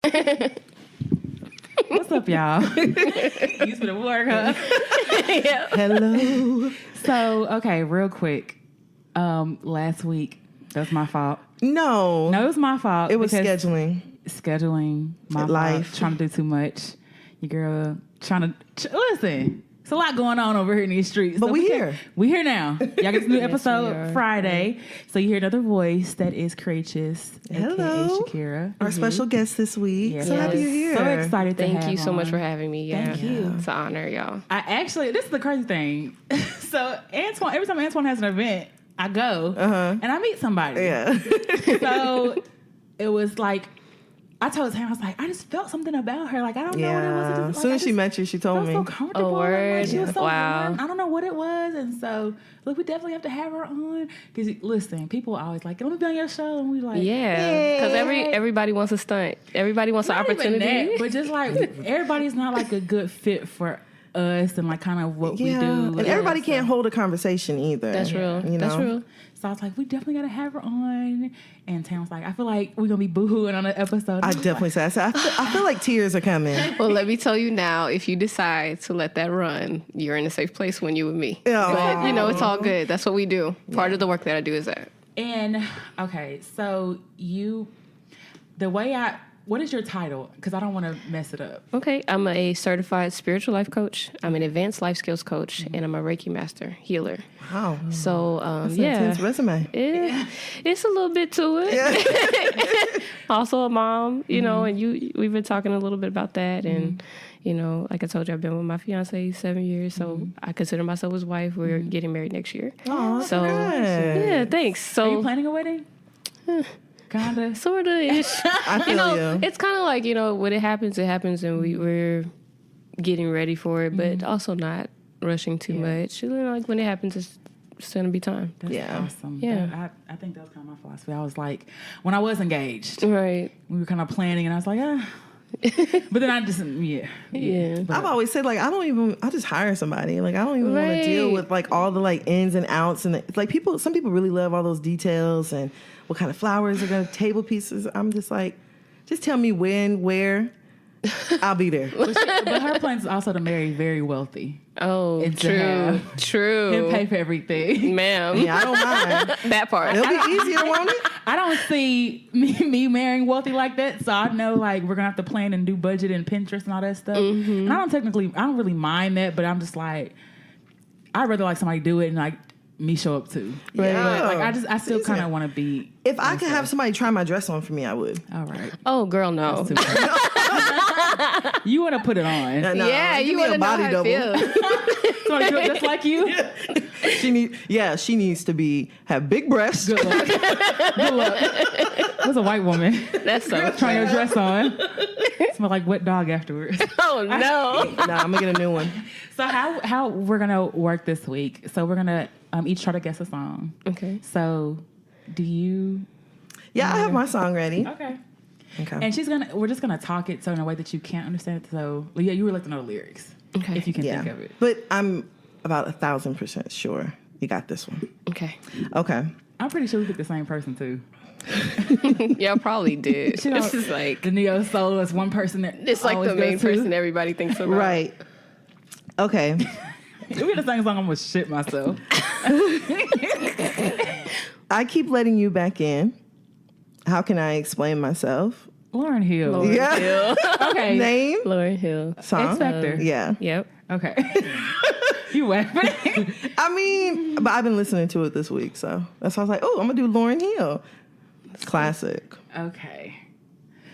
What's up, y'all? You spit a work, huh? Yeah. Hello. So, okay, real quick. Last week, that was my fault. No, it was my fault. It was scheduling. My life. fault. Trying to do too much. Your girl trying to listen. It's a lot going on over here in these streets. But so we here. We here now. Y'all get this new Yes, episode Friday. So you hear another voice that is Creatress, Hello. aka Shakira. Our special guest this week. Yes. So happy you're here. So excited to Thank have you so much on. for having me. Yeah. Thank you. It's an honor, y'all. This is the crazy thing. So Antoine, every time Antoine has an event, I go and I meet somebody. Yeah. So it was like, I told Tam, I was like, I just felt something about her. Like, I don't know what it was. As soon as she met you, she told me. So comfortable. Oh, word. Like, she was so Wow. warm. I don't know what it was. And so, look, we definitely have to have her on. Because, listen, people are always like, let me be on your show. And we like, Yeah. Because everybody wants a stunt. Everybody wants an not even opportunity. that, but just like, everybody's not like a good fit for us and like kind of what we do. And everybody can't hold a conversation either. That's real. You know? That's real. So I was like, we definitely got to have her on. And Tam was like, I feel like we're going to be boohooing on the episode. I definitely said. I feel like tears are coming. Well, let me tell you now, if you decide to let that run, you're in a safe place when you with me. Yeah. But, it's all good. That's what we do. Part of the work that I do is that. And, okay, so what is your title? Because I don't want to mess it up. Okay, I'm a certified spiritual life coach. I'm an advanced life skills coach, and I'm a Reiki master healer. Wow. So, That's an intense resume. It's a little bit to it. Also a mom, and we've been talking a little bit about that. And, like I told you, I've been with my fiance 7 years, so I consider myself his wife. We're getting married next year. Oh, so, good. yeah, thanks. So, Are you planning a wedding? Kinda. Sorta-ish. I feel you. It's kind of like, when it happens, and we're getting ready for it, but also not rushing too much. Like when it happens, it's going to be time. That's awesome. Yeah. I think that was kind of my philosophy. I was like, when I was engaged, Right. we were kind of planning, and I was like, but then I just, Yeah. But I've always said, like, I just hire somebody. Like, I don't even want to deal with, like, all the, like, ins and outs. And, like, some people really love all those details and what kind of flowers are going to table pieces. I'm just like, just tell me when, where, I'll be there. But her plan is also to marry very wealthy. Oh, And true. And pay for everything. Ma'am. Yeah, I don't mind. That part. It'll be easier, won't it? I don't see me marrying wealthy like that, so I know like we're gonna have to plan and do budget and Pinterest and all that stuff. And I don't really mind that, but I'm just like, I'd rather like somebody do it and like me show up too. Yeah. But like I still kind of want to be. If I could have somebody try my dress on for me, I would. All right. Oh, girl, no. You want to put it on? No, Yeah, give you me a want to know body how double. it feels. Somebody do it just like you. She needs to have big breasts. Good luck. Good luck. What's a white woman That's so trying your dress on? Smell like wet dog afterwards. Oh, no. Nah, I'm gonna get a new one. So how we're gonna work this week? So we're gonna each try to guess a song. Okay. So do you? Yeah, I have my song ready. Okay. Okay. And we're just gonna talk it so in a way that you can't understand it. So yeah, you would like to know the lyrics. Okay. If you can Yeah, think of it. but I'm about 1,000% sure you got this one. Okay. Okay. I'm pretty sure we picked the same person too. Y'all probably did. She This don't- is like, The neo soul is one person that it's like always the main goes to. person everybody thinks about. Right. Okay. If we had to sing a song, I'm gonna shit myself. I keep letting you back in. How can I explain myself? Lauren Hill. Lauren Yeah. Hill. Okay. Name? Lauren Hill. Song? X Factor. Yeah. Yep. Okay. You laughing? I mean, but I've been listening to it this week, so that's why I was like, oh, I'm gonna do Lauryn Hill. It's classic. Okay.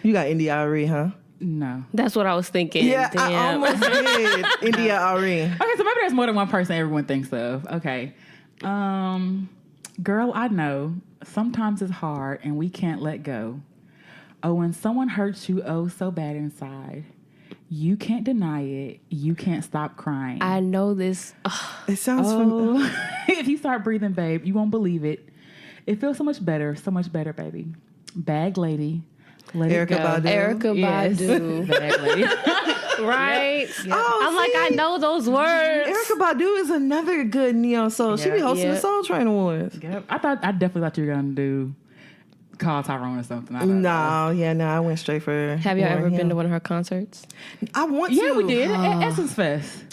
You got India Ari, huh? No. That's what I was thinking. Yeah, I Damn. almost did. India Ari. Okay, so maybe there's more than one person everyone thinks of. Okay. Girl, I know sometimes it's hard and we can't let go. Oh, when someone hurts you so bad inside, you can't deny it. You can't stop crying. I know this. It sounds familiar. If you start breathing, babe, you won't believe it. It feels so much better, baby. Bag lady. Let Erykah it go. Badu. Erykah Yes. Badu. Bag lady. Right? Oh, I'm like, I know those words. Erykah Badu is another good neo soul. She be hosting the Soul Train Awards. Yep. I definitely thought you were gonna do call Tyrone or something. I don't know. I went straight for. Have y'all Lauryn ever been Hill. to one of her concerts? I want to. Yeah, we did at Essence Fest.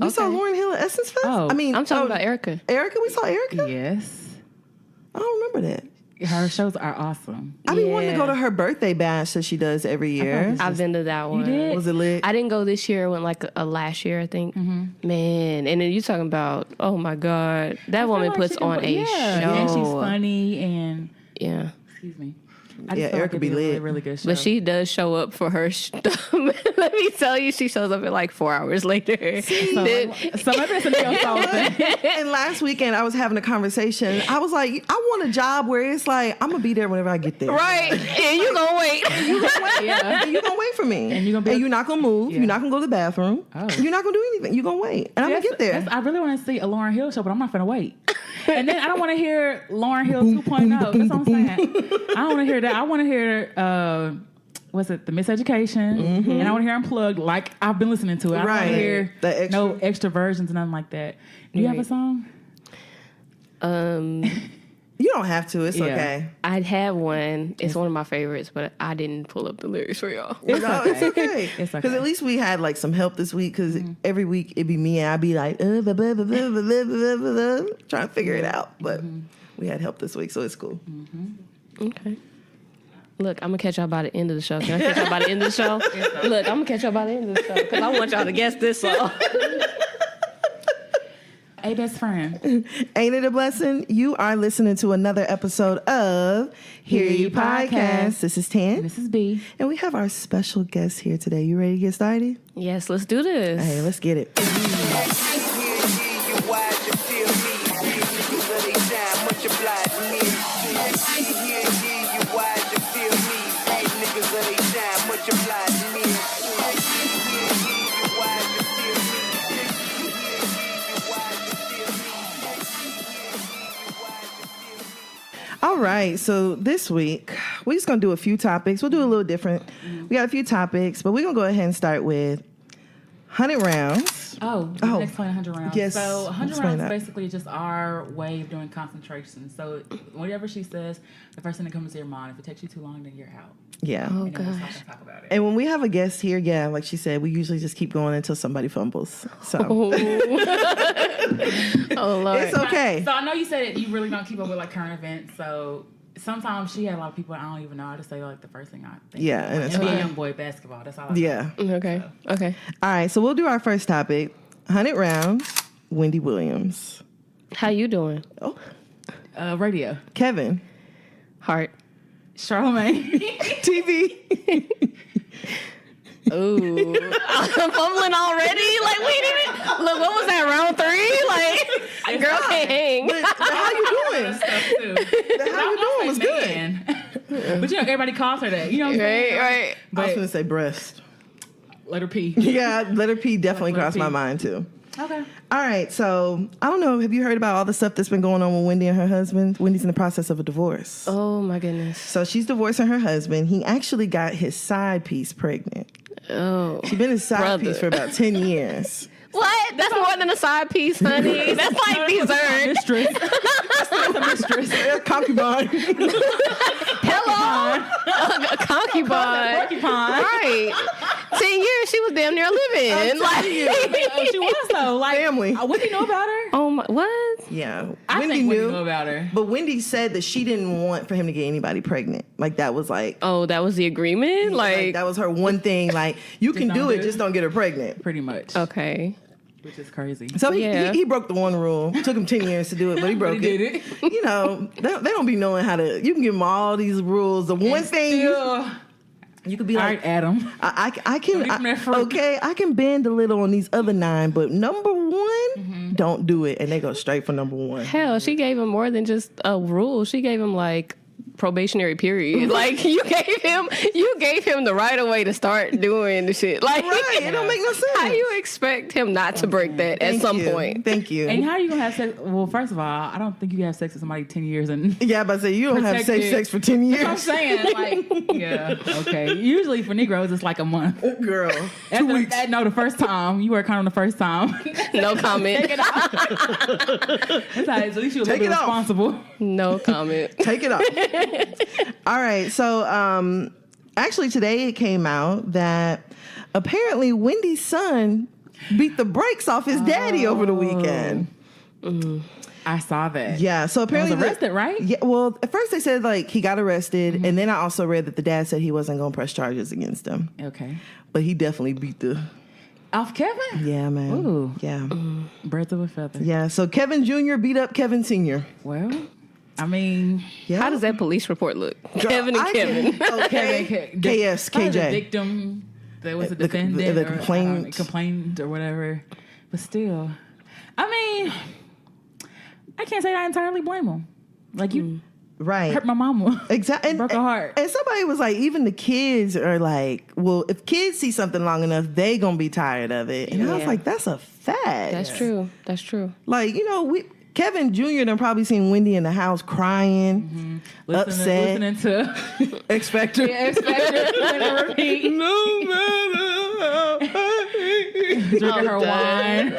You saw Lauryn Hill at Essence Fest? Oh. I mean, I'm talking about Erica. Erica, we saw Erica? Yes. I don't remember that. Her shows are awesome. I be wanting to go to her birthday bash that she does every year. I've been to that one. You did? Was it lit? I didn't go this year. I went like a last year, I think. Man, and then you talking about, oh my God, that woman puts on a show. And she's funny and Yeah. excuse me. Erica be lit. Really, really good show. But she does show up for her stuff. Let me tell you, she shows up at like 4 hours later. so maybe it's a Neo Soul thing. And last weekend, I was having a conversation. I was like, I want a job where it's like, I'm going to be there whenever I get there. Right. And you gonna wait. Yeah. And you're going to wait for me. And you're not going to move. Yeah. You're not going to go to the bathroom. Oh. You're not going to do anything. You're going to wait. And I'm going to get there. I really want to see a Lauryn Hill show, but I'm not going to wait. And then I don't want to hear Lauryn Hill 2.0. That's what I'm saying. I don't want to hear that. I want to hear, what's it, The Miseducation. And I want to hear Unplugged like I've been listening to it. I don't want to hear no extra versions, nothing like that. Do you have a song? You don't have to. It's okay. I'd have one. It's one of my favorites, but I didn't pull up the lyrics for y'all. It's okay. It's okay. Because at least we had like some help this week. Because every week it'd be me and I'd be like trying to figure it out. But we had help this week, so it's cool. Okay. Look, I'm gonna catch y'all by the end of the show. Can I catch y'all by the end of the show? Look, I'm gonna catch y'all by the end of the show because I want y'all to guess this song. Hey, best friend. Ain't it a blessing? You are listening to another episode of Hear You Podcast. This is Tan. This is B. And we have our special guest here today. You ready to get started? Yes, let's do this. Hey, let's get it. All right, so this week, we're just going to do a few topics. We'll do a little different. We got a few topics, but we're going to go ahead and start with 100 rounds. Oh, you can explain 100 rounds. Yes, So 100 explain rounds that. is basically just our way of doing concentration. So whatever she says, the first thing that comes to your mind, if it takes you too long, then you're out. Yeah. Oh, And then we'll gosh. stop and talk about it. And when we have a guest here, like she said, we usually just keep going until somebody fumbles. So Oh, Lord. it's okay. So I know you said that you really don't keep up with like current events. So sometimes she had a lot of people I don't even know. I just say like the first thing I think. Yeah, and it's NBA fine. young boy basketball. That's all. Yeah. Okay. Okay. All right, so we'll do our first topic. 100 rounds, Wendy Williams. How you doing? Oh, Radio. Kevin. Heart. Charlamagne. TV. Ooh. I'm fumbling already? Like, wait a minute. Look, what was that, round 3? Like, girl can't hang. But how you doing? Stuff too. How you doing was good. But you know, everybody calls her that. You know what I'm saying? Right. I was But going to say breast. letter P. Yeah, letter P definitely Letter crossed P. my mind too. Okay. All right, so I don't know. Have you heard about all the stuff that's been going on with Wendy and her husband? Wendy's in the process of a divorce. Oh, my goodness. So she's divorcing her husband. He actually got his side piece pregnant. Oh. She's been his side Brother. piece for about 10 years. What? That's more than a side piece, honey. That's like dessert. Mistress. That's a mistress. Concubine. Hello? A concubine. Porcupine. Right. 10 years, she was damn near living. Like, She was though. Like Family. What do you know about her? oh my, what? Yeah. I Wendy think Wendy knew. knew about her. But Wendy said that she didn't want for him to get anybody pregnant. Like that was like, Oh, that was the agreement? Like, that was her one thing. Like you can don't do do it, it. just don't get her pregnant. Pretty much. okay. Which is crazy. So Yeah. he broke the one rule. It took him 10 years to do it, but he broke He did it. it. You know, they don't be knowing how to. You can give them all these rules. The one thing you could be All like, right, Adam. I Don't give 'em that fruit. okay, I can bend a little on these other 9, but number 1, don't do it, and they go straight for number 1. Hell, she gave him more than just a rule. She gave him like probationary period. Like you gave him the right of way to start doing the shit. Like Right? It don't make no sense. how you expect him not to break that at Thank some you. point? Thank you. And how are you gonna have sex? Well, first of all, I don't think you can have sex with somebody 10 years and. yeah, but say you don't have safe Protected. sex for 10 years. That's what I'm saying. Like, yeah, okay. Usually for Negroes, it's like a month. Girl, 2 After weeks. that, no, the first time you were kind of the first time. No comment. That's how, at least you're a Take little it off. responsible. No comment. Take it off. All right. So, actually, today it came out that apparently Wendy's son beat the brakes off his daddy over the weekend. I saw that. Yeah. So apparently, he was arrested, right? Yeah. Well, at first they said like he got arrested, and then I also read that the dad said he wasn't going to press charges against him. Okay. But he definitely beat the. Off Kevin? Yeah, man. Ooh. Yeah. Birds of a feather. Yeah. So Kevin Jr. beat up Kevin Sr. Well, I mean, Yeah. How does that police report look? Girl, Kevin and Kevin. Okay. Kevin, KS, probably the KJ. victim that was a The defendant, the or, complainant. complained or whatever. But still, I mean, I can't say I entirely blame him. Like you Right. hurt my mama. Exactly. Broke her heart. And somebody was like, even the kids are like, well, if kids see something long enough, they gonna be tired of it. And I was Yeah. like, that's a fact. That's true. That's true. Like, Kevin Jr. done probably seen Wendy in the house crying, upset. Listening to Expector. Expector repeat. No matter how Drinking her wine.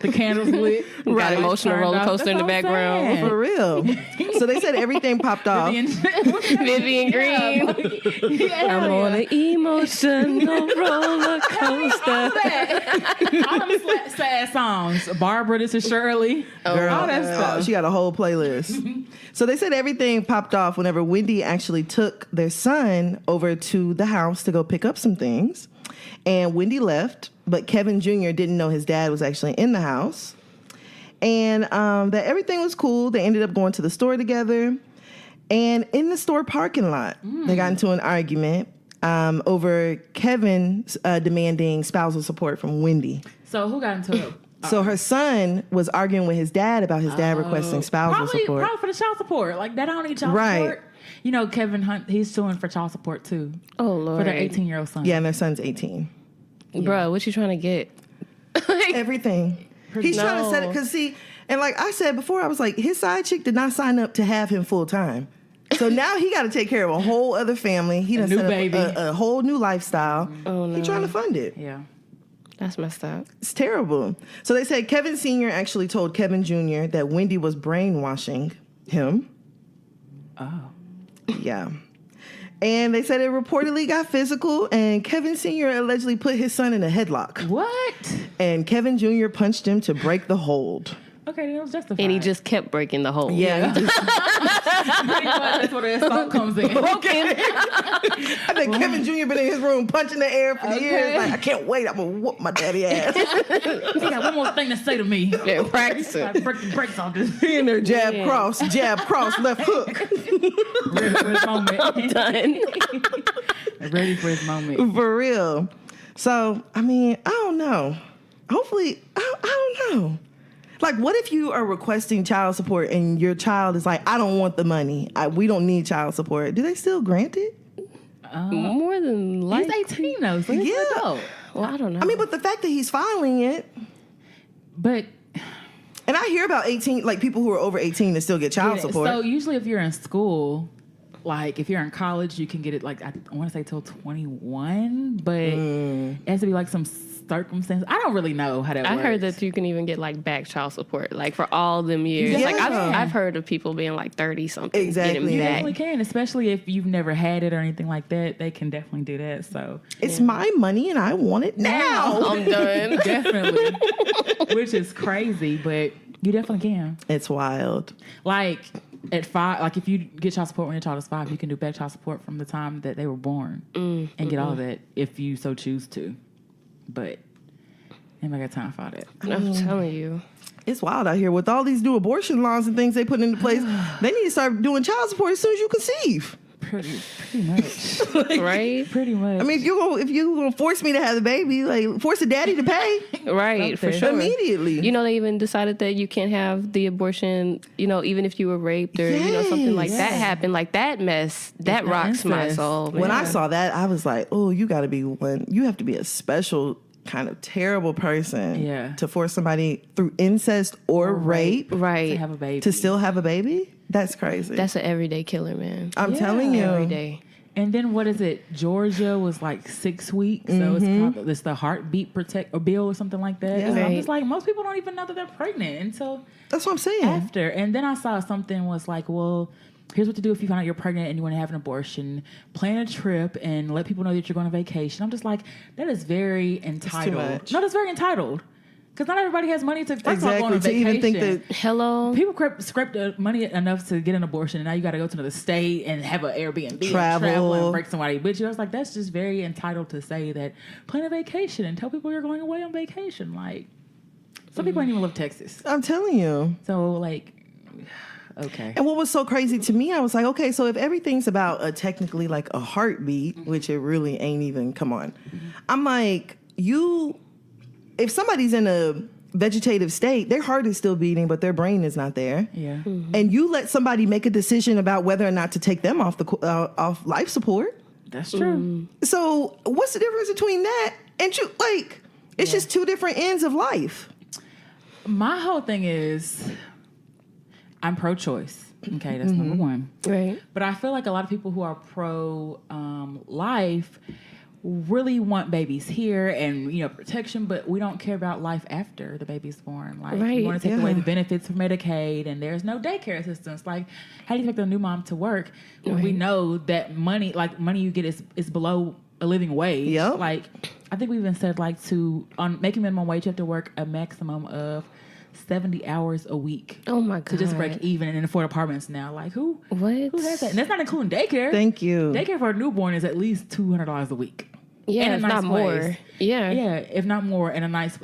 The candles lit. Got emotional Turned roller off. coaster in the That's what I'm background. saying. For real. So they said everything popped off. Vivian Green. Yeah, I'm on an emotional roller coaster. All them sad songs. Barbara, This Is Shirley. Girl, all that stuff. she got a whole playlist. So they said everything popped off whenever Wendy actually took their son over to the house to go pick up some things. And Wendy left, but Kevin Jr. didn't know his dad was actually in the house. And that everything was cool. They ended up going to the store together. And in the store parking lot, they got into an argument over Kevin demanding spousal support from Wendy. So who got into it? So her son was arguing with his dad about his dad requesting spousal support. Probably for the child support. Like, that don't need child Right. support. You know, Kevin Hunt, he's suing for child support, too. Oh, Lord. For their 18-year-old son. Yeah, and their son's 18. Bruh, what you trying to get? Everything. He's trying to set it, because see, and like I said before, I was like, his side chick did not sign up to have him full time. So now he got to take care of a whole other family. He done new set up baby. a whole new lifestyle. Oh, no. He's trying to fund it. Yeah. That's messed up. It's terrible. So they said Kevin Sr. actually told Kevin Jr. that Wendy was brainwashing him. Oh. Yeah. And they said it reportedly got physical, and Kevin Sr. allegedly put his son in a headlock. What? And Kevin Jr. punched him to break the hold. Okay, then it was justified. And he just kept breaking the hole. Yeah. He just, Pretty much, that's where the assault comes in. I think Kevin Jr. been in his room punching the air for years. Like, I can't wait. I'm going to whoop my daddy ass. He got one more thing to say to me. Yeah, practice it. I break the brakes on this. He in there, jab, Yeah. cross, left hook. Ready for his moment. Done. Ready for his moment. For real. So, I mean, I don't know. Hopefully, I don't know. Like, what if you are requesting child support and your child is like, I don't want the money. We don't need child support. Do they still grant it? More than He's likely. 18 though, so he's Yeah. an adult. Well, I don't know. I mean, but the fact that he's filing it, But and I hear about 18, like people who are over 18 that still get child support. So usually if you're in school, like if you're in college, you can get it like I want to say till 21, but it has to be like some circumstance. I don't really know how that I works. heard that you can even get like back child support, like for all them years. Yeah. Like I've heard of people being like 30 something, Exactly. getting You back. definitely can, especially if you've never had it or anything like that. They can definitely do that. So It's my money and I want it now. I'm done. definitely, which is crazy, but you definitely can. It's wild. Like at 5, like if you get child support when your child is 5, you can do back child support from the time that they were born and get all that if you so choose to. But anybody got time for all that? I'm telling you. It's wild out here with all these new abortion laws and things they put into place. They need to start doing child support as soon as you conceive. Pretty much. Right? Pretty much. I mean, if you're gonna force me to have the baby, like force the daddy to pay Right, for Something. sure. immediately. You know, they even decided that you can't have the abortion, you know, even if you were raped or, you know, something like that happened. Like that mess, that not rocks my incest. soul. When I man. saw that, I was like, oh, you got to be one. You have to be a special kind of terrible person to force somebody through incest or rape to Right. have a baby. to still have a baby. That's crazy. That's an everyday killer, man. I'm telling you. Every day. And then what is it? Georgia was like 6 weeks, so it's the heartbeat protect or bill or something like that. Yeah. So I'm Right. just like, most people don't even know that they're pregnant until That's what I'm saying. after. And then I saw something was like, well, here's what to do if you find out you're pregnant and you want to have an abortion. Plan a trip and let people know that you're going on vacation. I'm just like, that is very entitled. No, that's very entitled. Because not everybody has money to first of all, go on a vacation. Even think that people scrape money enough to get an abortion, and now you got to go to another state and have an Airbnb, travel and break somebody. But I was like, that's just very entitled to say that. Plan a vacation and tell people you're going away on vacation. Like, some people ain't even live Texas. I'm telling you. So like, okay. And what was so crazy to me, I was like, okay, so if everything's about technically like a heartbeat, which it really ain't even. Come on, I'm like if somebody's in a vegetative state, their heart is still beating, but their brain is not there. Yeah. And you let somebody make a decision about whether or not to take them off off life support. That's true. So what's the difference between that and you? Like, it's just two different ends of life. My whole thing is, I'm pro-choice. Okay, that's number one. Right. But I feel like a lot of people who are pro-life really want babies here and protection, but we don't care about life after the baby's born. Like, you want to take away the benefits from Medicaid, and there's no daycare assistance. Like, how do you expect a new mom to work when we know that money you get is below a living wage? Yep. Like, I think we even said like on making minimum wage, you have to work a maximum of 70 hours a week. Oh my God. To just break even in affordable apartments now. Like, who has that? And that's not including daycare. Thank you. Daycare for a newborn is at least $200 a week. Yeah, if not more. Yeah. Yeah, if not more, in a nice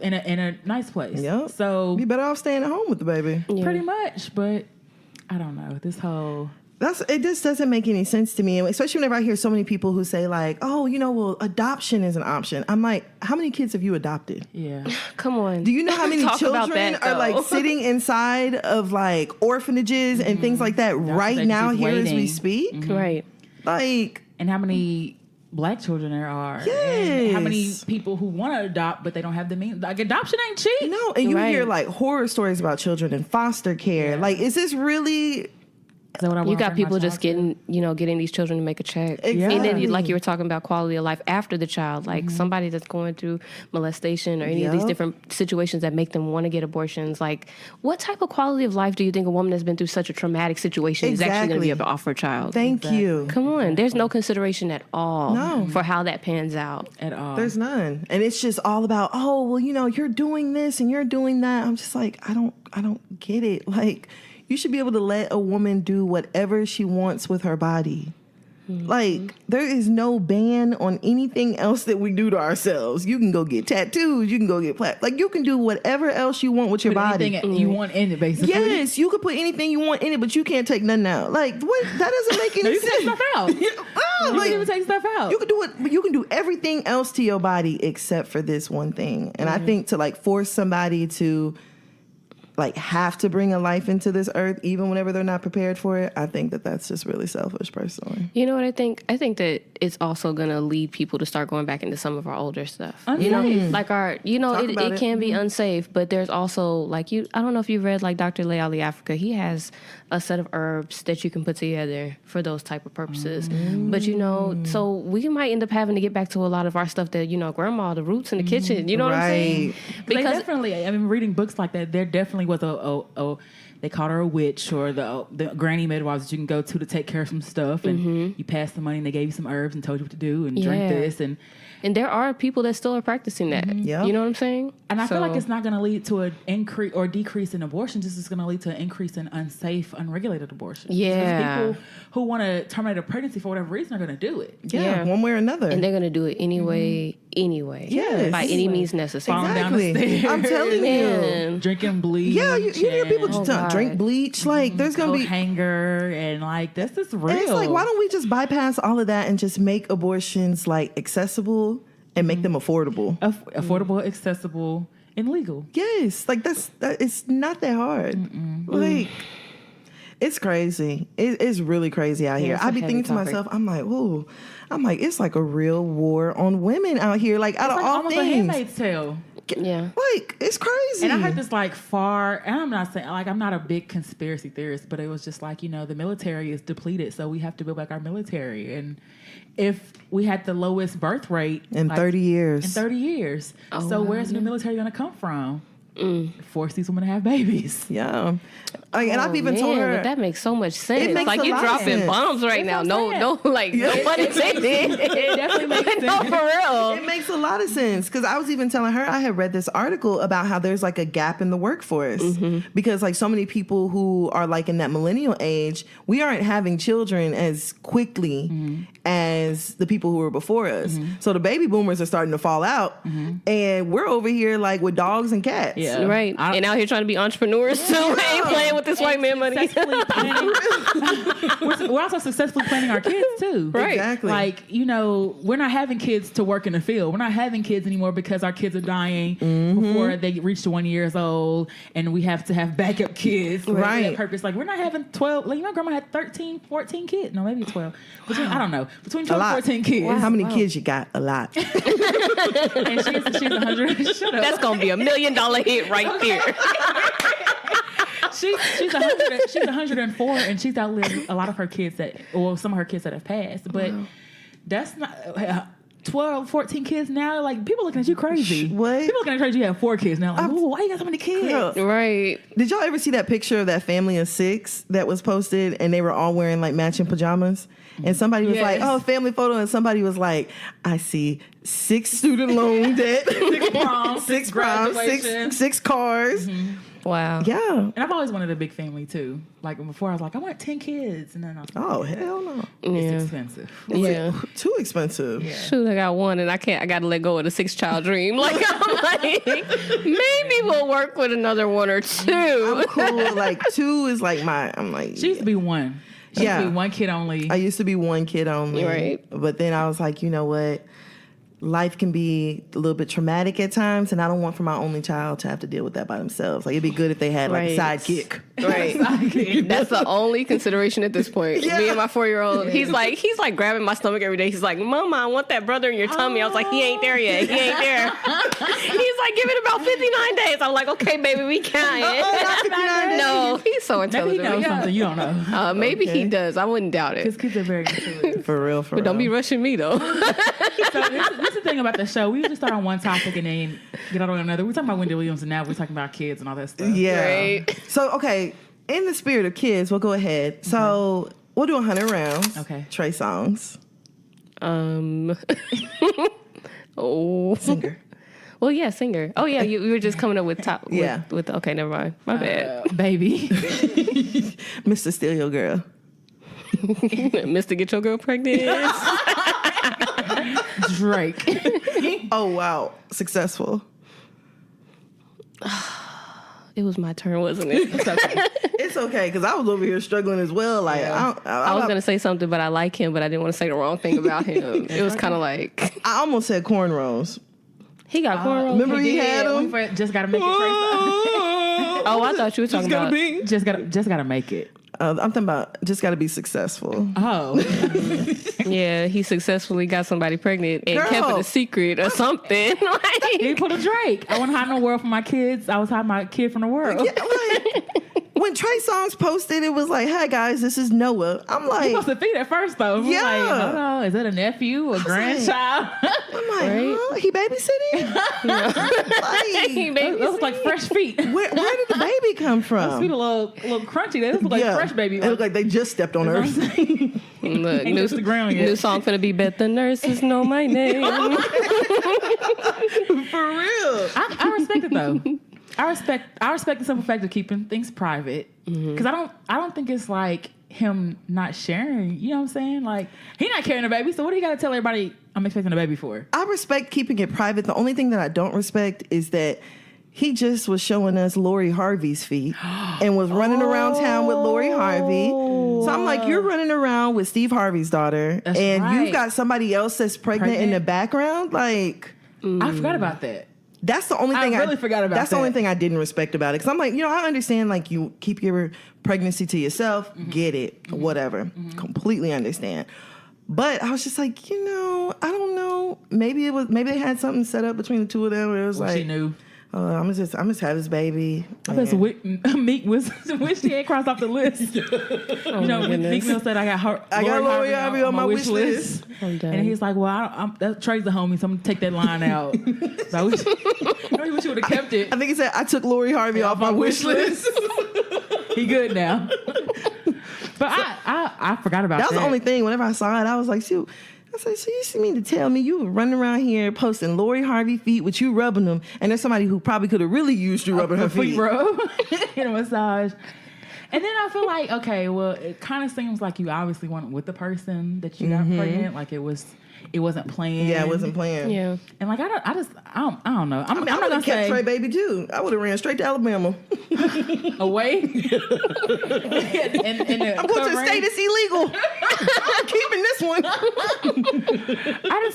place. Yep. So you better off staying at home with the baby. Yeah. Pretty much, but I don't know. This whole it just doesn't make any sense to me, especially whenever I hear so many people who say like, "Oh, well, adoption is an option." I'm like, how many kids have you adopted? Yeah. Come on. Do you know how many children are like sitting inside of like orphanages and things like that right now here as we speak? Right. Like, and how many Black children there are. Yes. And how many people who want to adopt but they don't have the means? Like, adoption ain't cheap. No, and you hear like horror stories about children in foster care. Yeah. Like, is this really? You got people just getting these children to make a check. Exactly. And then, like you were talking about quality of life after the child, like somebody that's going through molestation or any of these different situations that make them want to get abortions. Like, what type of quality of life do you think a woman that's been through such a traumatic situation is actually going to be able to offer a child? Thank you. Come on. There's no consideration at all for how that pans out. At all. There's none. And it's just all about, oh, well, you're doing this and you're doing that. I'm just like, I don't get it. Like, you should be able to let a woman do whatever she wants with her body. Mm-hmm. Like, there is no ban on anything else that we do to ourselves. You can go get tattoos. You can go get like, you can do whatever else you want with your body. Anything you want in it, basically. Yes, you can put anything you want in it, but you can't take nothing out. Like, what? That doesn't make any sense. You can take stuff out. You can even take stuff out. You can do it, but you can do everything else to your body except for this one thing. And I think to like force somebody to like have to bring a life into this earth, even whenever they're not prepared for it, I think that that's just really selfish, personally. You know what I think? I think that it's also going to lead people to start going back into some of our older stuff. Unsafe. Like it can be unsafe, but there's also like I don't know if you've read like Dr. Leali Africa. He has a set of herbs that you can put together for those type of purposes. But so we might end up having to get back to a lot of our stuff that, grandma, the roots in the kitchen. You know what I'm saying? Because definitely, I mean, reading books like that, there definitely was they called her a witch or the granny midwives that you can go to take care of some stuff, and you pass the money and they gave you some herbs and told you what to do and drink this and there are people that still are practicing that. You know what I'm saying? And I feel like it's not going to lead to an increase or decrease in abortions. This is going to lead to an increase in unsafe, unregulated abortions. Yeah. People who want to terminate a pregnancy for whatever reason are going to do it. Yeah, one way or another. And they're going to do it anyway. Yes. By any means necessary. Falling down the stairs. I'm telling you. Drinking bleach. Yeah, you hear people just drink bleach. Like, there's going to be hanger and like, that's just real. And it's like, why don't we just bypass all of that and just make abortions like accessible and make them affordable? Affordable, accessible, and legal. Yes. Like, it's not that hard. Like, it's crazy. It's really crazy out here. I be thinking to myself, I'm like, it's like a real war on women out here. Like, out of all almost things. A Handmaid's Tale. Yeah. Like, it's crazy. And I heard this and I'm not saying, I'm not a big conspiracy theorist, but it was just like, the military is depleted, so we have to build back our military. And if we had the lowest birth rate in 30 years. So where's the military going to come from? force these women to have babies. Yeah. And I've even told her. But that makes so much sense. It makes like a you're lot of dropping sense. bombs right now. No, no pun intended. It definitely makes sense. No, for real. It makes a lot of sense because I was even telling her I had read this article about how there's like a gap in the workforce because like so many people who are like in that millennial age, we aren't having children as quickly as the people who were before us. So the baby boomers are starting to fall out and we're over here like with dogs and cats. Yeah. Right. And out here trying to be entrepreneurs too. Ain't playing with this white man money. We're also successfully planning our kids too. Right. Exactly. Like, you know, we're not having kids to work in the field. We're not having kids anymore because our kids are dying before they reach 1 year old, and we have to have backup kids. Right. For that purpose. Like, we're not having 12. Like, my grandma had 13, 14 kids. No, maybe 12. I don't know. Between 12 and 14 kids. How many kids you got? A lot. And she's 100. Shut up. That's gonna be $1 million hit right there. She's 100. She's 104, and she's outlived a lot of her kids some of her kids that have passed. But that's not 12, 14 kids now. Like, people looking at you crazy. What? People looking at you have 4 kids now. Like, ooh, why you got so many kids? Girl. Right. Did y'all ever see that picture of that family of 6 that was posted and they were all wearing like matching pajamas? And somebody was like, oh, family photo. And somebody was like, I see 6 student loan debt, 6 proms, 6 proms, six cars. Wow. Yeah. And I've always wanted a big family too. Like, before I was like, I want 10 kids. And then I was like, Oh, hell no. it's expensive. Yeah. Too expensive. Yeah. Shoot, I got 1 and I gotta let go of the 6-child dream. Like, I'm like, maybe we'll work with another 1 or 2. I'm cool. Like 2 is like I'm like. She used to be 1. She used to be 1 kid only. I used to be 1 kid only. Right. But then I was like, you know what? Life can be a little bit traumatic at times, and I don't want for my only child to have to deal with that by themselves. Like, it'd be good if they had like a sidekick. Right. That's the only consideration at this point. Yeah. Me and my 4-year-old, he's like grabbing my stomach every day. He's like, Mama, I want that brother in your tummy. I was like, he ain't there yet. He ain't there. He's like, give it about 59 days. I'm like, okay, baby, we can't. No, he's so intelligent. Maybe he knows something you don't know. Maybe he does. I wouldn't doubt it. Because kids are very intuitive. For real. But don't be rushing me though. So this is the thing about the show. We usually start on one topic and then get on another. We're talking about Wendy Williams, and now we're talking about kids and all that stuff. Yeah. Right. So, okay, in the spirit of kids, we'll go ahead. Okay. So, we'll do 100 rounds. Okay. Trey Songz. Singer. Well, yeah, singer. Oh, yeah, you were just coming up with top. Yeah. With okay, never mind. My bad. Baby. Mr. Steal Your Girl. Mr. Get Your Girl Pregnant. Drake. Oh, wow. Successful. It was my turn, wasn't it? It's okay, because I was over here struggling as well. Like, I was going to say something, but I like him, but I didn't want to say the wrong thing about him. It was kind of like... I almost said cornrows. He got cornrows. Remember he had them? Just gotta make it. Oh, I thought you were talking about... Just gotta make it. I'm talking about just got to be successful. Oh. Yeah, he successfully got somebody pregnant and kept it a secret or something. He put a Drake. I wasn't hiding no world from my kids. I was hiding my kid from the world. Yeah, like, when Trey Songz posted, it was like, "Hi guys, this is Noah." I'm like, he supposed to feed at first though. Yeah. Like, hold on, is that a nephew, a grandchild? I'm like, Right? huh? He babysitting? Those look like fresh feet. Where did the baby come from? Those feet a little crunchy. They look like fresh baby. They look like they just stepped on earth. Look, Ain't touched the ground yet. new song finna be Bet the Nurses Know My Name. For real. I respect it though. I respect the simple fact of keeping things private because I don't think it's like him not sharing. You know what I'm saying? Like, he not carrying a baby, so what do you got to tell everybody I'm expecting a baby for? I respect keeping it private. The only thing that I don't respect is that he just was showing us Lori Harvey's feet and was running around town with Lori Harvey. So I'm like, you're running around with Steve Harvey's daughter, That's and right. you've got somebody else that's pregnant in the background. Like, I forgot about that. that's the only thing I really forgot about That's the that. only thing I didn't respect about it. Because I'm like, I understand, like, you keep your pregnancy to yourself, get it, whatever. Completely understand. But I was just like, I don't know. Maybe they had something set up between the two of them. Where it was like, She knew. I'm just have his baby. I bet Meek wish he had crossed off the list. Meek Mill said I got Lori Harvey on my wish list. And he's like, well, Trey's the homie, so I'm gonna take that line out. So I wish he would have kept it. I think he said I took Lori Harvey off my wish list. He good now. But I forgot about that. That was the only thing. Whenever I saw it, I was like, shoot. I said, so you mean to tell me you were running around here posting Lori Harvey feet with you rubbing them, and there's somebody who probably could have really used you rubbing her feet. Rub in a massage. And then I feel like, okay, well, it kind of seems like you obviously went with the person that you got pregnant. Like it wasn't planned. Yeah, it wasn't planned. Yeah. And like I don't know. I'm not gonna kept say Trey baby too. I would have ran straight to Alabama. Away. I'm going to the state. It's illegal. I'm keeping this one. I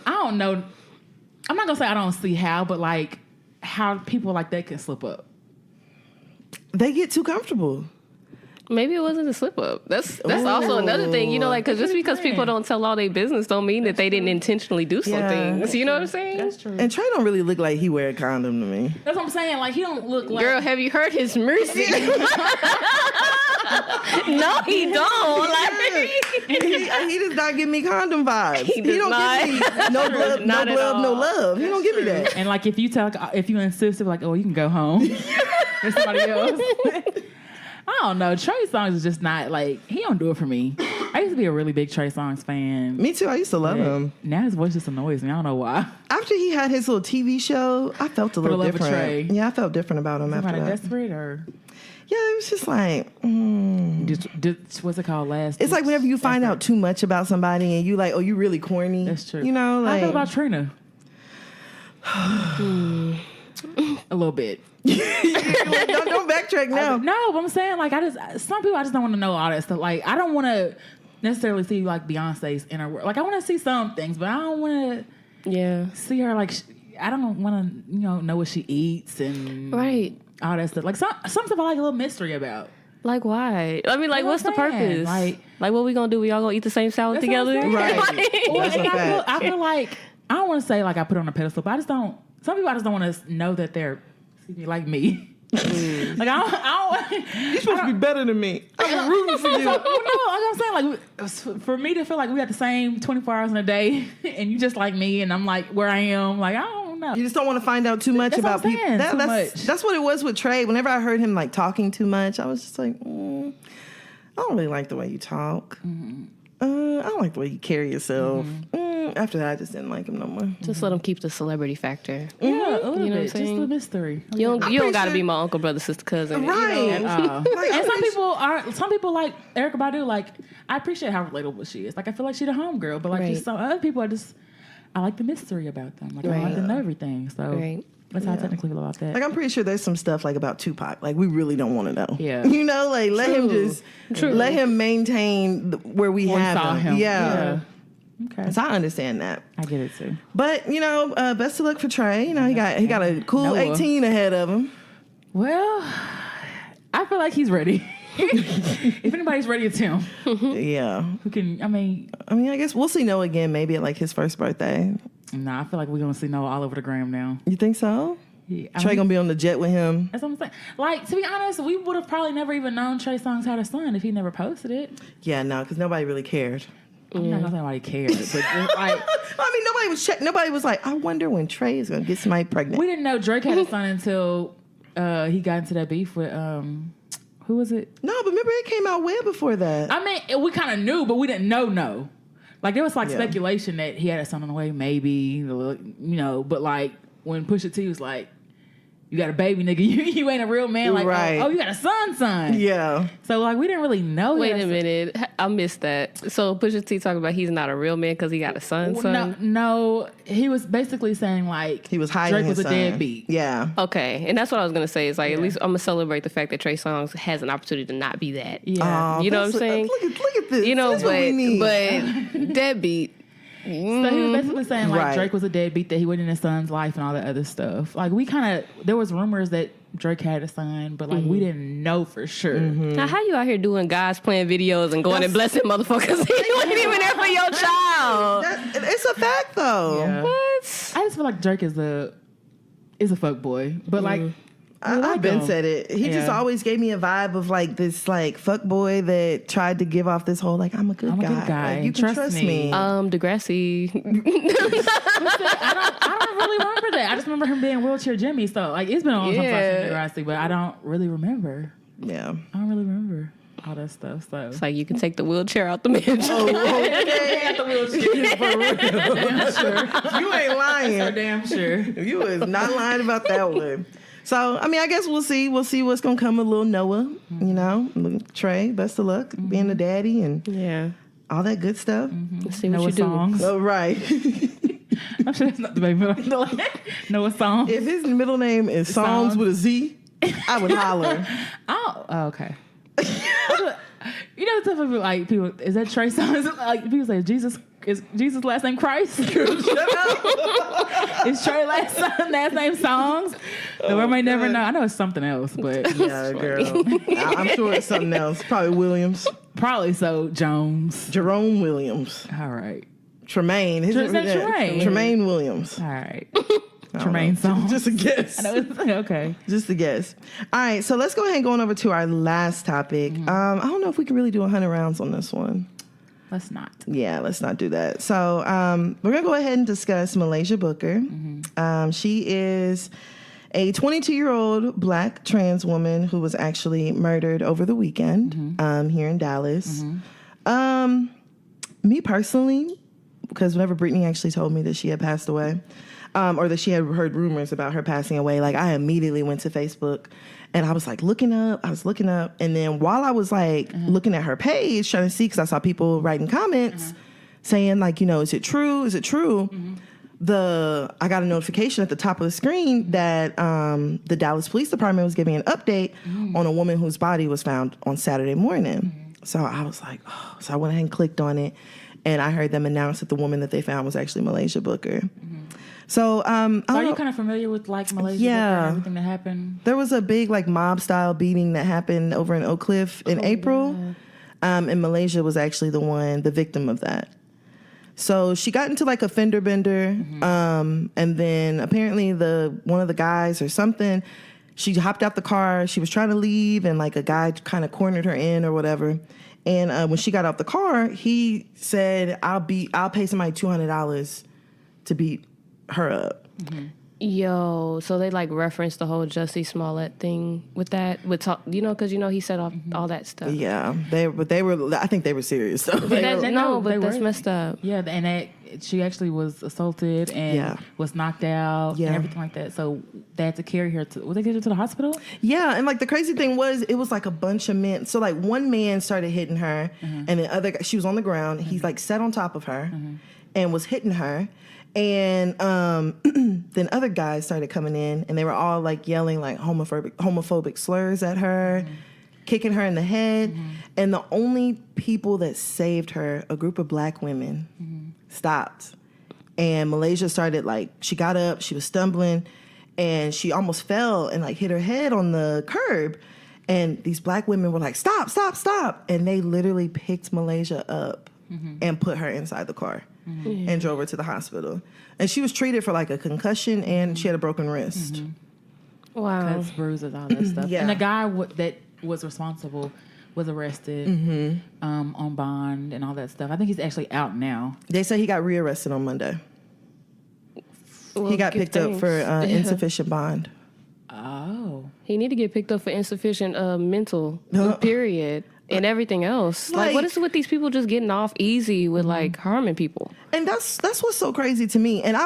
don't know. I'm not gonna say I don't see how, but like how people like that can slip up. They get too comfortable. Maybe it wasn't a slip up. That's also another thing, like, because just because people don't tell all their business don't mean that they didn't intentionally do something. So you know what I'm saying? That's true. And Trey don't really look like he wear a condom to me. That's what I'm saying. Like he don't look like. Girl, have you heard his mercy? No, he don't. Like he does not give me condom vibes. He don't give me no glove, no love. He don't give me that. And like if you insist, like, oh, you can go home. There's somebody else. I don't know. Trey Songz is just not like, he don't do it for me. I used to be a really big Trey Songz fan. Me too. I used to love him. Now his voice just annoys me. I don't know why. After he had his little TV show, I felt a little different. Trey. Yeah, I felt different about him after that. Desperate or? Yeah, it was just like, what's it called? It's like whenever you find out too much about somebody and you like, oh, you really corny. That's true. You know, like. I feel about Trina. A little bit. don't backtrack now. No, but I'm saying like some people I just don't want to know all that stuff. Like I don't want to necessarily see like Beyonce's inner world. Like I want to see some things, but I don't want to see her like I don't want to know what she eats and all that stuff. Like some stuff I like a little mystery about. Like why? I mean, like what's the purpose? Like what we gonna do? We all gonna eat the same salad together? Right. I feel like I don't want to say like I put on a pedestal, but I just don't. Some people I just don't want to know that they're like me. Like I don't. You're supposed to be better than me. I'm rooting for you. Like I'm saying, like for me to feel like we got the same 24 hours in a day, and you just like me, and I'm like where I am. Like I don't know. You just don't want to find out too much about people. That's what it was with Trey. Whenever I heard him like talking too much, I was just like, I don't really like the way you talk. Mm-hmm. I don't like the way you carry yourself. Mm-hmm. After that, I just didn't like him no more. Just let him keep the celebrity factor. Yeah, a little bit. Just the mystery. You don't got to be my uncle, brother, sister, cousin. Right. And some people like Erykah Badu. Like I appreciate how relatable she is. Like I feel like she's a homegirl, but like just some other people, I like the mystery about them. Like I like to know everything. So that's how I technically feel about that. Like I'm pretty sure there's some stuff like about Tupac. Like we really don't want to know. Yeah. Like let him just let him maintain where we have him. Yeah. Okay. So I understand that. I get it too. But best of luck for Trey. He got a cool 18 ahead of him. Well, I feel like he's ready. If anybody's ready, it's him. Yeah. Who can? I mean, I guess we'll see Noah again maybe at like his first birthday. Nah, I feel like we're gonna see Noah all over the gram now. You think so? Yeah, Trey gonna be on the jet with him. That's what I'm saying. Like, to be honest, we would have probably never even known Trey Songz had a son if he never posted it. Yeah, no, because nobody really cared. I'm not gonna say nobody cared, but like, nobody was like, I wonder when Trey is gonna get somebody pregnant. We didn't know Drake had a son until he got into that beef with who was it? No, but remember it came out way before that. I mean, we kind of knew, but we didn't know. Like there was like speculation that he had a son on the way, maybe, but like when Pusha T was like, you got a baby, nigga. You ain't a real man. Like, oh, you got a son. Yeah. So, like, we didn't really know. Wait a minute. I missed that. So, Pusha T talking about he's not a real man because he got a son? No, he was basically saying, like, he was hiding Drake was his a son. deadbeat. Yeah. Okay. And that's what I was going to say. Is like, at least I'm going to celebrate the fact that Trey Songz has an opportunity to not be that. Yeah. You know what I'm saying? Look at this. That's what we need. But deadbeat. So he was basically saying like Drake was a deadbeat, that he wasn't in his son's life and all that other stuff. Like there was rumors that Drake had a son, but like we didn't know for sure. Mm-hmm. Now how you out here doing guys playing videos and going and blessing motherfuckers? You wasn't even there for your child. It's a fact though. Yeah. What? I just feel feel like Drake is a fuck boy, but like. I've been said it. He just always gave me a vibe of like this like fuck boy that tried to give off this whole like I'm a good guy. Like, you can trust me. Degrassi. I don't really remember that. I just remember him being Wheelchair Jimmy. So like it's been a long time since I've seen Degrassi, but I don't really remember. Yeah, I don't really remember all that stuff. So it's like you can take the wheelchair out the mansion. Got the wheelchair for real. Damn sure. You ain't lying. For damn sure. You is not lying about that one. So, I mean, I guess we'll see. We'll see what's going to come with little Noah, you know. Trey, best of luck being a daddy and all that good stuff. Let's see what Noah you Songs. do. Oh, right. I'm sure that's not the baby. Noah Songs. If his middle name is Songs with a Z, I would holler. Oh, okay. You know, some people like people. Is that Trey Songz? Like people say, is Jesus' last name Christ? Shut up. Is Trey last name Songs? The world may never know. I know it's something else, but yeah, girl. I'm sure it's something else. Probably Williams. Probably so. Jones. Jerome Williams. All right. Tremaine. Tremaine Williams. All right. Tremaine Songz. Just a guess. I know it's okay. Just a guess. All right, so let's go ahead and go on over to our last topic. I don't know if we can really do 100 rounds on this one. Let's not. Yeah, let's not do that. So we're going to go ahead and discuss Muhlaysia Booker. She is a 22-year-old black trans woman who was actually murdered over the weekend here in Dallas. Me personally, because whenever Brittany actually told me that she had passed away, or that she had heard rumors about her passing away, like I immediately went to Facebook and I was like looking up. And then while I was like looking at her page, trying to see, because I saw people writing comments saying like, you know, is it true? Is it true? I got a notification at the top of the screen that the Dallas Police Department was giving an update on a woman whose body was found on Saturday morning. So I was like, oh, so I went ahead and clicked on it. And I heard them announce that the woman that they found was actually Muhlaysia Booker. So, are you kind of familiar with like Muhlaysia Booker and everything that happened? There was a big like mob style beating that happened over in Oak Cliff in April. And Muhlaysia was actually the victim of that. So she got into like a fender bender. And then apparently one of the guys or something, she hopped out the car. She was trying to leave and like a guy kind of cornered her in or whatever. And when she got out the car, he said, I'll pay somebody $200 to beat her up. Yo, so they like referenced the whole Jussie Smollett thing with that, because he set off all that stuff. Yeah, they were. I think they were serious. So that's messed up. Yeah, and that she actually was assaulted and was knocked out and everything like that. So they had to carry her to. Would they get her to the hospital? Yeah, and like the crazy thing was, it was like a bunch of men. So like one man started hitting her, and the other guy, she was on the ground. He's like sat on top of her, and was hitting her. And then other guys started coming in, and they were all like yelling like homophobic slurs at her, kicking her in the head. And the only people that saved her, a group of black women, stopped. And Muhlaysia started like, she got up, she was stumbling, and she almost fell and like hit her head on the curb. And these black women were like, stop, stop, stop. And they literally picked Muhlaysia up and put her inside the car. And drove her to the hospital. And she was treated for like a concussion and she had a broken wrist. Wow. Cuts, bruises, all that stuff. And the guy that was responsible was arrested on bond and all that stuff. I think he's actually out now. They say he got rearrested on Monday. He got picked up for insufficient bond. Oh. He need to get picked up for insufficient mental, period. And everything else. Like, what is it with these people just getting off easy with like harming people? And that's what's so crazy to me. And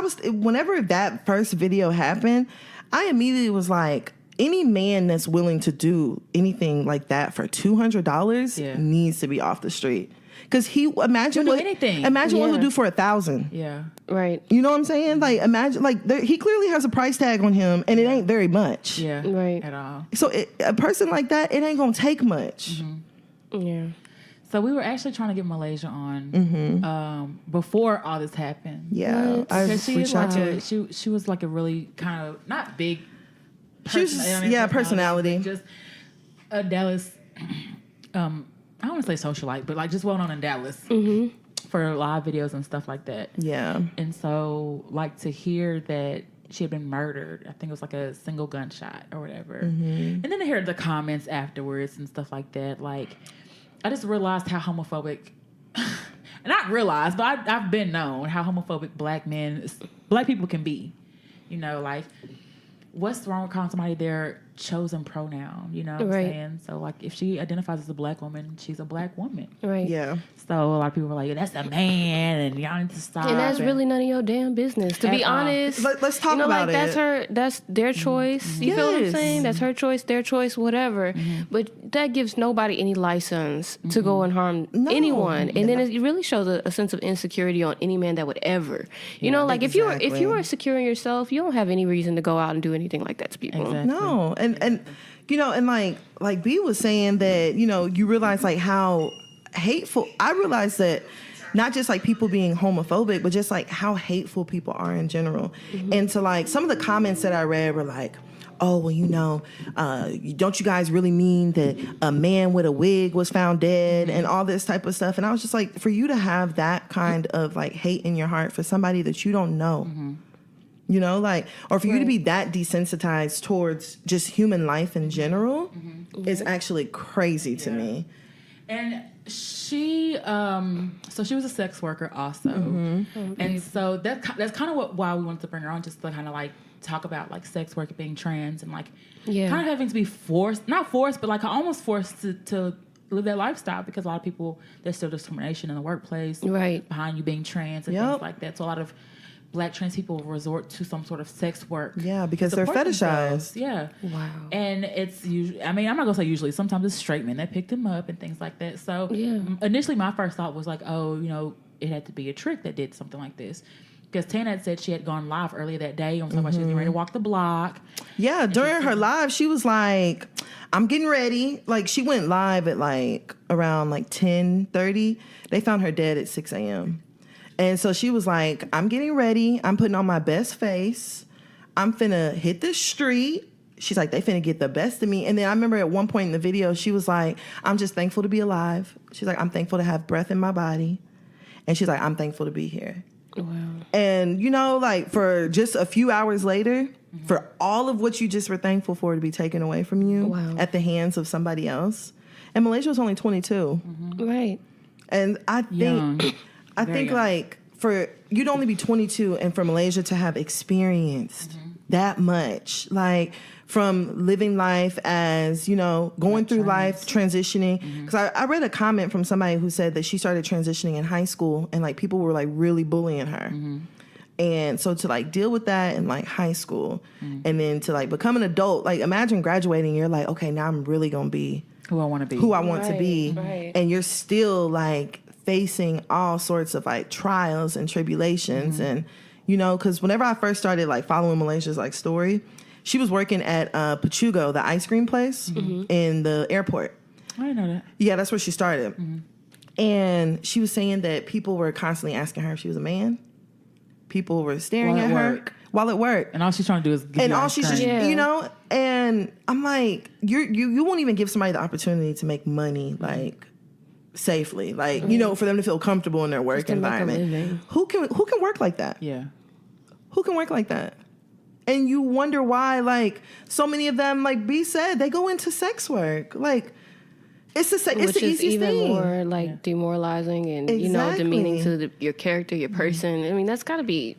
whenever that first video happened, I immediately was like, any man that's willing to do anything like that for $200 needs to be off the street. Because imagine what he'll do for $1,000. Yeah. Right. You know what I'm saying? Like, imagine, like, he clearly has a price tag on him, and it ain't very much. Yeah. Right. At all. So a person like that, it ain't gonna take much. Yeah. So we were actually trying to get Muhlaysia on before all this happened. Yeah, because she was like a really kind of not big. Personality. Just a Dallas. I don't want to say socialite, but like just well known in Dallas for live videos and stuff like that. Yeah. And so, like, to hear that she had been murdered, I think it was like a single gunshot or whatever. And then to hear the comments afterwards and stuff like that, like, I just realized how homophobic, and not realized, but I've been known how homophobic black people can be. You know, like, what's wrong with calling somebody their chosen pronoun? You know what I'm saying? So, like, if she identifies as a black woman, she's a black woman. Right. Yeah. So, a lot of people are like, that's a man, and y'all need to stop. And that's really none of your damn business. To be honest, let's talk about it. That's their choice. You feel what I'm saying? That's her choice, their choice, whatever. But that gives nobody any license to go and harm anyone. And then it really shows a sense of insecurity on any man that would ever. You know, like if you are secure in yourself, you don't have any reason to go out and do anything like that to people. Exactly. No. And you know, and like B was saying that, you know, you realize like how hateful. I realized that not just like people being homophobic, but just like how hateful people are in general. And so like some of the comments that I read were like, oh, well, you know, don't you guys really mean that a man with a wig was found dead and all this type of stuff? And I was just like, for you to have that kind of like hate in your heart for somebody that you don't know, you know, like, or for you to be that desensitized towards just human life in general is actually crazy to me. And she, so she was a sex worker also. And so that's kind of why we wanted to bring her on, just to kind of like talk about like sex work, being trans, and like kind of having to be not forced, but like almost forced to live that lifestyle, because a lot of people, there's still discrimination in the workplace behind you being trans and things like that. So a lot of Black trans people resort to some sort of sex work. Yeah, because they're fetishized. Yeah. Wow. And it's usually, I mean, I'm not going to say usually, sometimes it's straight men that picked them up and things like that. So initially my first thought was like, oh, you know, it had to be a trick that did something like this. Because Tana had said she had gone live earlier that day and was talking about she was getting ready to walk the block. Yeah, during her live, she was like, I'm getting ready. Like, she went live at like around like 10:30. They found her dead at 6 a.m. And so she was like, I'm getting ready. I'm putting on my best face. I'm finna hit the street. She's like, they finna get the best of me. And then I remember at one point in the video, she was like, I'm just thankful to be alive. She's like, I'm thankful to have breath in my body. And she's like, I'm thankful to be here. Wow. And, you know, like for just a few hours later, for all of what you just were thankful for to be taken away from you at the hands of somebody else. And Muhlaysia was only 22. Right. And I think... I think like for you'd only be 22 and for Muhlaysia to have experienced that much, like from living life as, you know, going through life, transitioning. Because I read a comment from somebody who said that she started transitioning in high school and like people were like really bullying her. And so to like deal with that in like high school and then to like become an adult, like imagine graduating, you're like, okay, now I'm really going to be who I want to be. Who I want to be. Right. And you're still like facing all sorts of like trials and tribulations. And, you know, because whenever I first started like following Muhlayshia's like story, she was working at Pachugo, the ice cream place in the airport. I didn't know that. Yeah, that's where she started. And she was saying that people were constantly asking her if she was a man. People were staring at her while at work. And all she's trying to do is give you ice cream. you know, and I'm like, you won't even give somebody the opportunity to make money, like, safely, like you know, for them to feel comfortable in their work environment. Who can work like that? Yeah, who can work like that? And you wonder why, like so many of them, like B said, they go into sex work. Like it's the easiest even thing. More like demoralizing and you know demeaning to your character, your person. I mean, that's got to be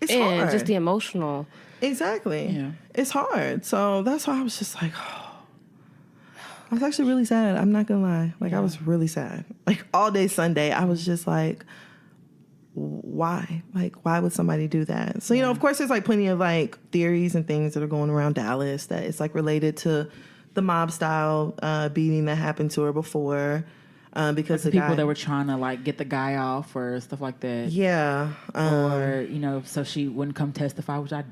hard. Just the emotional. Exactly. Yeah, it's hard. So that's why I was just like, oh. I was actually really sad. I'm not gonna lie. Like I was really sad. Like all day Sunday, I was just like, why? Like, why would somebody do that? So, you know, of course, there's like plenty of like theories and things that are going around Dallas that it's like related to the mob style beating that happened to her before. Because the people that were trying to like get the guy off or stuff like that. Yeah. Or, you know, so she wouldn't come testify, which I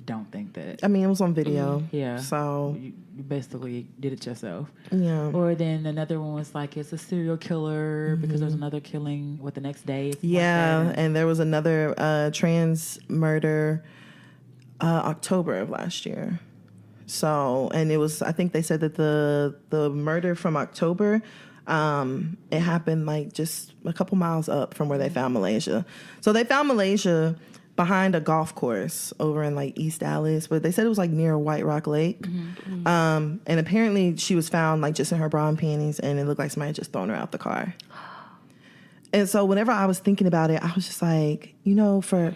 don't think that. I mean, it was on video. Yeah. So you basically did it yourself. Yeah. Or then another one was like, it's a serial killer because there's another killing the next day. Yeah. And there was another trans murder October of last year. So, and it was, I think they said that the murder from October, It happened like just a couple miles up from where they found Muhlaysia. So they found Muhlaysia behind a golf course over in like East Dallas, but they said it was like near White Rock Lake. And apparently she was found like just in her bra and panties, and it looked like somebody had just thrown her out the car. And so whenever I was thinking about it, I was just like, you know, for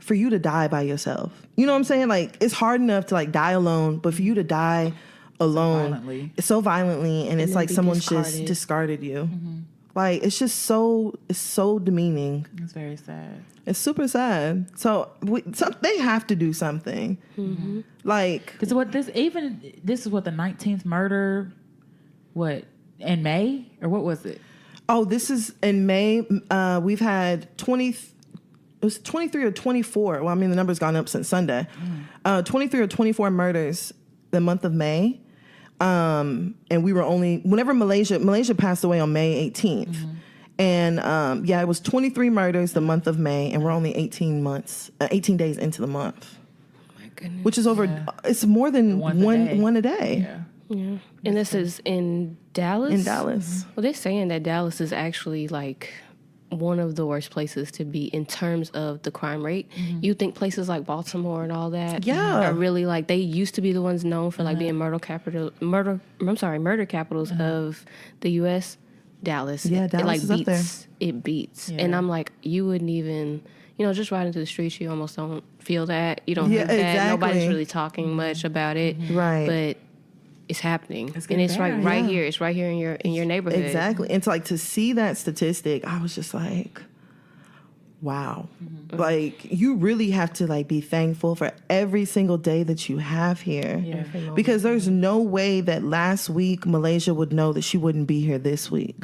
you to die by yourself, you know what I'm saying? Like, it's hard enough to like die alone, but for you to die alone so violently, and it's like someone just discarded you. Like, it's just it's so demeaning. It's very sad. It's super sad. So they have to do something. Like, because this is what the 19th murder, in May, or what was it? Oh, this is in May. We've had 23 or 24. Well, I mean, the number's gone up since Sunday. 23 or 24 murders the month of May. And we were whenever Muhlaysia passed away on May 18th. And it was 23 murders the month of May, and we're only 18 days into the month. Oh my goodness. Which is it's more than one a day. Yeah. And this is in Dallas? In Dallas. Well, they're saying that Dallas is actually like one of the worst places to be in terms of the crime rate. You think places like Baltimore and all that are really like, they used to be the ones known for like being murder capitals of the U.S. Dallas. Yeah, Dallas is up there. It beats. Yeah. And I'm like, you wouldn't even, just riding through the streets, you almost don't feel that. You don't think that. Exactly. Nobody's really talking much about it. Right. But it's happening. It's right here. It's right here in your neighborhood. Exactly. And to see that statistic, I was just like, wow. Like, you really have to like be thankful for every single day that you have here. Yeah. Because there's no way that last week Muhlaysia would know that she wouldn't be here this week.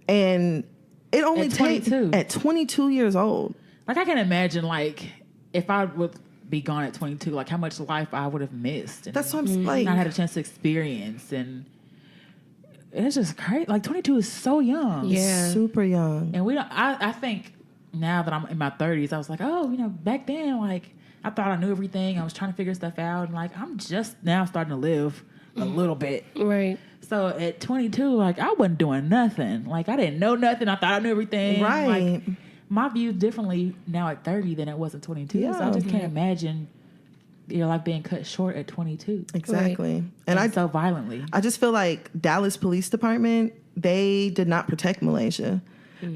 And it only takes at 22 years old. Like, I can imagine, like, if I would be gone at 22, like how much life I would have missed. And that's what I'm like. Not had a chance to experience, and it's just crazy. Like, 22 is so young. Yeah, super young. And we don't. I think now that I'm in my 30s, I was like, oh, back then, like, I thought I knew everything. I was trying to figure stuff out, and like, I'm just now starting to live a little bit. Right. So at 22, like, I wasn't doing nothing. Like, I didn't know nothing. I thought I knew everything. Right. Like, my view differently now at 30 than it was at 22. Yeah. So I just can't imagine your life being cut short at 22. Exactly. Right. And so violently. I just feel like Dallas Police Department, they did not protect Muhlaysia.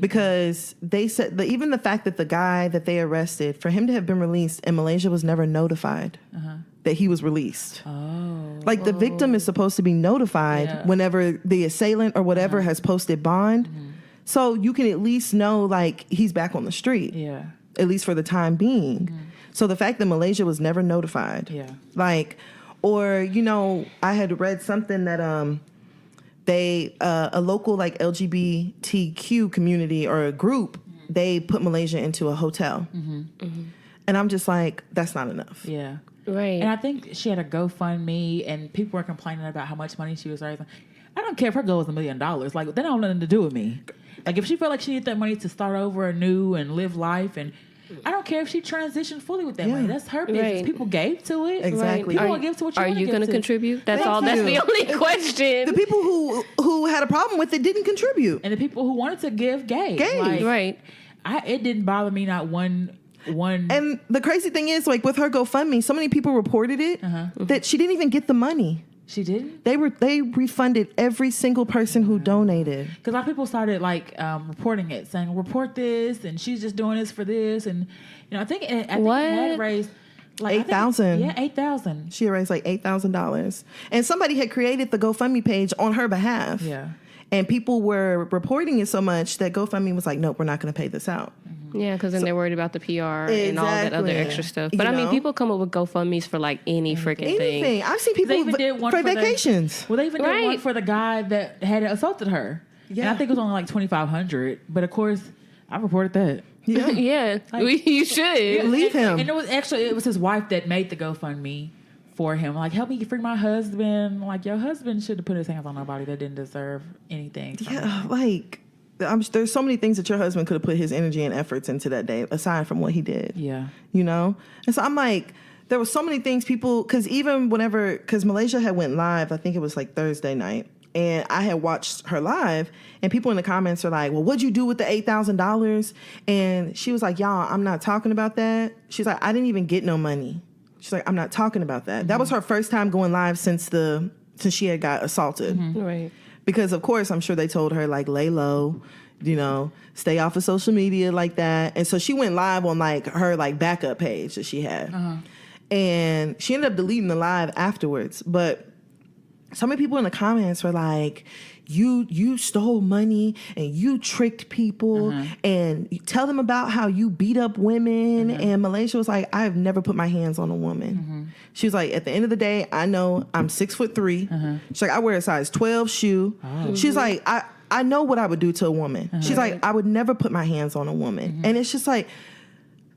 Because they said even the fact that the guy that they arrested, for him to have been released, and Muhlaysia was never notified that he was released. Like, the victim is supposed to be notified whenever the assailant or whatever has posted bond. So you can at least know, like, he's back on the street. Yeah. At least for the time being. So the fact that Muhlaysia was never notified. Yeah. Like, or, I had read something that a local, like, LGBTQ community or a group, they put Muhlaysia into a hotel. And I'm just like, that's not enough. Yeah. Right. And I think she had a GoFundMe, and people were complaining about how much money she was raising. I don't care if her goal was $1 million. Like, that don't have nothing to do with me. Like, if she felt like she needed that money to start over anew and live life, and I don't care if she transitioned fully with that money. That's her business. Right. People gave to it. Exactly. People give to what you want to give to. Are you going to contribute? That's all. That's the only question. The people who had a problem with it didn't contribute. And the people who wanted to give gave. Like, right. It didn't bother me not one. And the crazy thing is, like, with her GoFundMe, so many people reported it that she didn't even get the money. She didn't? They refunded every single person who donated. Because a lot of people started, like, reporting it, saying, report this, and she's just doing this for this. And, I think it had raised, like, $8,000. Yeah, $8,000. She raised, like, $8,000. And somebody had created the GoFundMe page on her behalf. Yeah. And people were reporting it so much that GoFundMe was like, nope, we're not going to pay this out. Yeah, because then they're worried about the PR and all that other extra stuff. But I mean, people come up with GoFundMes for like any freaking thing. I've seen people even did one for vacations. They even did one for the guy that had assaulted her. Yeah. And I think it was only like $2,500. But of course, I reported that. Yeah, yeah. Like, you should leave him. And it was his wife that made the GoFundMe for him. Like, help me free my husband. Like, your husband should have put his hands on nobody that didn't deserve anything. Yeah, like, there's so many things that your husband could have put his energy and efforts into that day, aside from what he did. Yeah. And so I'm like, there were so many things because even because Muhlaysia had went live, I think it was like Thursday night And I had watched her live, and people in the comments are like, well, what'd you do with the $8,000? And she was like, y'all, I'm not talking about that. She's like, I didn't even get no money. She's like, I'm not talking about that. That was her first time going live since she had got assaulted. Right. Because, of course, I'm sure they told her, like, lay low, you know, stay off of social media like that. And so she went live on, like, her, like, backup page that she had. And she ended up deleting the live afterwards. But so many people in the comments were like, you stole money and you tricked people and you tell them about how you beat up women. And Muhlaysia was like, I've never put my hands on a woman. She was like, at the end of the day, I know I'm 6'3". She's like, I wear a size 12 shoe. She's like, I know what I would do to a woman. She's like, I would never put my hands on a woman. And it's just like,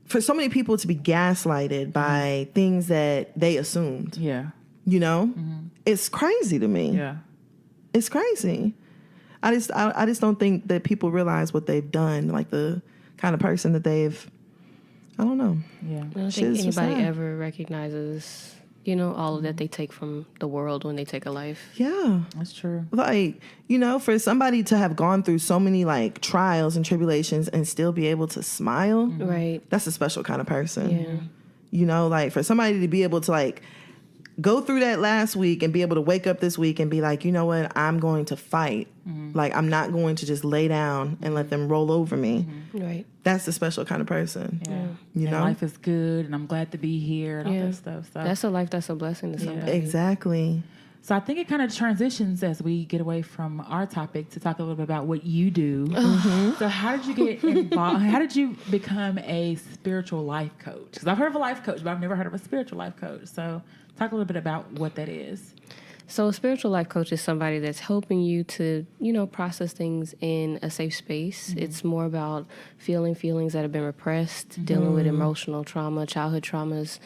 for so many people to be gaslighted by things that they assumed. Yeah. You know? It's crazy to me. Yeah. It's crazy. I just don't think that people realize what they've done, like the kind of person that they've, I don't know. I Yeah. don't think anybody ever recognizes, you know, all of that they take from the world when they take a life. Yeah. That's true. Like, you know, for somebody to have gone through so many like trials and tribulations and still be able to smile. Right. That's a special kind of person. Yeah. You know, like for somebody to be able to like go through that last week and be able to wake up this week and be like, you know what, I'm going to fight. Like, I'm not going to just lay down and let them roll over me. Right. That's a special kind of person. Yeah. You know? Life is good and I'm glad to be here and all that stuff. So That's a life that's a blessing to somebody. Exactly. So I think it kind of transitions as we get away from our topic to talk a little bit about what you do. So how did you get involved? How did you become a spiritual life coach? Because I've heard of a life coach, but I've never heard of a spiritual life coach. So talk a little bit about what that is. So a spiritual life coach is somebody that's helping you to, you know, process things in a safe space. It's more about feeling feelings that have been repressed, dealing with emotional trauma, childhood traumas,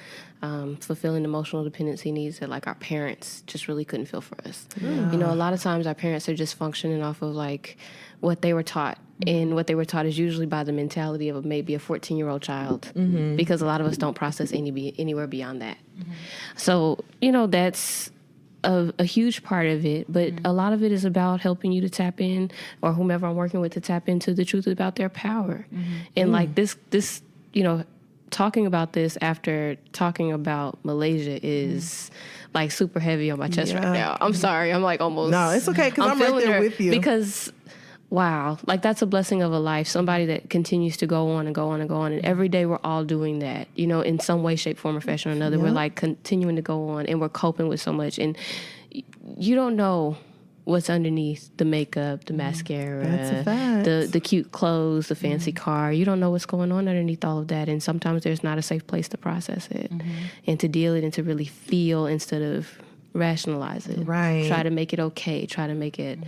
fulfilling emotional dependency needs that like our parents just really couldn't feel for us. You know, a lot of times our parents are just functioning off of like what they were taught. And what they were taught is usually by the mentality of maybe a 14-year-old child, because a lot of us don't process anywhere beyond that. So, you know, that's a huge part of it, but a lot of it is about helping you to tap in, or whomever I'm working with, to tap into the truth about their power. And like this, you know, talking about this after talking about Muhlaysia is like super heavy on my chest right now. I'm sorry. I'm like almost. No, it's okay, because I'm right there with you. Because wow, like that's a blessing of a life. Somebody that continues to go on and go on and go on. And every day we're all doing that, you know, in some way, shape, form, or fashion or another. We're like continuing to go on and we're coping with so much. And you don't know what's underneath the makeup, the mascara, That's a fact. the cute clothes, the fancy car. You don't know what's going on underneath all of that. And sometimes there's not a safe place to process it and to deal it and to really feel instead of rationalize it. Right. Try to make it okay. Try to make it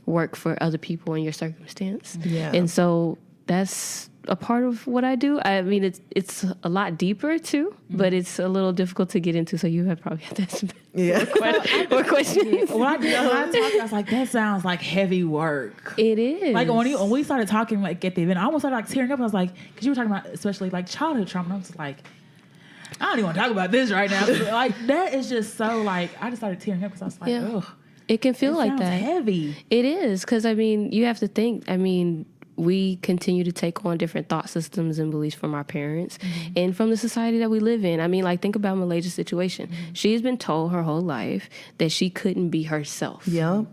work for other people in your circumstance. Yeah. And so that's a part of what I do. I mean, it's a lot deeper too, but it's a little difficult to get into. So you have probably had that more questions. When I talked, I was like, that sounds like heavy work. It is. Like when we started talking like at the event, I almost started like tearing up. I was like, because you were talking about especially like childhood trauma. And I was like, I don't even want to talk about this right now. Like that is just so like, I just started tearing up because I was like, ugh. It can feel like that. Heavy. It is, because I mean, you have to think. I mean, we continue to take on different thought systems and beliefs from our parents and from the society that we live in. I mean, like think about Muhlaysia's situation. She's been told her whole life that she couldn't be herself. Yep.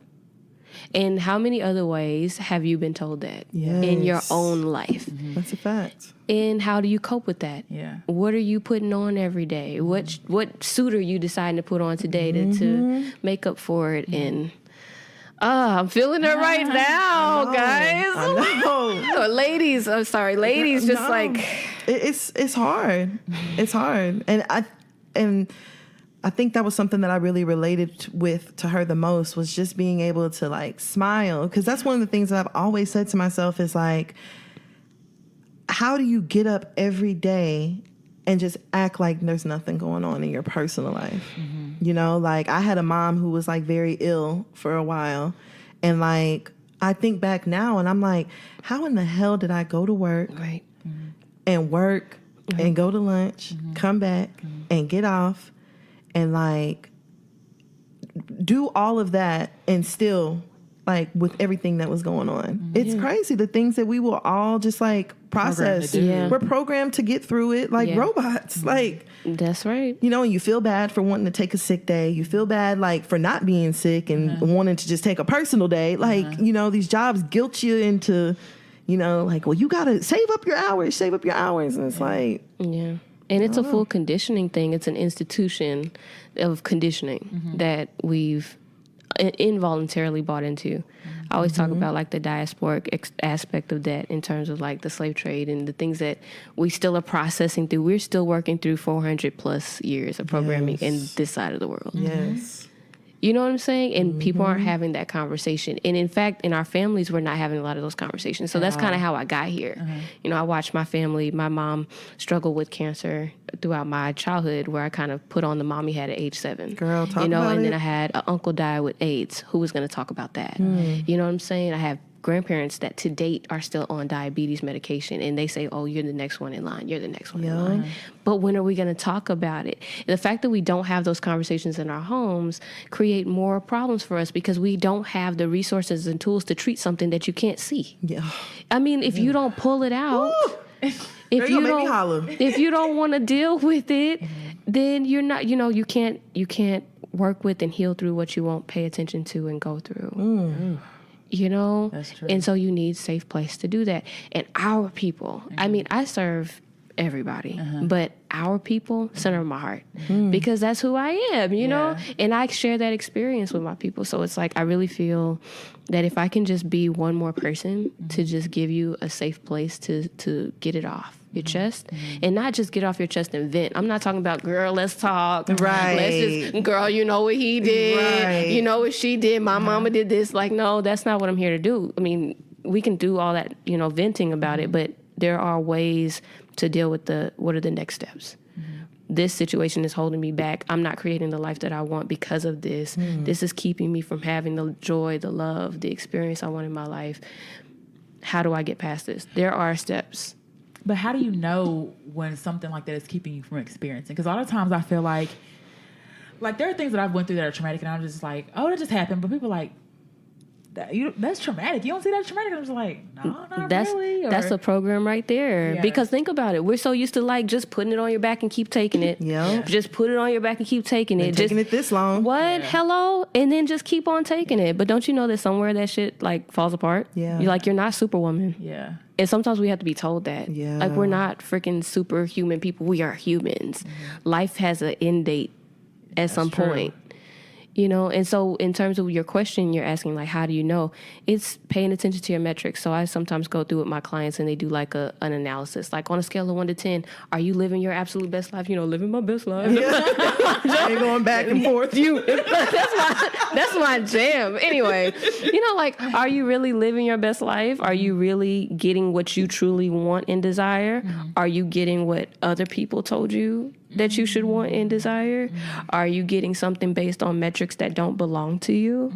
And how many other ways have you been told that in your own life? That's a fact. And how do you cope with that? Yeah. What are you putting on every day? What suit are you deciding to put on today to make up for it? And I'm feeling it right now, guys. I know. Ladies, I'm sorry, ladies, just like it's hard. It's hard, and I think that was something that I really related with to her the most, was just being able to like smile, because that's one of the things that I've always said to myself is like, how do you get up every day and just act like there's nothing going on in your personal life? You know, like I had a mom who was like very ill for a while, and like I think back now and I'm like, how in the hell did I go to work and work and go to lunch, come back and get off and like do all of that and still, like, with everything that was going on. It's crazy, the things that we will all just, like, process. We're programmed to get through it like robots. Like, that's right. You know, you feel bad for wanting to take a sick day. You feel bad, like, for not being sick and wanting to just take a personal day. Like, you know, these jobs guilt you into, you know, like, well, you got to save up your hours. And it's like... Yeah. And it's a full conditioning thing. It's an institution of conditioning that we've involuntarily bought into. I always talk about, like, the diasporic aspect of that in terms of, like, the slave trade and the things that we still are processing through. We're still working through 400 plus years of programming in this side of the world. Yes. You know what I'm saying? And people aren't having that conversation. And in fact, in our families, we're not having a lot of those conversations. So that's kind of how I got here. You know, I watched my family, my mom struggle with cancer throughout my childhood, where I kind of put on the mommy hat at age 7. Girl, talk you know, about and it. then I had an uncle die with AIDS. Who was going to talk about that? You know what I'm saying? I have grandparents that to date are still on diabetes medication, and they say, oh, you're the next one in line. You're the next one in line. But when are we going to talk about it? The fact that we don't have those conversations in our homes create more problems for us, because we don't have the resources and tools to treat something that you can't see. I mean, if you don't pull it out, if you don't want to deal with it, then you're not, you know, you can't work with and heal through what you won't pay attention to and go through. You know? That's true. And so you need a safe place to do that. And our people, I mean, I serve everybody, but our people, center of my heart, because that's who I am, you know? And I share that experience with my people. So it's like, I really feel that if I can just be one more person to just give you a safe place to get it off your chest, and not just get off your chest and vent. I'm not talking about, girl, let's talk. Right. Let's just, girl, you know what he did. Right. You know what she did. My mama did this. Like, no, that's not what I'm here to do. I mean, we can do all that, you know, venting about it, but there are ways to deal with what are the next steps. This situation is holding me back. I'm not creating the life that I want because of this. This is keeping me from having the joy, the love, the experience I want in my life. How do I get past this? There are steps. But how do you know when something like that is keeping you from experiencing? Because a lot of times I feel like there are things that I've went through that are traumatic, and I'm just like, oh, that just happened. But people are like, that's traumatic. You don't see that traumatic? I'm just like, no, not really. Or, that's a program right there. Yeah. Because think about it. We're so used to, like, just putting it on your back and keep taking it. Just put it on your back and keep taking it. Taking it this long. What? Yeah. Hello? And then just keep on taking it. But don't you know that somewhere that shit, like, falls apart? Yeah. You're not Superwoman. Yeah. And sometimes we have to be told that. Yeah. Like, we're not freaking superhuman people. We are humans. Life has an end date at some point. You know, and so in terms of your question, you're asking, like, how do you know? It's paying attention to your metrics. So I sometimes go through with my clients and they do like an analysis. Like, on a scale of 1 to 10, are you living your absolute best life? You know, living my best life. Ain't going back and forth. That's my jam. Anyway, you know, like, are you really living your best life? Are you really getting what you truly want and desire? Are you getting what other people told you that you should want and desire? Are you getting something based on metrics that don't belong to you?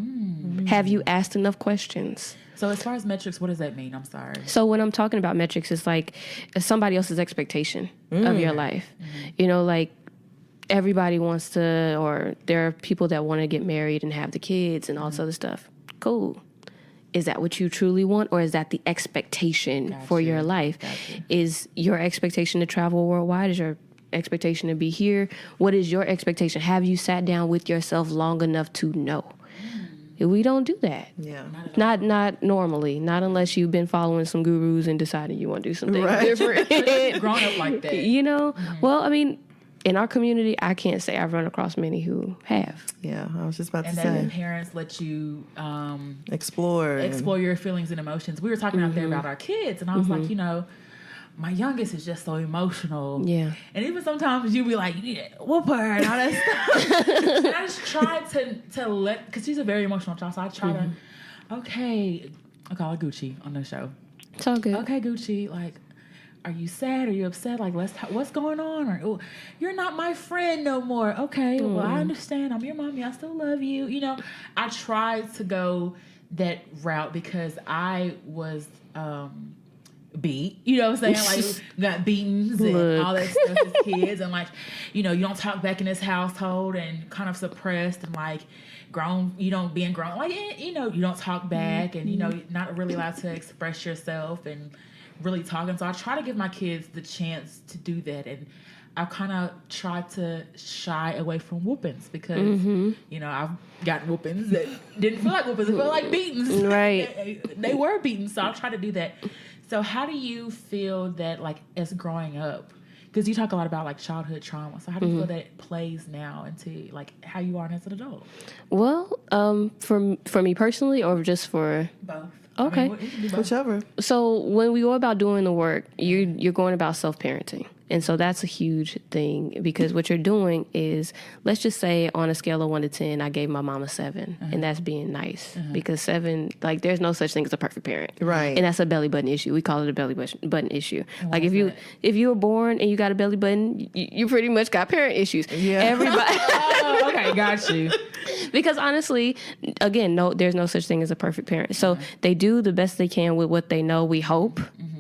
Have you asked enough questions? So as far as metrics, what does that mean? I'm sorry. So when I'm talking about metrics, it's like somebody else's expectation of your life. You know, like, everybody wants to, or there are people that want to get married and have the kids and all this other stuff. Cool. Is that what you truly want, or is that the expectation for your life? Is your expectation to travel worldwide? Is your expectation to be here? What is your expectation? Have you sat down with yourself long enough to know? We don't do that. Yeah. Not normally. Not unless you've been following some gurus and deciding you want to do something different. Grown up like that. You know? Well, I mean, in our community, I can't say I've run across many who have. Yeah, I was just about to and say. that your parents let you explore your feelings and emotions. We were talking out there about our kids, and I was like, you know, my youngest is just so emotional. Yeah. And even sometimes you be like, you need to whoop her and all that stuff. And I just try to let, because she's a very emotional child, so I try to, okay, I call her Gucci on the show. It's all good. Okay, Gucci, like, are you sad? Are you upset? Like, what's going on? Or, oh, you're not my friend no more. Okay, well, I understand. I'm your mommy. I still love you. You know, I tried to go that route because I was beat, you know what I'm saying? Like, got beatings and all that stuff as kids. And, like, you know, you don't talk back in this household and kind of suppressed and, like, being grown. Like, you know, you don't talk back and, you know, you're not really allowed to express yourself and really talking. So I try to give my kids the chance to do that. And I kind of try to shy away from whoopings because, you know, I've gotten whoopings that didn't feel like whoopings. It felt like beatings. Right. They were beatings. So I try to do that. So how do you feel that, like, as growing up, because you talk a lot about, like, childhood trauma. So how do you feel that it plays now into, like, how you are as an adult? Well, for me personally, or just for Both. Okay. I mean, it can be both. Whichever. So when we go about doing the work, you're going about self-parenting. And so that's a huge thing because what you're doing is, let's just say on a scale of 1 to 10, I gave my mom a 7, and that's being nice because 7, like, there's no such thing as a perfect parent, Right? And that's a belly button issue. We call it a belly button issue. Like if you were born and you got a belly button, you pretty much got parent issues. Yeah. Everybody. Oh, okay, got you. Because honestly, again, there's no such thing as a perfect parent. So they do the best they can with what they know. We hope.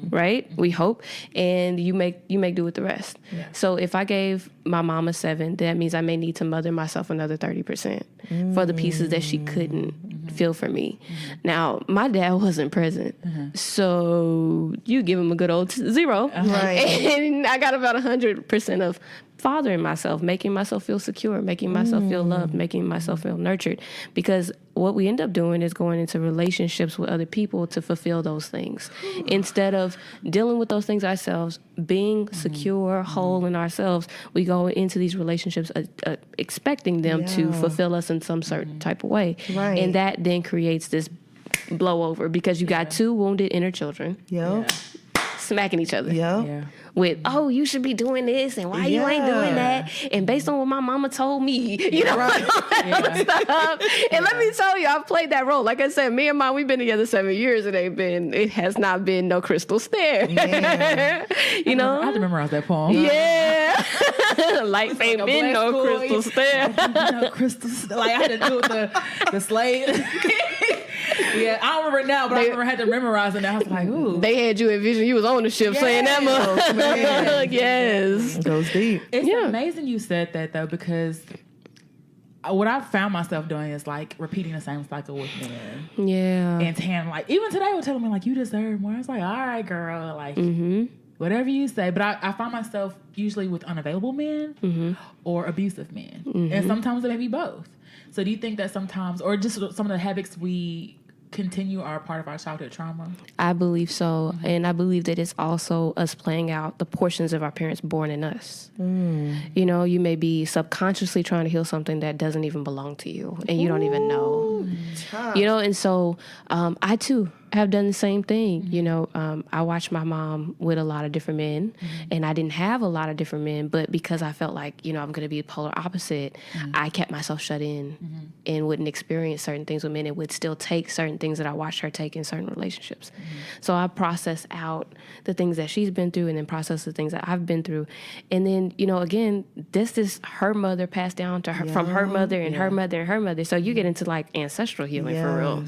Right? We hope. And you make do with the rest. Yeah. So if I gave my mom a 7, that means I may need to mother myself another 30% for the pieces that she couldn't feel for me. Now, my dad wasn't present. So you give him a good old 0. Right. And I got about 100% of fathering myself, making myself feel secure, making myself feel loved, making myself feel nurtured. Because what we end up doing is going into relationships with other people to fulfill those things. Instead of dealing with those things ourselves, being secure, whole in ourselves, we go into these relationships expecting them to fulfill us in some certain type of way. Right. And that then creates this blowover because you got 2 wounded inner children smacking each other. Yeah. With, you should be doing this, and why you ain't doing that, and based on what my mama told me, you know, stuff. And let me tell you, I've played that role. Like I said, me and mom, we've been together 7 years, and it has not been no crystal stair. You know, I have to memorize that poem. Yeah, life ain't been no crystal stair. No crystal stair. Like I had to do with the slave. Yeah, I don't remember it now, but I remember I had to memorize it. And I was like, ooh. They had you envision you was on the ship saying that much. Yes. It goes deep. It's amazing you said that, though, because what I've found myself doing is, like, repeating the same cycle with men. Yeah. And Tam, like, even today was telling me, like, you deserve more. I was like, all right, girl. Like, whatever you say. But I find myself usually with unavailable men or abusive men. And sometimes it may be both. So do you think that sometimes, or just some of the habits we continue are part of our childhood trauma? I believe so. And I believe that it's also us playing out the portions of our parents born in us. You know, you may be subconsciously trying to heal something that doesn't even belong to you and you don't even know. You know, and so I too have done the same thing. You know, I watched my mom with a lot of different men and I didn't have a lot of different men, but because I felt like, you know, I'm going to be polar opposite, I kept myself shut in and wouldn't experience certain things with men and would still take certain things that I watched her take in certain relationships. So I process out the things that she's been through and then process the things that I've been through. And then, you know, again, this is her mother passed down to her from her mother and her mother and her mother. So you get into like ancestral healing for real.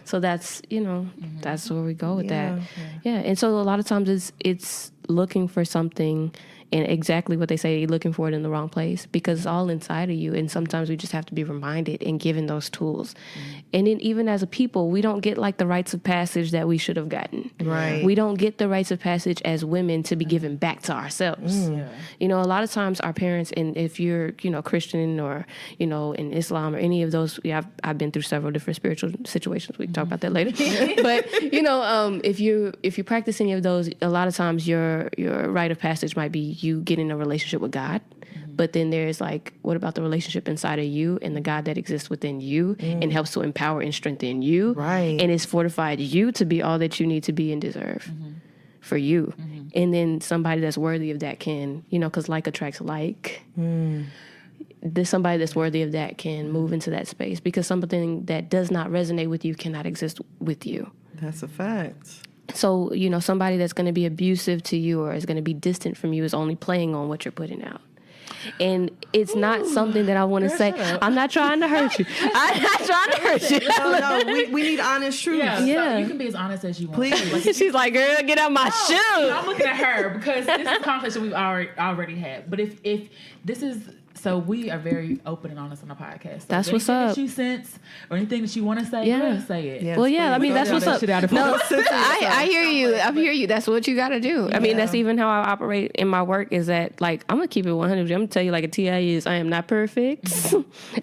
So that's, you know, that's where we go with that. Yeah. And so a lot of times it's looking for something and exactly what they say, looking for it in the wrong place because it's all inside of you. And sometimes we just have to be reminded and given those tools. And then even as a people, we don't get like the rites of passage that we should have gotten. Right. We don't get the rites of passage as women to be given back to ourselves. You know, a lot of times our parents, and if you're, you know, Christian or, you know, in Islam or any of those, I've been through several different spiritual situations. We can talk about that later. But, you know, if you practice any of those, a lot of times your rite of passage might be you get in a relationship with God, but then there's like, what about the relationship inside of you and the God that exists within you and helps to empower and strengthen you, right? And it's fortified you to be all that you need to be and deserve for you. And then somebody that's worthy of that can, you know, because like attracts like. There's somebody that's worthy of that can move into that space because something that does not resonate with you cannot exist with you. That's a fact. So, you know, somebody that's going to be abusive to you or is going to be distant from you is only playing on what you're putting out. And it's not something that I want to say. I'm not trying to hurt you. I'm not trying to hurt you. No, we need honest truth. Yeah. Yeah. So you can be as honest as you want. Please. She's like, girl, get out my shoes. I'm looking at her because this is a conversation we've already had. But if this is, so we are very open and honest on the podcast. So That's what's up. Anything that you sense or anything that you want to say, go ahead and say it. Yes, Well, yeah, please. I mean, that's what's up. No, Censor I hear you. I hear you. That's what you got to do. I mean, that's even how I operate in my work is that, like, I'm going to keep it 100. I'm going to tell you like a TI is, I am not perfect.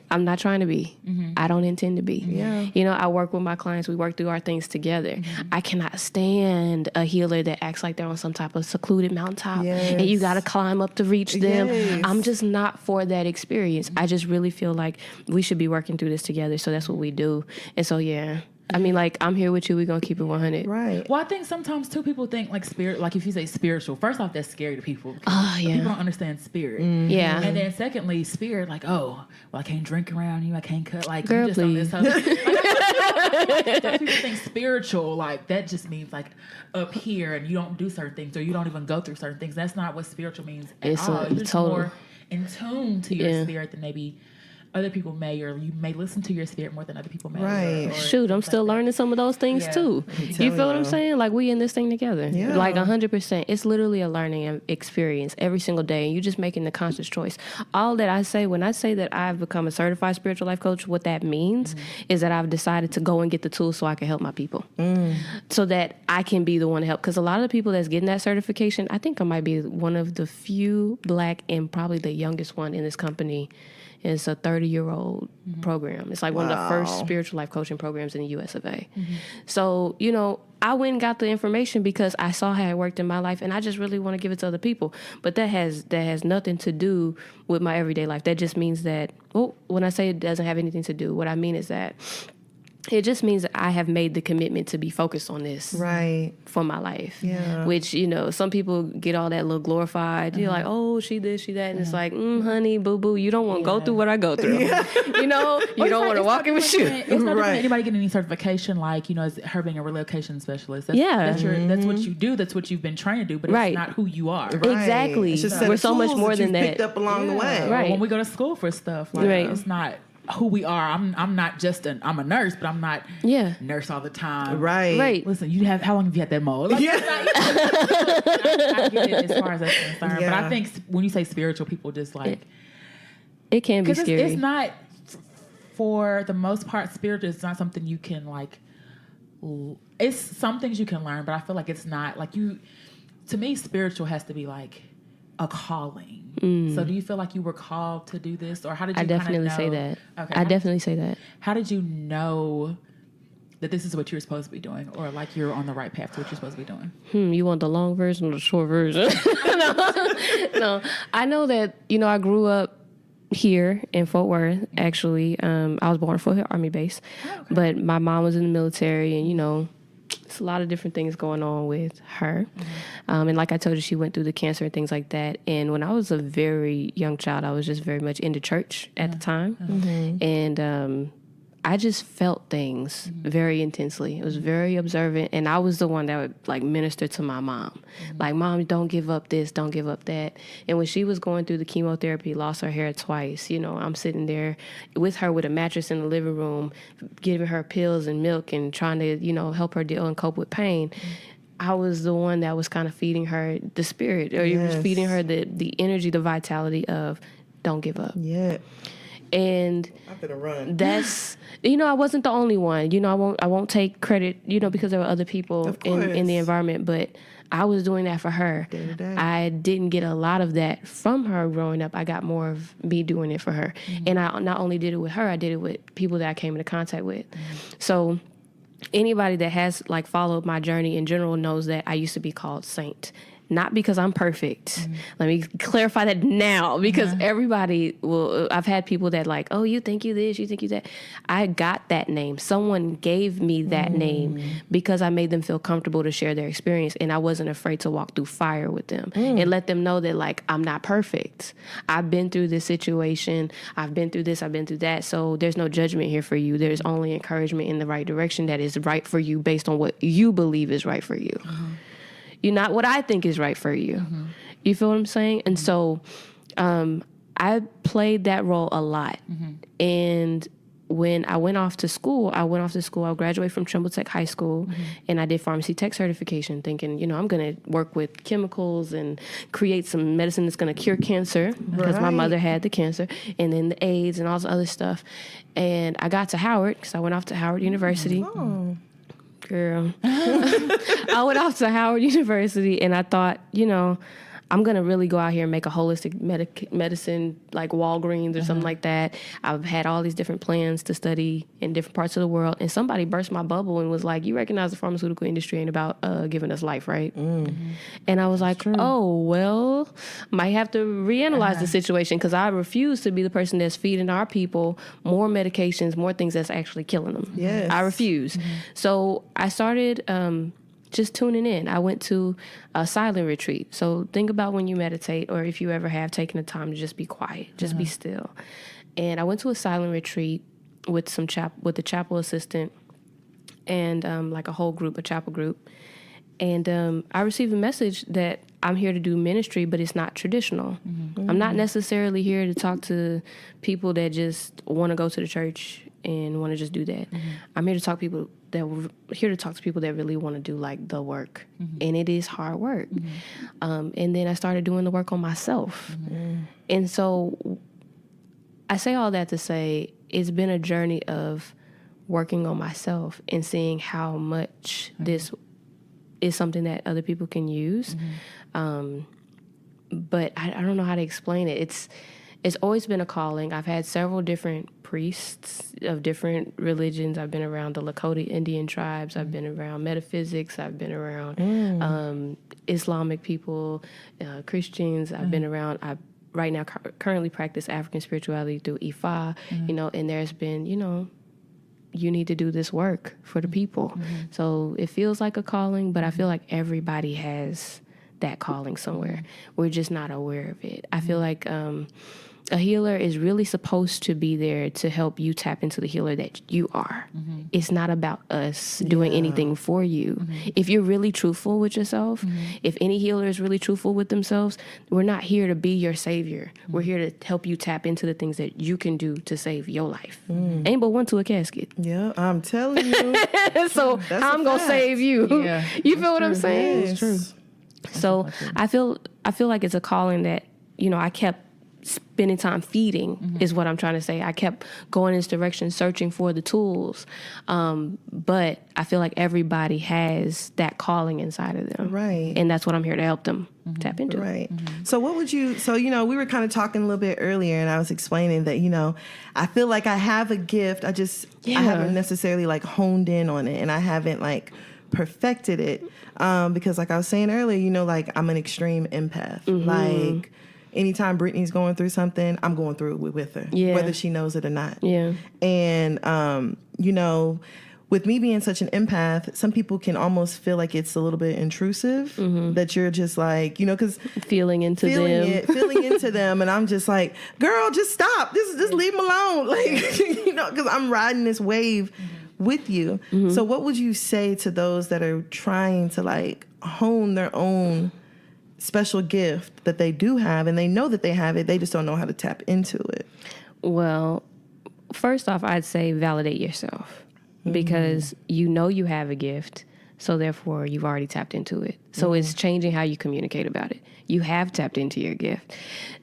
I'm not trying to be. I don't intend to be. Yeah. You know, I work with my clients. We work through our things together. I cannot stand a healer that acts like they're on some type of secluded mountaintop and you got to climb up to reach them. Yes. I'm just not for that experience. I just really feel like we should be working through this together. So that's what we do. And so, yeah. I mean, like, I'm here with you. We're going to keep it 100. Right. Well, I think sometimes, too, people think, like, spirit, like, if you say spiritual, first off, that's scary to people. Oh, yeah. People don't understand spirit. Yeah. And then, secondly, spirit, like, oh, well, I can't drink around you. I can't cut. Like, Girl, you just on please. this. Some people think spiritual, like, that just means, like, up here, and you don't do certain things, or you don't even go through certain things. That's not what spiritual means at It's all. a You're just total. more in tune to your spirit than maybe other people may, or you may listen to your spirit more than other people may. Right. Or Shoot, I'm still learning some of those things too. You feel what I'm saying? Like, we in this thing together. Yeah. Like 100%. It's literally a learning experience every single day. And you just making the conscious choice. All that I say, when I say that I've become a certified spiritual life coach, what that means is that I've decided to go and get the tools so I can help my people. So that I can be the one to help. Because a lot of the people that's getting that certification, I think I might be one of the few Black and probably the youngest one in this company. It's a 30-year-old program. It's like one of the first spiritual life coaching programs in the US of A. So, you know, I went and got the information because I saw how it worked in my life, and I just really want to give it to other people. But that has nothing to do with my everyday life. That just means that, when I say it doesn't have anything to do, what I mean is that it just means that I have made the commitment to be focused on this for my life. Yeah. Which, you know, some people get all that little glorified. You're like, oh, she this, she that. And it's like, honey, boo-boo, you don't want to go through what I go through. You know, you don't want to walk in with shoes. It's not different than anybody getting any certification, like, you know, as her being a relocation specialist. That's, that's what you do. That's what you've been trained to do, but it's not who you are. Right. Exactly. It's just We're so much more than that. Picked up along the way. Right. When we go to school for stuff, like, it's not who we are. I'm not just I'm a nurse, but I'm not nurse all the time. Right. Listen, how long have you had that mole? Like, I get it as far as that's concerned. But I think when you say spiritual, people just like it can be scary. It's not, for the most part, spiritual is not something you can like. It's some things you can learn, but I feel like it's not like you. To me, spiritual has to be like a calling. So do you feel like you were called to do this, or how did you? I definitely know? say that. Okay, I definitely say that. How did you know that this is what you're supposed to be doing, or like you're on the right path to what you're supposed to be doing? You want the long version or the short version? No. I know that, you know, I grew up here in Fort Worth, actually. I was born at Fort Hill Army Base, but my mom was in the military, and, you know, it's a lot of different things going on with her. And like I told you, she went through the cancer and things like that. And when I was a very young child, I was just very much into church at the time. And I just felt things very intensely. It was very observant, and I was the one that would like minister to my mom. Like, Mom, don't give up this, don't give up that. And when she was going through the chemotherapy, lost her hair twice, you know, I'm sitting there with her with a mattress in the living room, giving her pills and milk and trying to, you know, help her deal and cope with pain. I was the one that was kind of feeding her the spirit, or you was feeding her the energy, the vitality of don't give up. Yeah. And I'm gonna run. that's, you know, I wasn't the only one. You know, I won't take credit, you know, because there were other people in the environment, but I was doing that for her. I didn't get a lot of that from her growing up. I got more of me doing it for her. And I not only did it with her, I did it with people that I came into contact with. So anybody that has like followed my journey in general knows that I used to be called Saint. Not because I'm perfect. Let me clarify that now, because everybody will, I've had people that like, oh, you think you this, you think you that. I got that name. Someone gave me that name because I made them feel comfortable to share their experience, and I wasn't afraid to walk through fire with them and let them know that like, I'm not perfect. I've been through this situation. I've been through this, I've been through that. So there's no judgment here for you. There's only encouragement in the right direction that is right for you based on what you believe is right for you. You're not what I think is right for you. You feel what I'm saying? And so I I played that role a lot. And when I went off to school, I graduated from Trimble Tech High School, and I did pharmacy tech certification, thinking, you know, I'm going to work with chemicals and create some medicine that's going to cure cancer, because my mother had the cancer, and then the AIDS and all this other stuff. And I got to Howard, because I went off to Howard University. Girl. I went off to Howard University, and I thought, you know, I'm going to really go out here and make a holistic medicine, like Walgreens or something like that. I've had all these different plans to study in different parts of the world. And somebody burst my bubble and was like, you recognize the pharmaceutical industry ain't about giving us life, right? And I was like, oh, well, might have to reanalyze the situation, because I refuse to be the person that's feeding our people more medications, more things that's actually killing them. Yes. I refuse. So I started... just tuning in. I went to a silent retreat. So think about when you meditate, or if you ever have taken the time to just be quiet, just be still. And I went to a silent retreat with the chapel assistant and like a whole group, a chapel group. And I received a message that I'm here to do ministry, but it's not traditional. I'm not necessarily here to talk to people that just want to go to the church and want to just do that. I'm here to talk to people that really want to do like the work, and it is hard work. And then I started doing the work on myself, and so I say all that to say it's been a journey of working on myself and seeing how much this is something that other people can use. But I don't know how to explain it. It's always been a calling. I've had several different priests of different religions. I've been around the Lakota Indian tribes. I've been around metaphysics. I've been around Islamic people, Christians. I've been around, I right now currently practice African spirituality through Ifa, you know, and there's been, you know, you need to do this work for the people. So it feels like a calling, but I feel like everybody has that calling somewhere. We're just not aware of it. I feel like a healer is really supposed to be there to help you tap into the healer that you are. It's not about us doing anything for you. If you're really truthful with yourself, if any healer is really truthful with themselves, we're not here to be your savior. We're here to help you tap into the things that you can do to save your life. Ain't but one to a casket. Yeah, I'm telling you. So I'm going to save you. Yeah, you feel what I'm saying? It's true. So I feel like it's a calling that, you know, I kept spending time feeding is what I'm trying to say. I kept going in this direction, searching for the tools. But I feel like everybody has that calling inside of them. Right. And that's what I'm here to help them tap into. Right. So you know, we were kind of talking a little bit earlier, and I was explaining that, you know, I feel like I have a gift. I haven't necessarily like honed in on it, and I haven't like perfected it. Because like I was saying earlier, you know, like I'm an extreme empath. Like anytime Brittany's going through something, I'm going through it with her, whether she knows it or not. Yeah. And, you know, with me being such an empath, some people can almost feel like it's a little bit intrusive, that you're just like, you know, because feeling into them. And I'm just like, girl, just stop. Just leave them alone. Like, you know, because I'm riding this wave with you. So what would you say to those that are trying to like hone their own special gift that they do have, and they know that they have it, they just don't know how to tap into it? Well, first off, I'd say validate yourself, because you know you have a gift, so therefore you've already tapped into it. So it's changing how you communicate about it. You have tapped into your gift.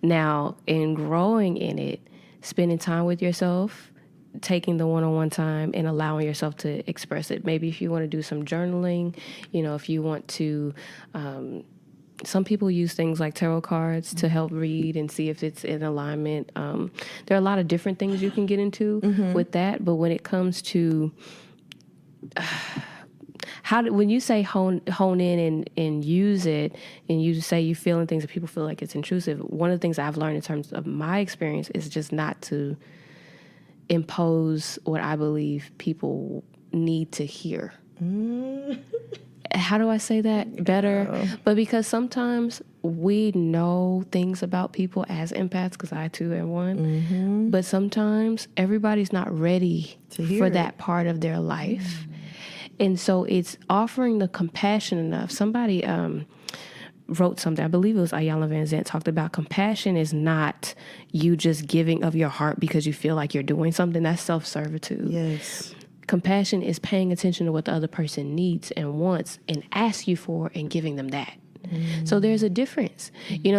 Now, in growing in it, spending time with yourself, taking the one-on-one time and allowing yourself to express it. Maybe if you want to do some journaling, you know, if you want to, some people use things like tarot cards to help read and see if it's in alignment. There are a lot of different things you can get into with that. But when it comes to when you say hone in and use it, and you say you're feeling things that people feel like it's intrusive, one of the things I've learned in terms of my experience is just not to impose what I believe people need to hear. How do I say that better? But because sometimes we know things about people as empaths, because I too am one, but sometimes everybody's not ready for that part of their life. And so it's offering the compassion enough. Somebody wrote something. I believe it was Iyanla Vanzant talked about compassion is not you just giving of your heart because you feel like you're doing something. That's self-servitude. Yes. Compassion is paying attention to what the other person needs and wants and asks you for and giving them that. So there's a difference.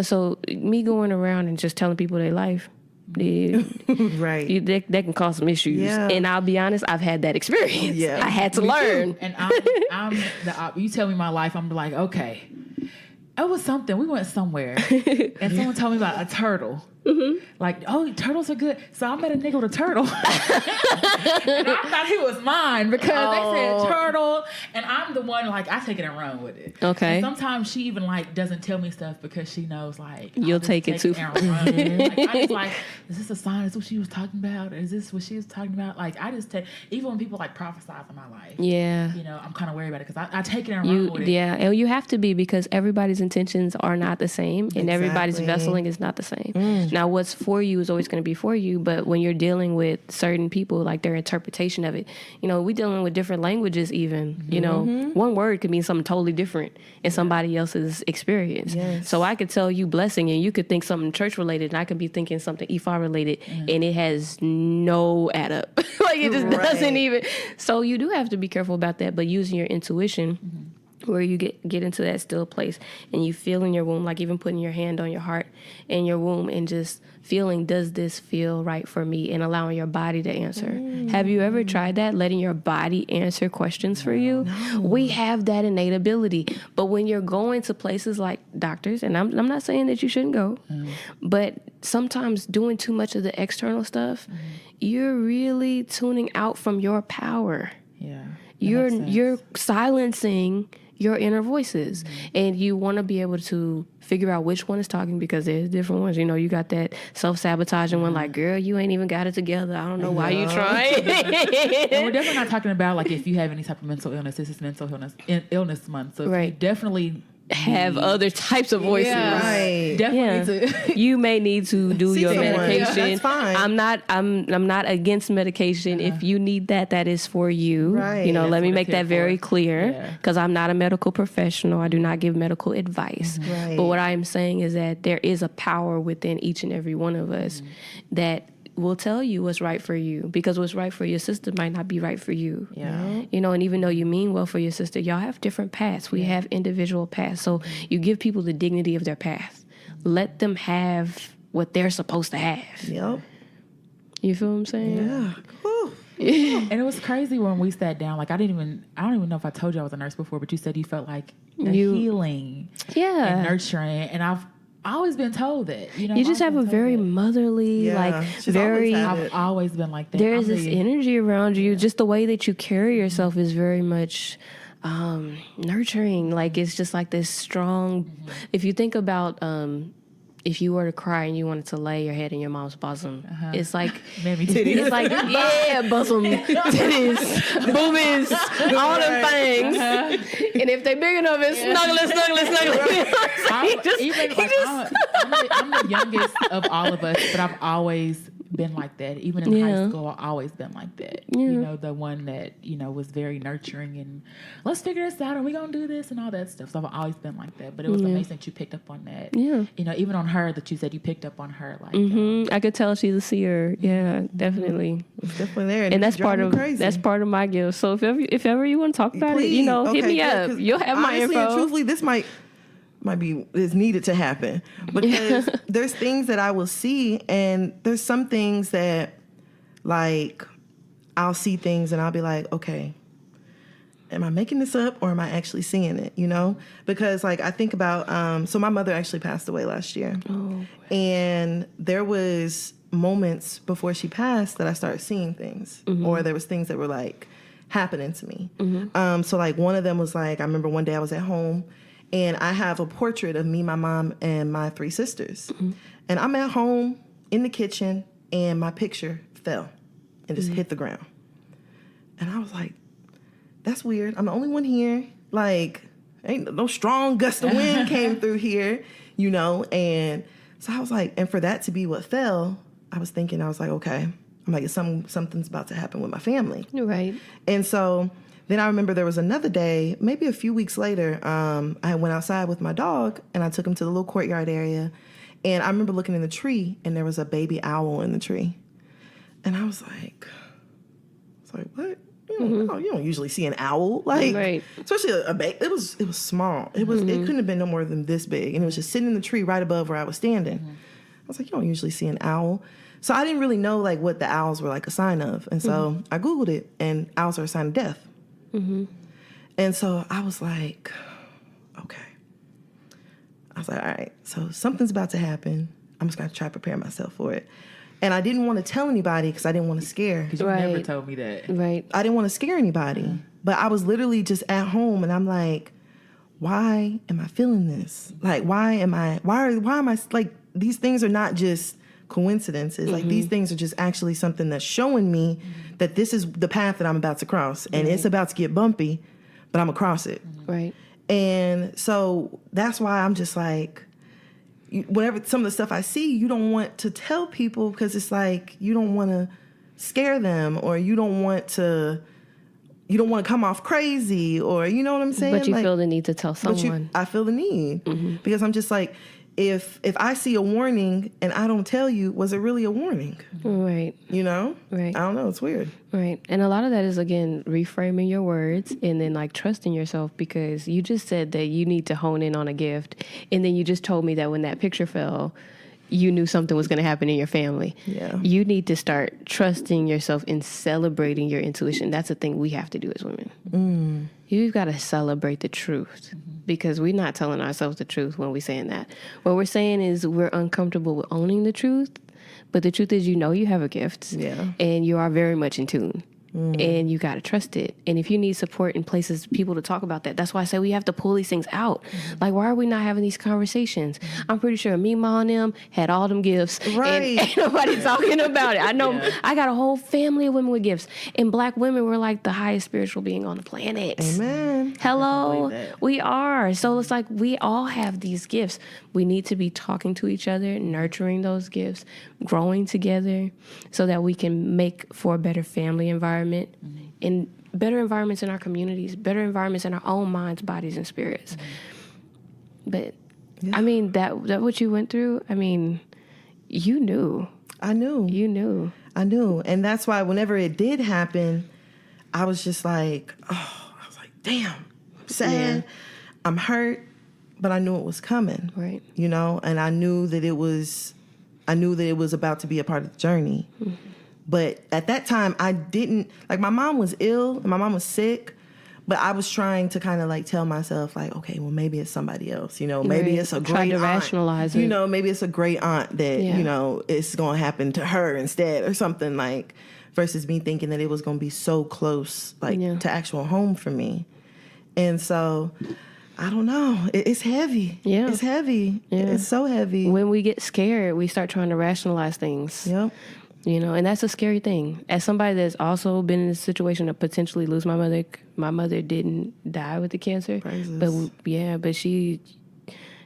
So me going around and just telling people their life, Right. That can cause some issues. Yeah. And I'll be honest, I've had that experience. Yeah. I had to learn. And you tell me my life, I'm like, okay. It was something. We went somewhere, and someone told me about a turtle. Like, oh, turtles are good. So I met a nigga with a turtle. And I thought he was mine because they said turtle, and I'm the one, like, I take it and run with it. Okay. And sometimes she even, like, doesn't tell me stuff because she knows, like, you'll take it too. And run. Like, I just like, is this a sign? Is this what she was talking about? Is this what she was talking about? Like, I just take, even when people, like, prophesize in my life. Yeah. I'm kind of worried about it because I take it and run with it. Yeah, and you have to be because everybody's intentions are not the same, and everybody's vesseling is not the same. Now, what's for you is always going to be for you, but when you're dealing with certain people, like their interpretation of it, we're dealing with different languages even, one word could mean something totally different in somebody else's experience. Yes. So I could tell you blessing and you could think something church related, and I could be thinking something Ifa related, and it has no add up. Like it just doesn't even. So you do have to be careful about that, but using your intuition, where you get into that still place and you feel in your womb, like even putting your hand on your heart and your womb and just feeling, does this feel right for me, and allowing your body to answer. Have you ever tried that, letting your body answer questions for you? No. We have that innate ability, but when you're going to places like doctors, and I'm not saying that you shouldn't go, but sometimes doing too much of the external stuff, you're really tuning out from your power. Yeah. You're silencing your inner voices, and you want to be able to figure out which one is talking, because there's different ones. You got that self-sabotaging one, like, girl, you ain't even got it together. I don't know why you trying. And we're definitely not talking about, like, if you have any type of mental illness. This is mental illness month, so you definitely have other types of voices. Yeah, right. Definitely. You may need to do your medication. Yeah, that's fine. I'm not against medication. If you need that is for you. Right. Let me make that very clear, because I'm not a medical professional. I do not give medical advice. Right. But what I am saying is that there is a power within each and every one of us that will tell you what's right for you, because what's right for your sister might not be right for you. Yeah. And even though you mean well for your sister, y'all have different paths. We have individual paths. So you give people the dignity of their path. Let them have what they're supposed to have. Yep. You feel what I'm saying? Yeah. Whew. And it was crazy when we sat down. Like, I don't even know if I told you I was a nurse before, but you said you felt like the healing and nurturing. And I've always been told that. You just have a very motherly, I've always been like that. There is this energy around you. Just the way that you carry yourself is very much nurturing. Like, it's just like this strong. If you think about if you were to cry and you wanted to lay your head in your mom's bosom, it's like Mammy titties. It's like bosom, titties, boobies, all them things. And if they big enough, it's snuggling. I'm the youngest of all of us, but I've always been like that. Even in high school, I've always been like that. The one that, was very nurturing and let's figure this out and we're going to do this and all that stuff. So I've always been like that. But it was amazing that you picked up on that. Yeah. Even on her, that you said you picked up on her. Like, I could tell she's a seer. Yeah, definitely. It's definitely there. And that's part of my gift. So if ever you want to talk about it, hit me up. You'll have my info. And truthfully, this might be is needed to happen, because there's things that I will see, and there's some things that, like, I'll see things and I'll be like, okay, am I making this up or am I actually seeing it? Because, like, I think about so my mother actually passed away last year, and there was moments before she passed that I started seeing things, or there was things that were like happening to me. So, like, one of them was like, I remember one day I was at home. And I have a portrait of me, my mom, and my 3 sisters. And I'm at home in the kitchen, and my picture fell and just hit the ground. And I was like, that's weird. I'm the only one here. Like, ain't no strong gust of wind came through here, And so I was like, and for that to be what fell, I was like, okay. I'm like, something's about to happen with my family. Right. And so Then I remember there was another day, maybe a few weeks later, I went outside with my dog, and I took him to the little courtyard area. And I remember looking in the tree, and there was a baby owl in the tree. And I was like, what? You don't usually see an owl, like, right. especially a baby. It was small. It couldn't have been no more than this big, and it was just sitting in the tree right above where I was standing. I was like, you don't usually see an owl, so I didn't really know like what the owls were like a sign of, and so I Googled it, and owls are a sign of death. And so I was like, okay. I was like, all right, so something's about to happen. I'm just going to try to prepare myself for it. And I didn't want to tell anybody because I didn't want to scare. Because you never told me that. Right. I didn't want to scare anybody. But I was literally just at home, and I'm like, why am I feeling this? Like, why am I, like, these things are not just coincidences. Like, these things are just actually something that's showing me that this is the path that I'm about to cross. And it's about to get bumpy, but I'm going to cross it. Right. And so that's why I'm just like, whenever some of the stuff I see, you don't want to tell people because it's like you don't want to scare them, or you don't want to come off crazy, or you know what I'm saying? But you like, feel the need to tell someone. I feel the need because I'm just like, if I see a warning and I don't tell you, was it really a warning? Right. You know? Right. I don't know. It's weird. Right. And a lot of that is, again, reframing your words and then like trusting yourself, because you just said that you need to hone in on a gift. And then you just told me that when that picture fell, you knew something was going to happen in your family. Yeah. You need to start trusting yourself and celebrating your intuition. That's a thing we have to do as women. You've got to celebrate the truth, because we're not telling ourselves the truth when we're saying that. What we're saying is we're uncomfortable with owning the truth, but the truth is, you know, you have a gift, and you are very much in tune. And you got to trust it. And if you need support in places, people to talk about that, that's why I say we have to pull these things out. Like, why are we not having these conversations? I'm pretty sure me, Ma, and them had all them gifts. Right. And ain't nobody talking about it. I know I got a whole family of women with gifts. And Black women were like the highest spiritual being on the planet. Amen. Hello. We are. So it's like we all have these gifts. We need to be talking to each other, nurturing those gifts, growing together so that we can make for a better family environment and better environments in our communities, better environments in our own minds, bodies, and spirits. But I mean, that what you went through, I mean, you knew. I knew. You knew. I knew. And that's why whenever it did happen, I was just like, oh, I was like, damn, I'm sad. I'm hurt, but I knew it was coming. Right. You know, and I knew that it was about to be a part of the journey. But at that time, I didn't, like, my mom was ill and my mom was sick, but I was trying to kind of like tell myself, like, okay, well, maybe it's somebody else, you know, maybe it's a great Trying to aunt. rationalize it. You know, maybe it's a great aunt that, you know, it's going to happen to her instead or something, like, versus me thinking that it was going to be so close, like, to actual home for me. And so, I don't know. It's heavy. Yeah. It's heavy. Yeah. It's so heavy. When we get scared, we start trying to rationalize things. Yep. You know, and that's a scary thing. As somebody that's also been in a situation to potentially lose my mother didn't die with the cancer. Praises. But she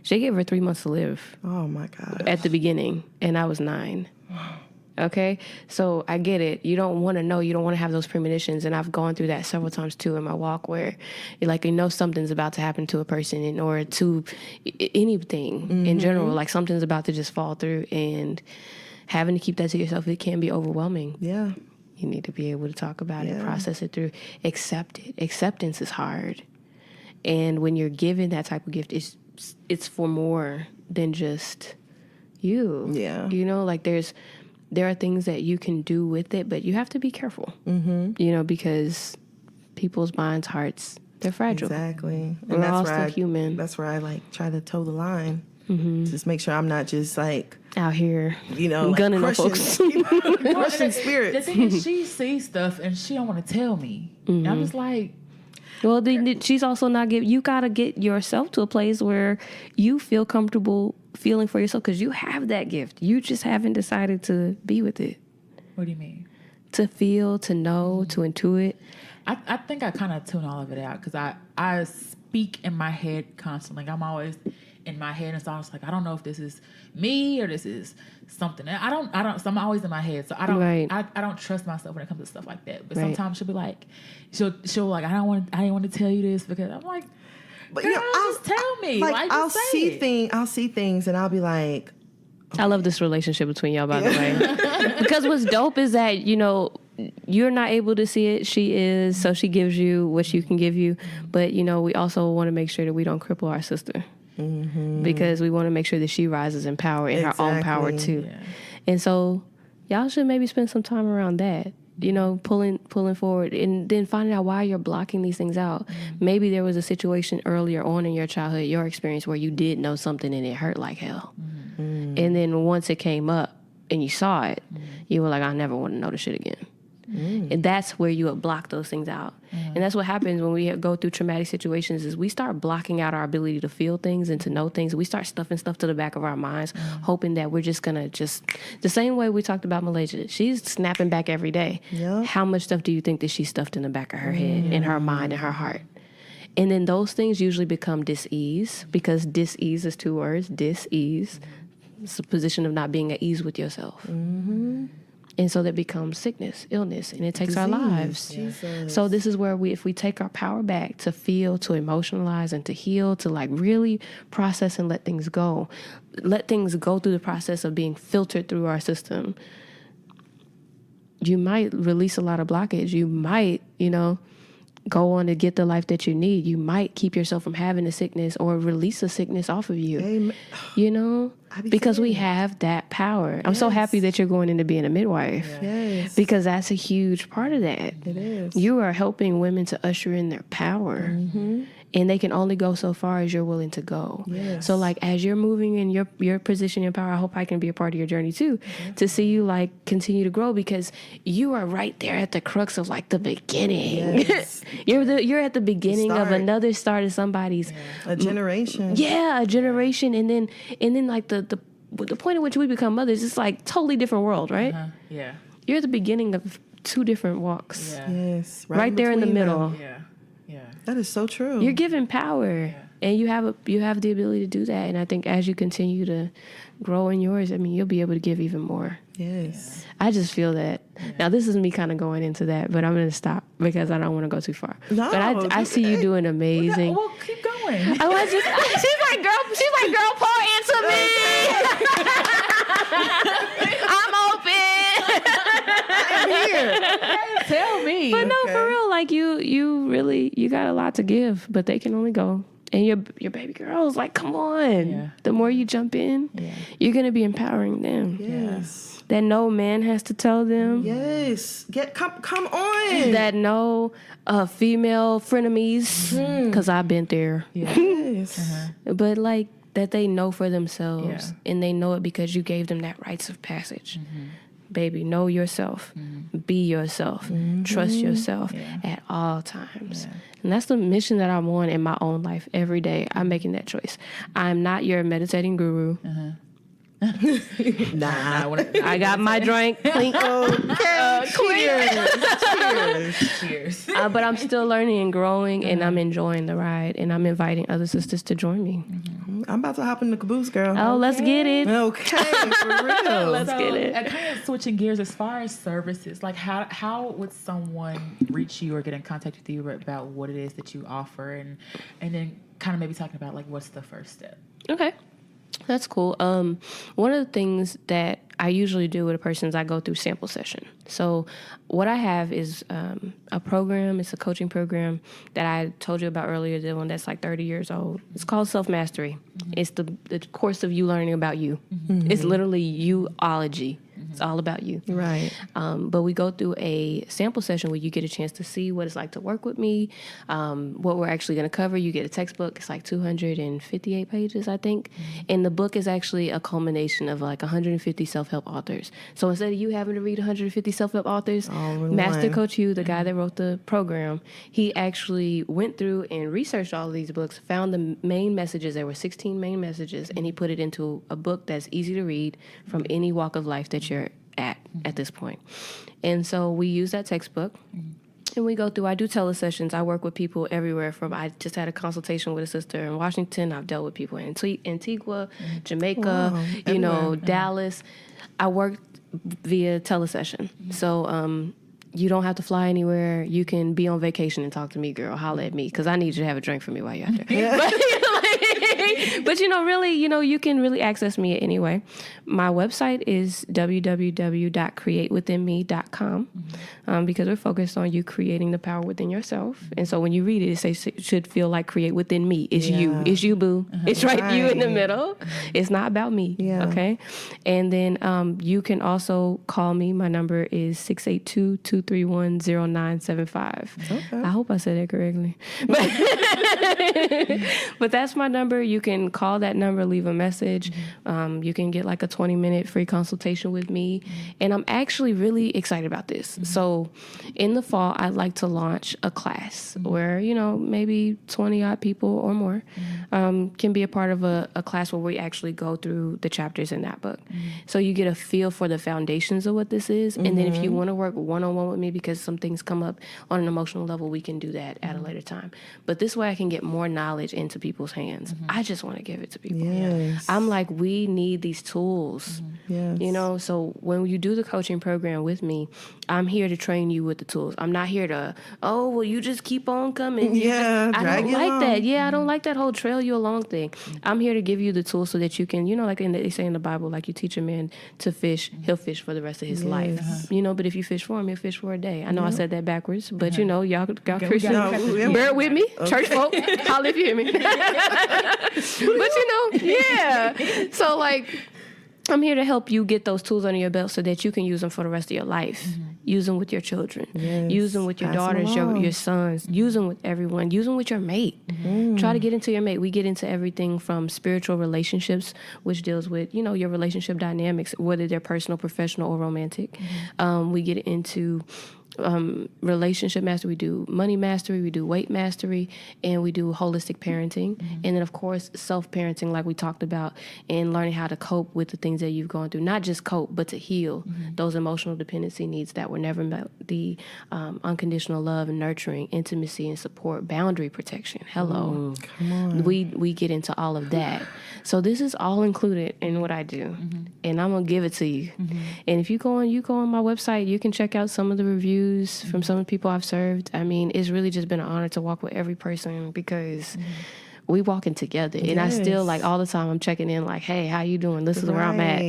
gave her 3 months to live. Oh my God. At the beginning, and I was 9. Okay, so I get it. You don't want to know. You don't want to have those premonitions, and I've gone through that several times too in my walk, where you know something's about to happen to a person, or to anything in general. Like something's about to just fall through, and having to keep that to yourself, it can be overwhelming. Yeah. You need to be able to talk about it, process it through, accept it. Acceptance is hard, and when you're given that type of gift, it's for more than just you. Yeah. You know, like there are things that you can do with it, but you have to be careful. You know, because people's minds, hearts, they're fragile. Exactly. And We're all still human. That's where I like try to toe the line. Just make sure I'm not just like out here, you know, like gunning on crushing, folks. crushing spirits. The thing is, she sees stuff and she don't want to tell me. And I'm just like, well, then she's also not giving. You gotta get yourself to a place where you feel comfortable feeling for yourself, because you have that gift. You just haven't decided to be with it. what do you mean? To feel, to know, to intuit. I think I kind of tune all of it out because I speak in my head constantly. I'm always in my head, and so I was like, I don't know if this is me or this is something. I don't. So I'm always in my head, so I don't. Right. I don't trust myself when it comes to stuff like that. But Right. sometimes she'll be like, she'll like, I didn't want to tell you this because I'm like, But girl, just tell me. Like, I'll just say it. I'll see things, and I'll be like, I love this relationship between y'all, by the way. Because what's dope is that, you know, you're not able to see it. She is. So she gives you what she can give you. But, you know, we also want to make sure that we don't cripple our sister. Because we want to make sure that she rises in power, in her own power, too. Yeah. And so y'all should maybe spend some time around that. You know, pulling forward and then finding out why you're blocking these things out. Maybe there was a situation earlier on in your childhood, your experience, where you did know something and it hurt like hell. And then once it came up and you saw it, you were like, I never want to know this shit again. And that's where you would block those things out. And that's what happens when we go through traumatic situations is we start blocking out our ability to feel things and to know things. We start stuffing stuff to the back of our minds, hoping that we're just going to the same way we talked about Muhlaysia. She's snapping back every day. Yep. How much stuff do you think that she stuffed in the back of her head, in her mind, in her heart? And then those things usually become dis-ease, because dis-ease is 2 words, dis-ease. It's a position of not being at ease with yourself. And so that becomes sickness, illness, and it takes our lives. Jesus. So this is where if we take our power back to feel, to emotionalize, and to heal, to like really process and let things go through the process of being filtered through our system, you might release a lot of blockage. You might, you know, go on to get the life that you need. You might keep yourself from having a sickness or release a sickness off of you. Amen. You know, because we saying have that power. I'm so happy that you're going into being a midwife. Yes. Because that's a huge part of that. It is. You are helping women to usher in their power. And they can only go so far as you're willing to go. Yes. So like as you're moving in your position, your power, I hope I can be a part of your journey too, to see you like continue to grow, because you are right there at the crux of like the beginning. Yes. You're at the beginning of start. another start of somebody's A generation. a generation, and then like the point at which we become mothers, it's like totally different world, right? Yeah. You're at the beginning of 2 different walks. Yeah. Yes. Right there in the between middle. them. Yeah. Yeah. That is so true. You're given power, and you have the ability to do that. And I think as you continue to grow in yours, I mean, you'll be able to give even more. Yes. I just feel that. Now, this is me kind of going into that, but I'm going to stop because I don't want to go too far. No, But I see you doing amazing. Well, keep going. She's like, girl, Paul, answer me. I'm open. I'm here. Tell me. But no, for real, like you really, you got a lot to give, but they can only go. And your baby girls, like, come on. Yeah. The more you jump in, you're going to be empowering them. Yes. That no man has to tell them. Yes. Come on. That no female frenemies, because I've been there. Yes. But like that they know for themselves, and they know it because you gave them that rites of passage. Baby, know yourself, be yourself, trust yourself at all times. And that's the mission that I'm on in my own life every day. I'm making that choice. I'm not your meditating guru. Nah. I got my drink. Clink. Cheers. But I'm still learning and growing, and I'm enjoying the ride, and I'm inviting other sisters to join me. I'm about to hop in the caboose, girl. Oh, let's get it. Okay, for real. Let's get it. Kind of switching gears, as far as services, like how would someone reach you or get in contact with you about what it is that you offer, and then kind of maybe talking about like what's the first step? Okay. That's cool. One of the things that I usually do with a person is I go through sample session. So what I have is a program. It's a coaching program that I told you about earlier, the one that's like 30 years old. It's called Self-Mastery. It's the course of you learning about you. It's literally you-ology. It's all about you. Right. But we go through a sample session where you get a chance to see what it's like to work with me, what we're actually going to cover. You get a textbook. It's like 258 pages, I think. And the book is actually a culmination of like 150 self-help authors. So instead of you having to read 150 self-help authors, Master Coach Hugh, the guy that wrote the program, he actually went through and researched all of these books, found the main messages. There were 16 main messages, and he put it into a book that's easy to read from any walk of life that you're at this point. And so we use that textbook, And we go through, I do telesessions. I work with people everywhere from, I just had a consultation with a sister in Washington. I've dealt with people in Antigua, Jamaica, you know, Dallas. I work via telesession. So you don't have to fly anywhere. You can be on vacation and talk to me, girl. Holla at me, because I need you to have a drink for me while you're out there. But, you know, really, you know, you can really access me anyway. My website is www.createwithinme.com because we're focused on you creating the power within yourself. And so when you read it, it should feel like create within me. It's you. It's you, boo. It's right you in the middle. It's not about me. Yeah. Okay? And then you can also call me. My number is 682-231-0975. Okay. I hope I said that correctly. But that's my number. You can call that number, leave a message. You can get like a 20-minute free consultation with me. And I'm actually really excited about this. So in the fall, I'd like to launch a class where, you know, maybe 20-odd people or more can be a part of a class where we actually go through the chapters in that book. So you get a feel for the foundations of what this is. And then if you want to work one-on-one with me because some things come up on an emotional level, we can do that at a later time. But this way I can get more knowledge into people's hands. I just want to give it to people. Yes. I'm like, we need these tools. Yes. You know, so when you do the coaching program with me, I'm here to train you with the tools. I'm not here to, oh, well, you just keep on coming. I don't like that. Yeah, I don't like that whole trail you along thing. I'm here to give you the tools so that you can, you know, like they say in the Bible, like you teach a man to fish, he'll fish for the rest of his life. You know, but if you fish for him, he'll fish for a day. I know I said that backwards, but you know, y'all Christians, bear with me. Church folk, holla if you hear me. But you know, yeah. So like, I'm here to help you get those tools under your belt so that you can use them for the rest of your life. Use them with your children. Use them with your daughters, your sons. Use them with everyone. Use them with your mate. Try to get into your mate. We get into everything from spiritual relationships, which deals with, you know, your relationship dynamics, whether they're personal, professional, or romantic. We get into relationship mastery, we do money mastery, we do weight mastery, and we do holistic parenting. And then of course self-parenting, like we talked about, and learning how to cope with the things that you've gone through. Not just cope, but to heal those emotional dependency needs that were never met. The unconditional love and nurturing, intimacy and support, boundary protection. Hello. Come on. We get into all of that. So this is all included in what I do. And I'm gonna give it to you. And if you go on my website, you can check out some of the reviews from some of the people I've served. I mean, it's really just been an honor to walk with every person because we walking together. And I still, like, all the time I'm checking in like, hey, how you doing? This is where I'm at.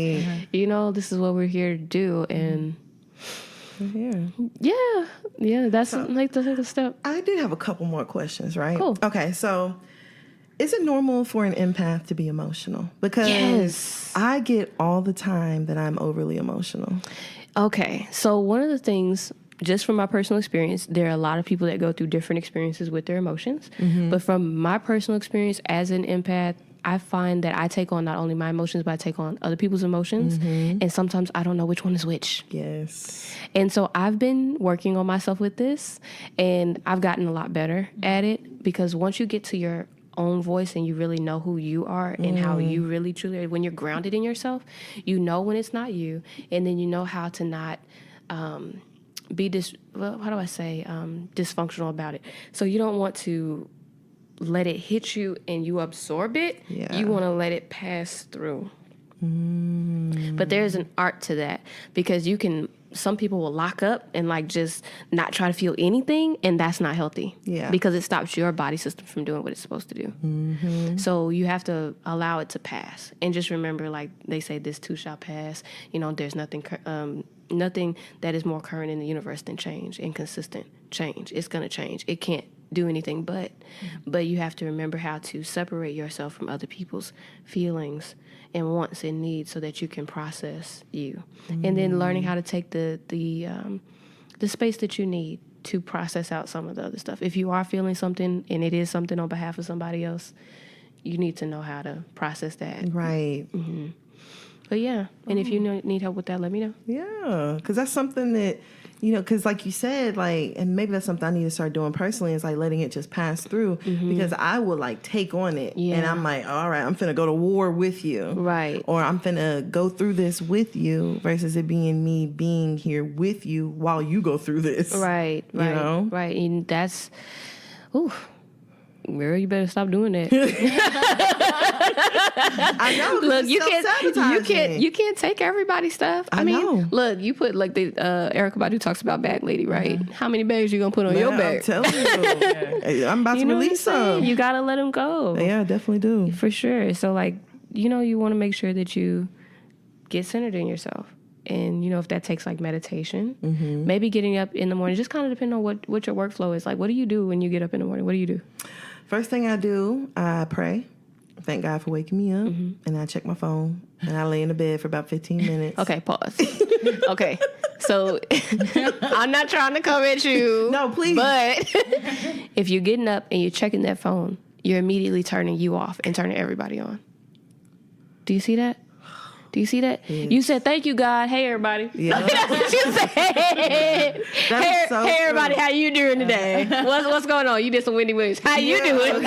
You know, this is what we're here to do. And yeah, that's like the step. I did have a couple more questions, right? Cool. Okay, so is it normal for an empath to be emotional? Because I get all the time that I'm overly emotional. Okay, so one of the things, just from my personal experience, there are a lot of people that go through different experiences with their emotions. But from my personal experience as an empath, I find that I take on not only my emotions, but I take on other people's emotions. And sometimes I don't know which one is which. Yes. And so I've been working on myself with this, and I've gotten a lot better at it, because once you get to your own voice and you really know who you are and how you really truly, when you're grounded in yourself, you know when it's not you, and then you know how to not be dysfunctional about it. So you don't want to let it hit you and you absorb it. You want to let it pass through. But there's an art to that, because some people will lock up and like just not try to feel anything, and that's not healthy. Because it stops your body system from doing what it's supposed to do. So you have to allow it to pass, and just remember, like they say, this too shall pass. You know, there's nothing that is more current in the universe than change and consistent change. It's gonna change. It can't do anything but you have to remember how to separate yourself from other people's feelings and wants and needs so that you can process you. And then learning how to take the space that you need to process out some of the other stuff. If you are feeling something and it is something on behalf of somebody else, you need to know how to process that. Right. But yeah, and if you need help with that, let me know. Yeah, because that's something that you know, because like you said, like, and maybe that's something I need to start doing personally, is like letting it just pass through, because I will like take on it, and I'm like, all right, I'm finna go to war with you, right? Or I'm finna go through this with you, versus it being me being here with you while you go through this, right? You know? Right, and that's, ooh. Girl, you better stop doing that. I know. Look, you can't take everybody's stuff. I mean, know. Look, you put like the Erykah Badu talks about bag lady, right? How many bags you gonna put on your bag? I'm telling you, I'm about to release some. You gotta let them go. Yeah, I definitely do. For sure. So like, you know, you want to make sure that you get centered in yourself. And, you know, if that takes like meditation, maybe getting up in the morning, just kind of depend on what your workflow is. Like, what do you do when you get up in the morning? What do you do? First thing I do, I pray. Thank God for waking me up. And I check my phone. And I lay in the bed for about 15 minutes. Okay, pause. Okay. So I'm not trying to come at you. No, please. But if you're getting up and you're checking that phone, you're immediately turning you off and turning everybody on. Do you see that? Do you see that? Yes. You said, thank you, God. Hey, everybody. Yeah. That's what you said. Hey, everybody, how you doing today? What's going on? You did some Wendy Williams. How you doing?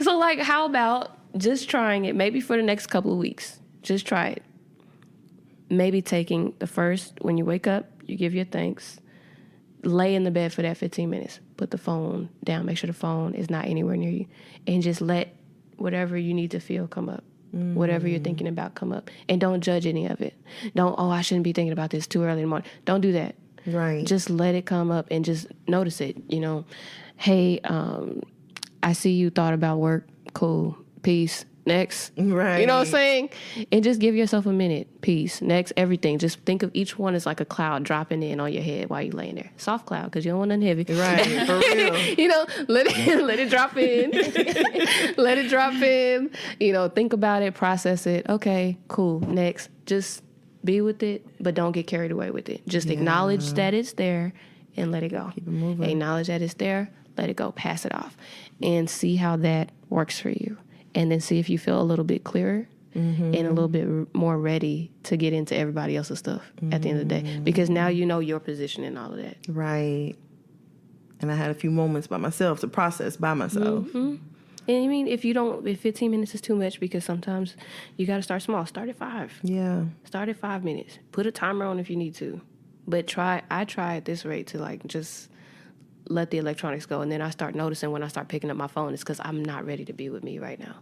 So like, how about just trying it maybe for the next couple of weeks? Just try it. Maybe taking the first, when you wake up, you give your thanks. Lay in the bed for that 15 minutes. Put the phone down. Make sure the phone is not anywhere near you. And just let whatever you need to feel come up. Whatever you're thinking about come up. And don't judge any of it. I shouldn't be thinking about this too early in the morning. Don't do that. Right. Just let it come up and just notice it. You know, hey, I see you thought about work. Cool. Peace. Next. Right. You know what I'm saying? And just give yourself a minute. Peace. Next. Everything. Just think of each one as like a cloud dropping in on your head while you're laying there. Soft cloud, because you don't want nothing heavy. Right. For real. You know, let it drop in. Let it drop in. You know, think about it, process it. Okay, cool. Next. Just be with it, but don't get carried away with it. Just acknowledge that it's there and let it go. Keep it moving. Acknowledge that it's there, let it go, pass it off, and see how that works for you. And then see if you feel a little bit clearer and a little bit more ready to get into everybody else's stuff at the end of the day. Because now you know your position and all of that. Right. And I had a few moments by myself to process by myself. And I mean, if 15 minutes is too much, because sometimes you got to start small. Start at 5. Yeah. Start at 5 minutes. Put a timer on if you need to. But I try at this rate to like just let the electronics go, and then I start noticing when I start picking up my phone, it's because I'm not ready to be with me right now.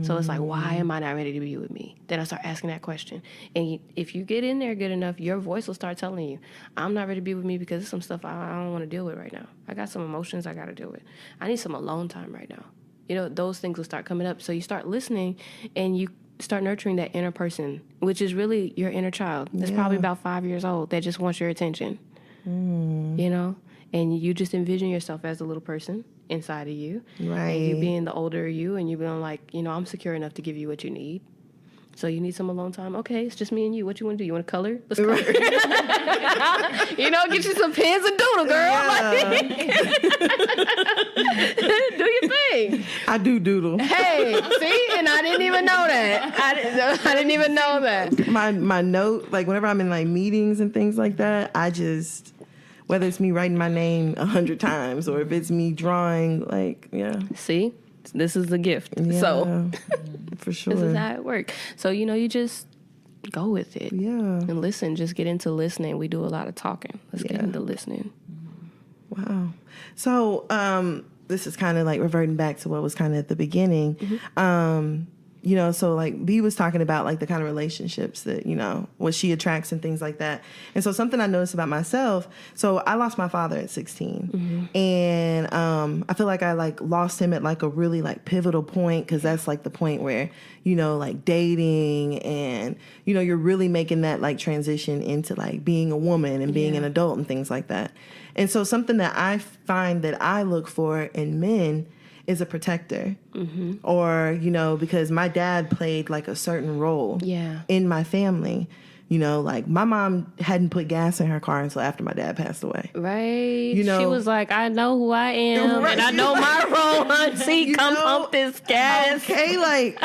So it's like, why am I not ready to be with me? Then I start asking that question. And if you get in there good enough, your voice will start telling you, I'm not ready to be with me because there's some stuff I don't want to deal with right now. I got some emotions I got to deal with. I need some alone time right now. You know, those things will start coming up. So you start listening and you start nurturing that inner person, which is really your inner child. That's probably about 5 years old that just wants your attention. You know? And you just envision yourself as a little person inside of you. Right. And you being the older you, and you being like, you know, I'm secure enough to give you what you need. So you need some alone time. Okay, it's just me and you. What you want to do? You want to color? Let's color. You know, get you some pens and doodle, girl. Yeah. Do your thing. I do doodle. Hey, see? And I didn't even know that. I didn't even know that. My note, like whenever I'm in like meetings and things like that, I just... Whether it's me writing my name 100 times or if it's me drawing, like, yeah. See? This is the gift. Yeah, so, for sure. This is how it works. So, you know, you just go with it. Yeah. And listen. Just get into listening. We do a lot of talking. Let's get into listening. Wow. So, this is kind of like reverting back to what was kind of at the beginning. You know, so like B was talking about like the kind of relationships that, you know, what she attracts and things like that. And so something I noticed about myself, so I lost my father at 16. And I feel like I like lost him at like a really like pivotal point, because that's like the point where, you know, like dating and, you know, you're really making that like transition into like being a woman and being an adult and things like that. And so something that I find that I look for in men is a protector. Or, you know, because my dad played like a certain role in my family You know, like my mom hadn't put gas in her car until after my dad passed away. Right. You know, she was like, I know who I am, and I know my role, auntie. Come pump this gas. Okay, like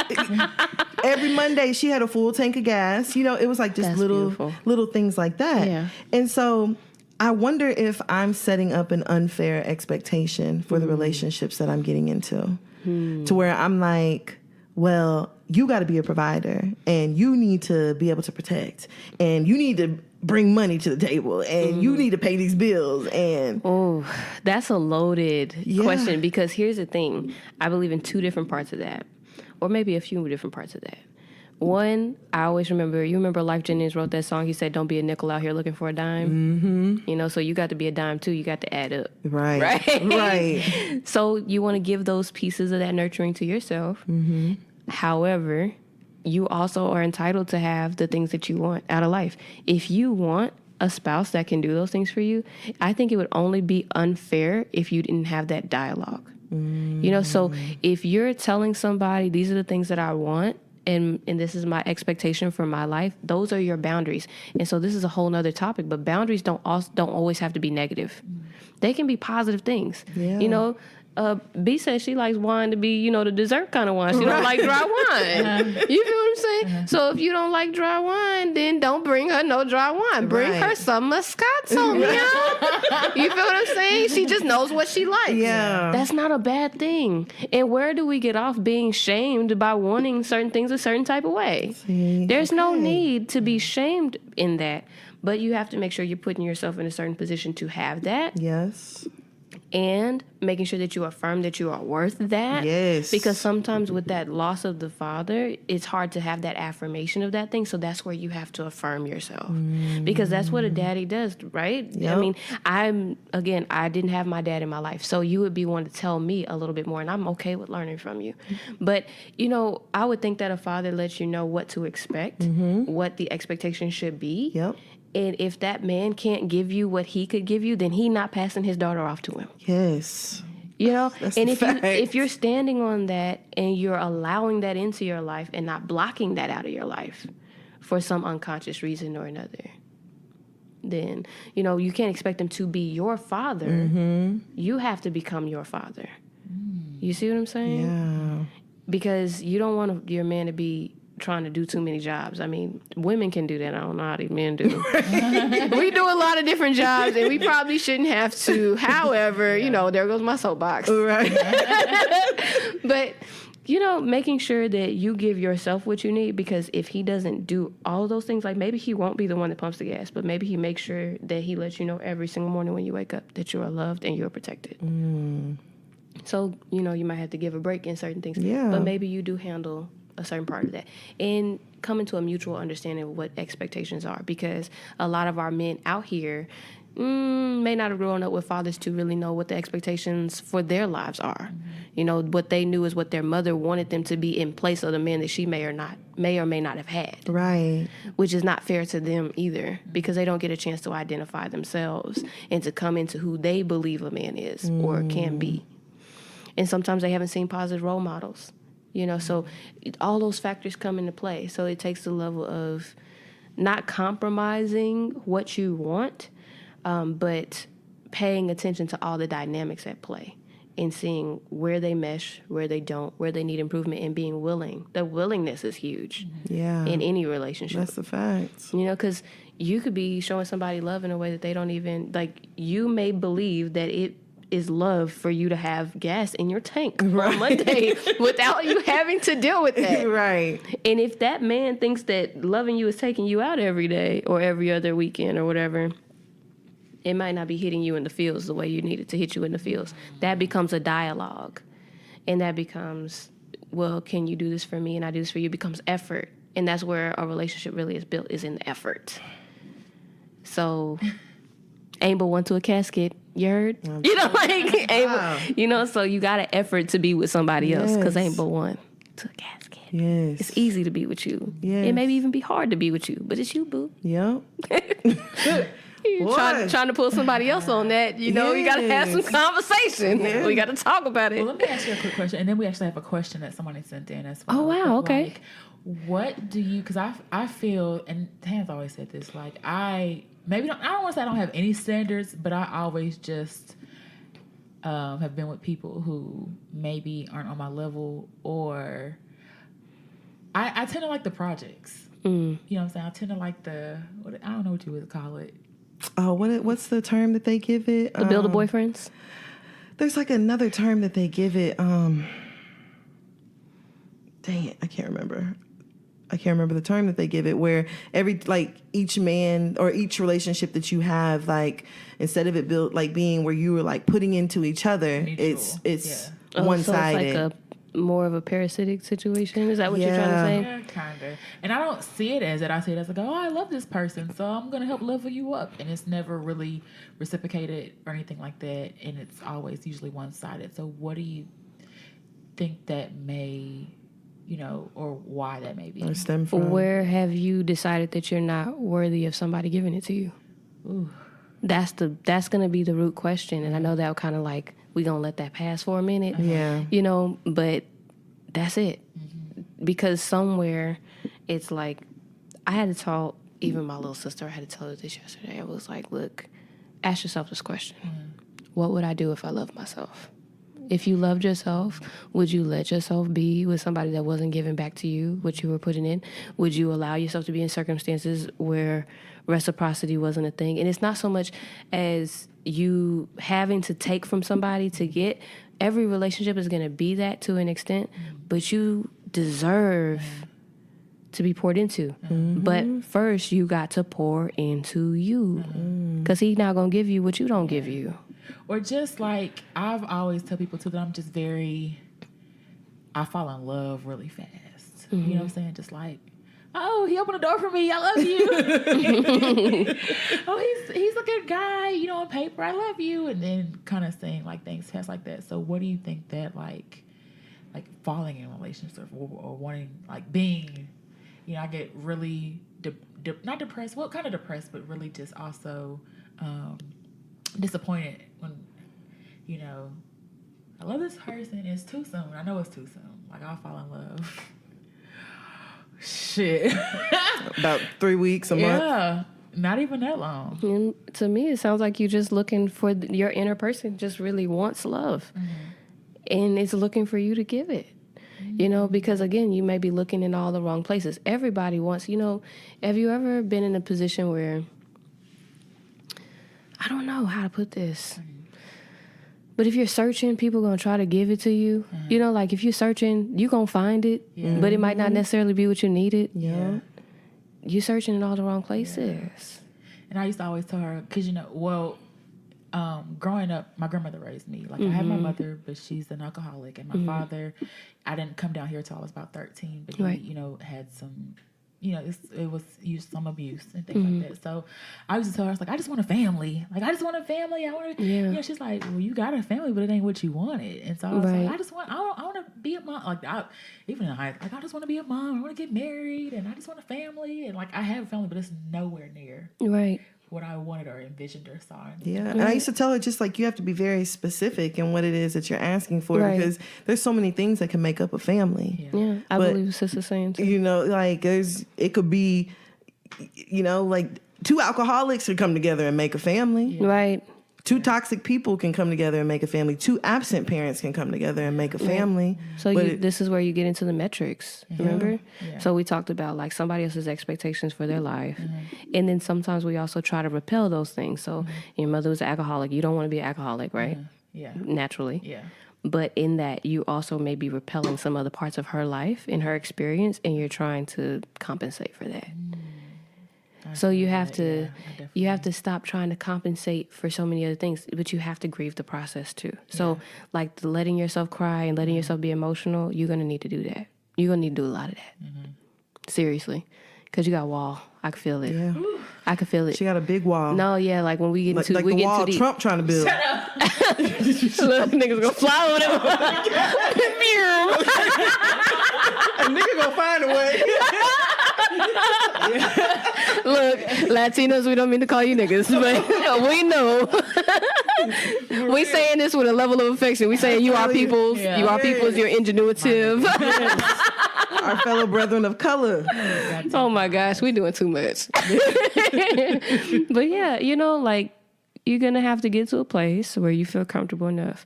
every Monday she had a full tank of gas. You know, it was like just little things like that. Yeah. And so I wonder if I'm setting up an unfair expectation for the relationships that I'm getting into, to where I'm like, well, you got to be a provider, and you need to be able to protect, and you need to bring money to the table, and you need to pay these bills. And that's a loaded question, because here's the thing. I believe in two different parts of that, or maybe a few different parts of that. One, I always remember, you remember Life Jennings wrote that song. He said, don't be a nickel out here looking for a dime. Mm-hmm. You know, so you got to be a dime too. You got to add up. Right. So you want to give those pieces of that nurturing to yourself. Mm-hmm. However, you also are entitled to have the things that you want out of life. If you want a spouse that can do those things for you, I think it would only be unfair if you didn't have that dialogue. You know, so if you're telling somebody, these are the things that I want, and this is my expectation for my life, those are your boundaries. And so this is a whole nother topic, but boundaries don't always have to be negative. They can be positive things. Yeah. You know, B says she likes wine to be, you know, the dessert kind of wine. She don't like dry wine. You feel what I'm saying? So if you don't like dry wine, then don't bring her no dry wine. Bring her some Moscato, You feel what I'm saying? She just knows what she likes. Yeah. That's not a bad thing. And where do we get off being shamed by wanting certain things a certain type of way? There's no need to be shamed in that. But you have to make sure you're putting yourself in a certain position to have that. Yes. And making sure that you affirm that you are worth that. Yes. Because sometimes with that loss of the father, it's hard to have that affirmation of that thing. So that's where you have to affirm yourself. Because that's what a daddy does, right? Yep. I mean, I didn't have my dad in my life. So you would be one to tell me a little bit more, and I'm okay with learning from you. But, you know, I would think that a father lets you know what to expect, what the expectation should be. Yep. And if that man can't give you what he could give you, then he not passing his daughter off to him. Yes. You know, that's and if you're standing on that and you're allowing that into your life and not blocking that out of your life for some unconscious reason or another, then, you know, you can't expect him to be your father. You have to become your father. You see what I'm saying? Yeah. Because you don't want your man to be trying to do too many jobs. I mean, women can do that. I don't know how these men do. We do a lot of different jobs, and we probably shouldn't have to. However, you know, there goes my soapbox. Right. But, you know, making sure that you give yourself what you need, because if he doesn't do all of those things, like maybe he won't be the one that pumps the gas, but maybe he makes sure that he lets you know every single morning when you wake up that you are loved and you're protected. So, you know, you might have to give a break in certain things. Yeah. But maybe you do handle a certain part of that, and come into a mutual understanding of what expectations are, because a lot of our men out here may not have grown up with fathers to really know what the expectations for their lives are. You know, what they knew is what their mother wanted them to be in place of the man that she may or may not have had. Right. Which is not fair to them either, because they don't get a chance to identify themselves and to come into who they believe a man is or can be. And sometimes they haven't seen positive role models. You know, so all those factors come into play. So it takes the level of not compromising what you want, but paying attention to all the dynamics at play and seeing where they mesh, where they don't, where they need improvement, and being willing. The willingness is huge in any relationship. That's a fact. You know, because you could be showing somebody love in a way that they don't even, like, you may believe that it is love for you to have gas in your tank on Monday without you having to deal with that. Right. And if that man thinks that loving you is taking you out every day or every other weekend or whatever, it might not be hitting you in the feels the way you need it to hit you in the feels. That becomes a dialogue. And that becomes, well, can you do this for me and I do this for you? It becomes effort. And that's where a relationship really is built, is in the effort. So ain't but one to a casket. You heard? You know, like, you know, so you got an effort to be with somebody else, because ain't but one to a casket. Yes. It's easy to be with you. Yes. It may even be hard to be with you, but it's you, boo. Yep. Trying to pull somebody else on that, you know, you got to have some conversation. Yeah. We got to talk about it. Well, let me ask you a quick question. And then we actually have a question that somebody sent in as well. Oh, wow. Okay. Like, What do you? Because I feel, and Tan's always said this. Like I don't want to say I don't have any standards, but I always just have been with people who maybe aren't on my level, or I tend to like the projects. You know what I'm saying? I tend to like I don't know what you would call it. Oh, what's the term that they give it? The builder boyfriends? There's like another term that they give it. Dang it, I can't remember the term that they give it, where each man or each relationship that you have, like instead of it built like being where you were like putting into each other, Mutual. it's one-sided. So it's like more of a parasitic situation. Is that what you're trying to say? Yeah, kind of. And I don't see it as that. I see it as like, oh, I love this person, so I'm gonna help level you up. And it's never really reciprocated or anything like that. And it's always usually one-sided. So what do you think that may, or why that may be? Or stem from? Where have you decided that you're not worthy of somebody giving it to you? Ooh. That's gonna be the root question. And I know that kind of like, we gonna let that pass for a minute. Yeah. But that's it. Mm-hmm. Because somewhere it's like, I had to tell even my little sister, I had to tell her this yesterday. I was like, look, ask yourself this question. What would I do if I loved myself? If you loved yourself, would you let yourself be with somebody that wasn't giving back to you what you were putting in? Would you allow yourself to be in circumstances where reciprocity wasn't a thing? And it's not so much as you having to take from somebody to get. Every relationship is going to be that to an extent, but you deserve to be poured into. But first, you got to pour into you, because he's not going to give you what you don't give you. Or just like, I've always tell people too that I'm just I fall in love really fast. You know what I'm saying? Just like, oh, he opened the door for me. I love you. Oh, he's a good guy. On paper, I love you. And then kind of saying like things fast like that. So what do you think that like falling in relationships or wanting, like being, I get really, not depressed, well, kind of depressed, but really just also disappointed when, I love this person. It's too soon. I know it's too soon. Like, I'll fall in love. Shit. About 3 weeks, a month. Yeah. Not even that long. And to me, it sounds like you're just looking for your inner person just really wants love. And it's looking for you to give it. Because again, you may be looking in all the wrong places. Everybody wants, have you ever been in a position where, I don't know how to put this, but if you're searching, people are going to try to give it to you. Like if you're searching, you're going to find it, but it might not necessarily be what you needed. Yeah. You're searching in all the wrong places. Yeah. And I used to always tell her, because, growing up, my grandmother raised me. Like, I had my mother, but she's an alcoholic. And my father, I didn't come down here until I was about 13. But he, had some, it was some abuse and things like that. So I used to tell her, I was like, I just want a family. Like, I just want a family. I want to, she's like, well, you got a family, but it ain't what you wanted. And so I was like, I want to be a mom. Like, even in high, like, I just want to be a mom. I want to get married. And I just want a family. And, like, I have a family, but it's nowhere near. Right. What I wanted or envisioned or saw. Yeah, and I used to tell her just like you have to be very specific in what it is that you're asking for, because there's so many things that can make up a family. Yeah, I believe what Sister's saying too. Like it could be, like 2 alcoholics could come together and make a family. Right. 2 toxic people can come together and make a family. 2 absent parents can come together and make a family. So this is where you get into the metrics, remember? Yeah. So we talked about like somebody else's expectations for their life. And then sometimes we also try to repel those things. So your mother was an alcoholic. You don't want to be an alcoholic, right? Yeah. Naturally. Yeah. But in that, you also may be repelling some other parts of her life and her experience, and you're trying to compensate for that. So you have to stop trying to compensate for so many other things, but you have to grieve the process too. So like the letting yourself cry and letting yourself be emotional, you're going to need to do that. You're going to need to do a lot of that. Seriously. Because you got a wall. I can feel it. Yeah. I can feel it. She got a big wall. No, yeah, like when we get into like we the get wall too deep. Trump trying to build. Look, niggas gonna fly over there. A nigga gonna find a way. Look, Latinos, we don't mean to call you niggas, but we know. We saying this with a level of affection. We saying you are peoples. You are peoples. You're ingenuitive. our fellow brethren of color. Oh my gosh, we're doing too much. But yeah, you know, like, you're going to have to get to a place where you feel comfortable enough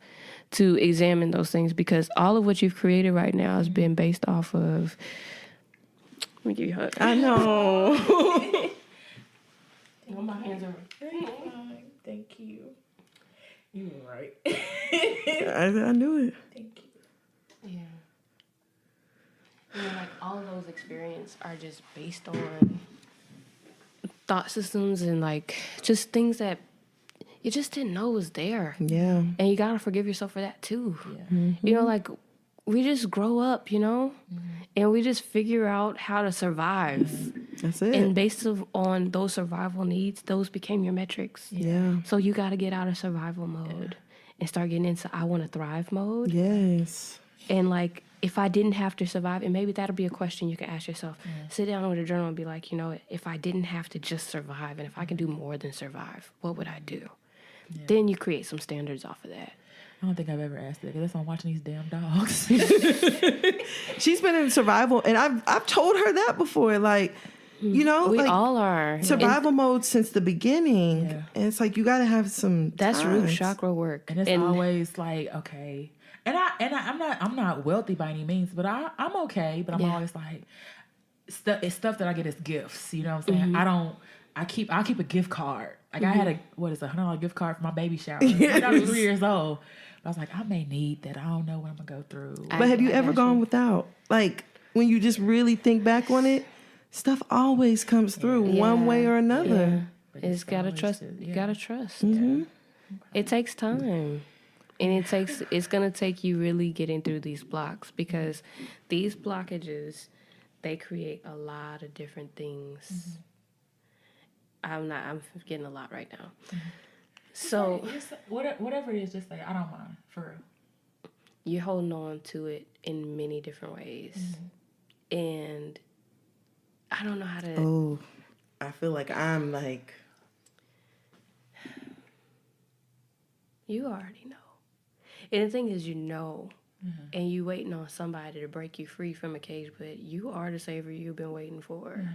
to examine those things, because all of what you've created right now has been based off of... Let me give you a hug. I know. My hands are... Thank you. You were right. I knew it. Thank you. Yeah. You know, like, all of those experiences are just based on thought systems and, like, just things that you just didn't know was there. Yeah. And you got to forgive yourself for that, too. Yeah. Mm-hmm. You know, like, we just grow up, you know, and we just figure out how to survive. That's it. And based on those survival needs, those became your metrics. Yeah. So you got to get out of survival mode and start getting into I want to thrive mode. Yes. And, like, if I didn't have to survive, and maybe that'll be a question you can ask yourself. Sit down with a journal and be like, you know, if I didn't have to just survive, and if I can do more than survive, what would I do? Yeah. Then you create some standards off of that. I don't think I've ever asked that, because that's why I'm watching these damn dogs. She's been in survival, and I've told her that before. Like, you know, We like, all are. survival mode since the beginning. Yeah. And it's like, you got to have some That's root times. chakra work. And it's always like, okay. And I'm not wealthy by any means, but I'm okay. But I'm always like, it's stuff that I get as gifts. You know what I'm saying? I'll keep a gift card. Like, I had a $100 gift card for my baby shower. When I was 3 years old. But I was like, I may need that. I don't know what I'm gonna go through. But have you ever gone without? Like, when you just really think back on it, stuff always comes through one way or another. Yeah. It's gotta trust. You gotta trust. Mm-hmm. It takes time. And it's gonna take you really getting through these blocks, because these blockages, they create a lot of different things. I'm getting a lot right now. So whatever it is, just say I don't mind, for real. You're holding on to it in many different ways. And I don't know how to... Oh, I feel like I'm like... You already know. And the thing is, you know, and you waiting on somebody to break you free from a cage, but you are the savior you've been waiting for.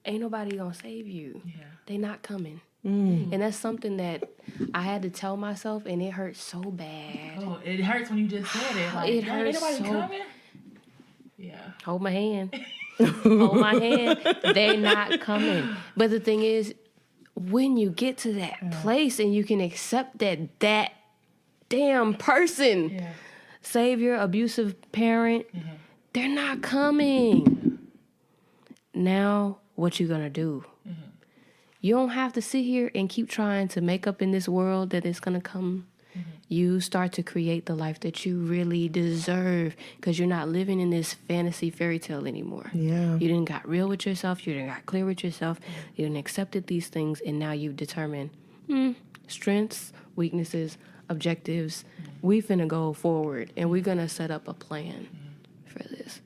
Ain't nobody gonna save you. Yeah. They not coming. And that's something that I had to tell myself, and it hurts so bad. Oh, it hurts when you just said it. Like, It hurts ain't nobody so- coming? Yeah. Hold my hand. Hold my hand. They not coming. But the thing is, when you get to that place and you can accept that damn person, savior, abusive parent, they're not coming. Now, what you gonna do? You don't have to sit here and keep trying to make up in this world that it's gonna come. You start to create the life that you really deserve, because you're not living in this fantasy fairy tale anymore. Yeah. You didn't got real with yourself. You didn't got clear with yourself. You didn't accepted these things, and now you've determined strengths, weaknesses, objectives. We finna go forward, and we're gonna set up a plan for this.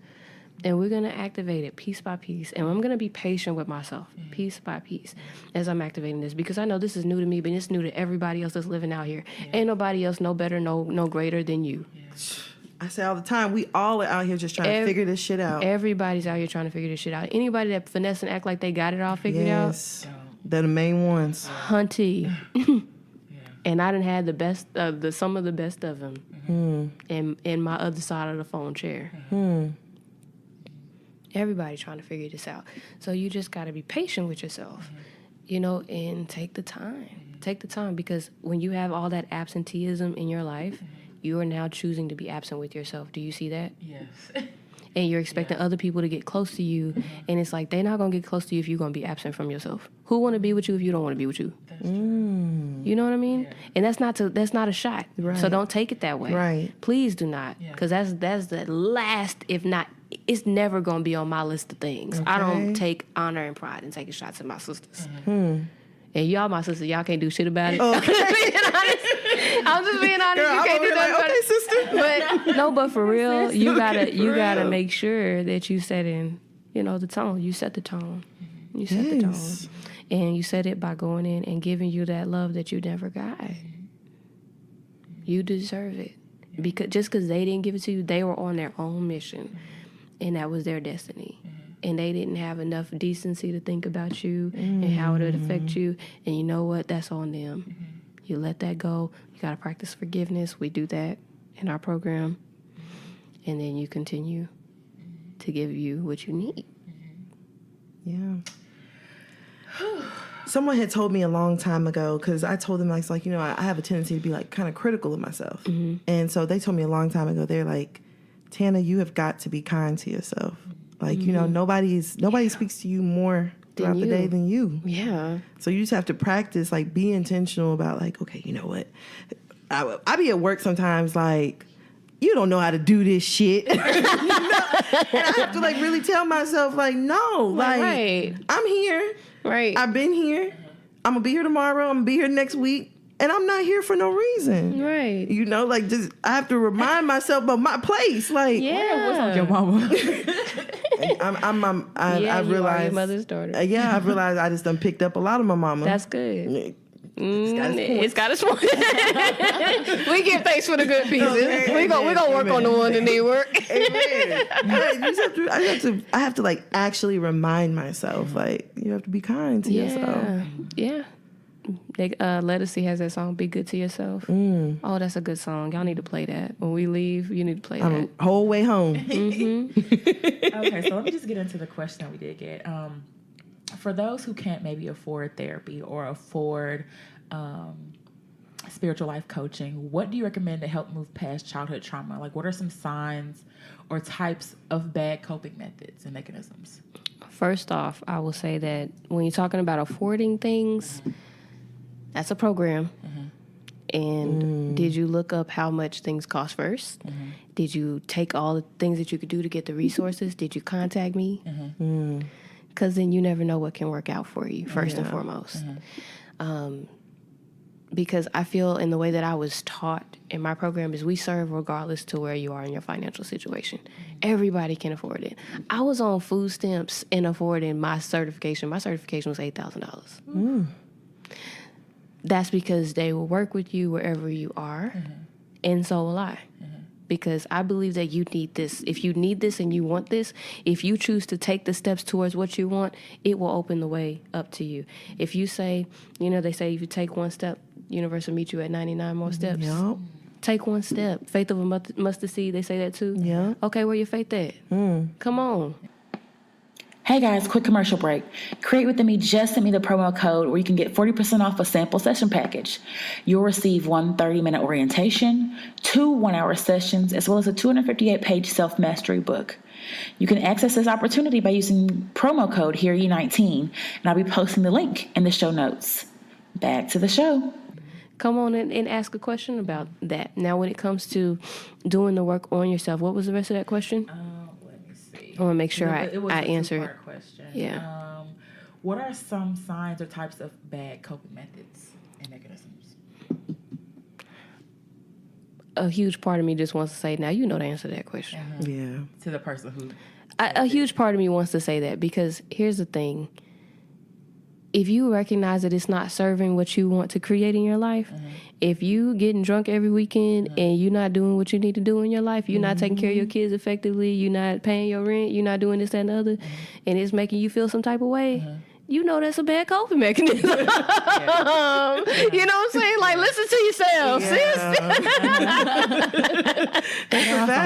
And we're going to activate it piece by piece. And I'm going to be patient with myself, piece by piece, as I'm activating this. Because I know this is new to me, but it's new to everybody else that's living out here. Ain't nobody else no better, no greater than you. I say all the time, we all are out here just trying to figure this shit out. Everybody's out here trying to figure this shit out. Anybody that finesse and act like they got it all figured out, they're the main ones. hunty. And I done had the best of some of the best of them in my other side of the phone chair. Everybody trying to figure this out. So you just got to be patient with yourself, you know, and take the time. Take the time, because when you have all that absenteeism in your life, you are now choosing to be absent with yourself. Do you see that? Yes. And you're expecting other people to get close to you, and it's like they're not going to get close to you if you're going to be absent from yourself. Who want to be with you if you don't want to be with you? That's true. You know what I mean? Yeah. And that's not a shot. Right. So don't take it that way. Right. Please do not, because that's the last, if not, it's never going to be on my list of things. Okay. I don't take honor and pride in taking shots at my sisters. And y'all, my sisters, y'all can't do shit about it. Okay. I'm just being honest. Girl, you can't do nothing about okay, it. sister. But no, but for real, you Okay, gotta real. make sure that you set in, the tone. You set the tone. You set the tone, Yes. and you set it by going in and giving you that love that you never got. You deserve it, because they didn't give it to you, they were on their own mission, and that was their destiny. And they didn't have enough decency to think about you and how it would affect you. And you know what? That's on them. You let that go. You got to practice forgiveness. We do that in our program. And then you continue to give you what you need. Yeah. Someone had told me a long time ago, because I told them, like, you know, I have a tendency to be, like, kind of critical of myself. And so they told me a long time ago, they're like, Tana, you have got to be kind to yourself. Like, you know, nobody speaks to you more throughout the day than you. Yeah. So you just have to practice, like, be intentional about, like, okay, you know what? I be at work sometimes, like, you don't know how to do this shit. And I have to, like, really tell myself, like, no. Like, I'm here. Right. I've been here. I'm going to be here tomorrow. I'm going to be here next week. And I'm not here for no reason. Right. You know, like, just, I have to remind myself of my place. Like, What's on your mama? I realized, you are your mother's daughter. I've realized I just done picked up a lot of my mama. That's good. It's got its points. We give thanks for the good pieces. Okay, we gonna work on the one that need work. Amen. I have to like actually remind myself, like, you have to be kind to yourself. Yeah. Lettucey has that song, Be Good to Yourself. Oh, that's a good song. Y'all need to play that. When we leave, you need to play that. Whole way home. Okay, so let me just get into the question that we did get. For those who can't maybe afford therapy or afford spiritual life coaching, what do you recommend to help move past childhood trauma? Like, what are some signs or types of bad coping methods and mechanisms? First off, I will say that when you're talking about affording things, that's a program. And did you look up how much things cost first? Did you take all the things that you could do to get the resources? Did you contact me? Because then you never know what can work out for you, first and foremost. Because I feel in the way that I was taught in my program is we serve regardless to where you are in your financial situation. Everybody can afford it. I was on food stamps and affording my certification. My certification was $8,000. That's because they will work with you wherever you are, and so will I. Because I believe that you need this. If you need this and you want this, if you choose to take the steps towards what you want, it will open the way up to you. If you say, you know, they say if you take one step, universe will meet you at 99 more steps. Yep. Take one step. Faith of a mustard seed, they say that too. Yeah. Okay, where your faith at? Come on. Hey guys, quick commercial break. Create Within Me just sent me the promo code where you can get 40% off a sample session package. You'll receive 1 30-minute orientation, 2 one-hour sessions, as well as a 258-page self-mastery book. You can access this opportunity by using promo code HEARYOU19, and I'll be posting the link in the show notes. Back to the show. Come on and ask a question about that. Now, when it comes to doing the work on yourself, what was the rest of that question? I want to make sure I answer it. Question. Yeah. What are some signs or types of bad coping methods and mechanisms? A huge part of me just wants to say, now you know the answer to that question. Yeah. To the person who... A huge part of me wants to say that because here's the thing. If you recognize that it's not serving what you want to create in your life, if you getting drunk every weekend and you're not doing what you need to do in your life, you're not taking care of your kids effectively, you're not paying your rent, you're not doing this, that, and the other, and it's making you feel some type of way, you know that's a bad coping mechanism. You know what I'm saying? Like, listen to yourself, sis.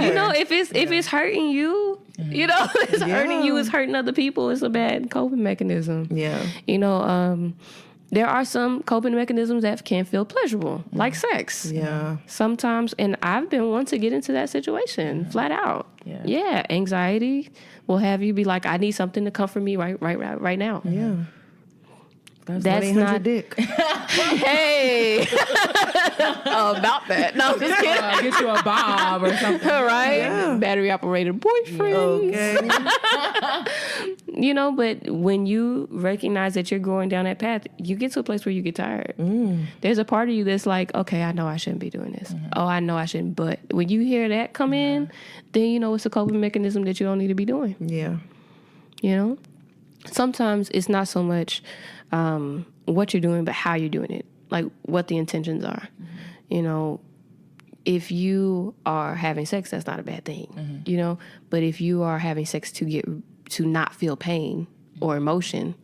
You know, if it's hurting you, you know, it's hurting you, it's hurting other people, it's a bad coping mechanism. Yeah. You know, there are some coping mechanisms that can feel pleasurable, like sex. Yeah. Sometimes, and I've been one to get into that situation, flat out. Yeah, anxiety will have you be like, I need something to comfort me right now. Yeah. That's 1-800 not dick. Hey, about that. No, I'm just kidding. Get you a Bob or something. Right? Yeah. Battery operated boyfriend. Okay. You know, but when you recognize that you're going down that path, you get to a place where you get tired. There's a part of you that's like, okay, I know I shouldn't be doing this. Oh, I know I shouldn't. But when you hear that come in, then you know it's a coping mechanism that you don't need to be doing. Yeah. You know? Sometimes it's not so much what you're doing, but how you're doing it. Like what the intentions are. You know, if you are having sex, that's not a bad thing, you know? But if you are having sex to not feel pain or emotion,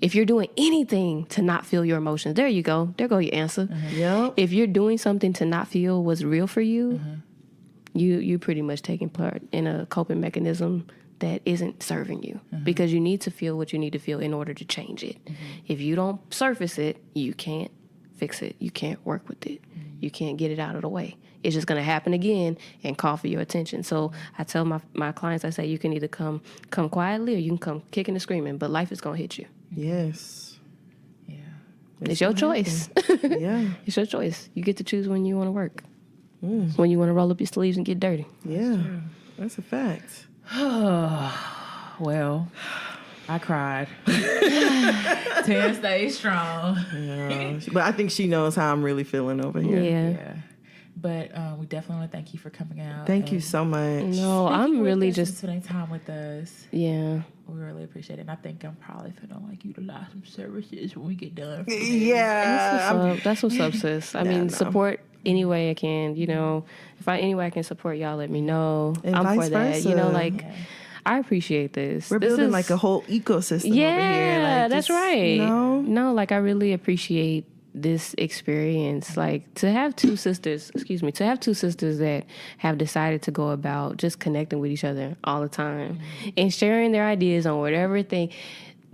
if you're doing anything to not feel your emotions, there you go. There go your answer. Yep. If you're doing something to not feel what's real for you, you pretty much taking part in a coping mechanism that isn't serving you, because you need to feel what you need to feel in order to change it. If you don't surface it, you can't fix it. You can't work with it. You can't get it out of the way. It's just going to happen again and call for your attention. So I tell my clients, I say, you can either come quietly or you can come kicking and screaming, but life is going to hit you. Yes. Yeah. It's your choice. Yeah. It's your choice. You get to choose when you want to work, when you want to roll up your sleeves and get dirty. Yeah. That's a fact. Well, I cried. 10 stay strong. Yeah. But I think she knows how I'm really feeling over here. Yeah. But we definitely want to thank you for coming out. Thank you so much. No, I'm really just spending time with us. Yeah. We really appreciate it. And I think I'm probably gonna utilize some services when we get done. Yeah. That's what's up, sis. I mean, support any way I can. You know, if any way I can support y'all, let me know. And I'm vice for that. versa. You know, I appreciate this. We're building like a whole ecosystem over here. Yeah, Like, that's just, right. No, I really appreciate this experience. Like, to have two sisters that have decided to go about just connecting with each other all the time and sharing their ideas on whatever thing.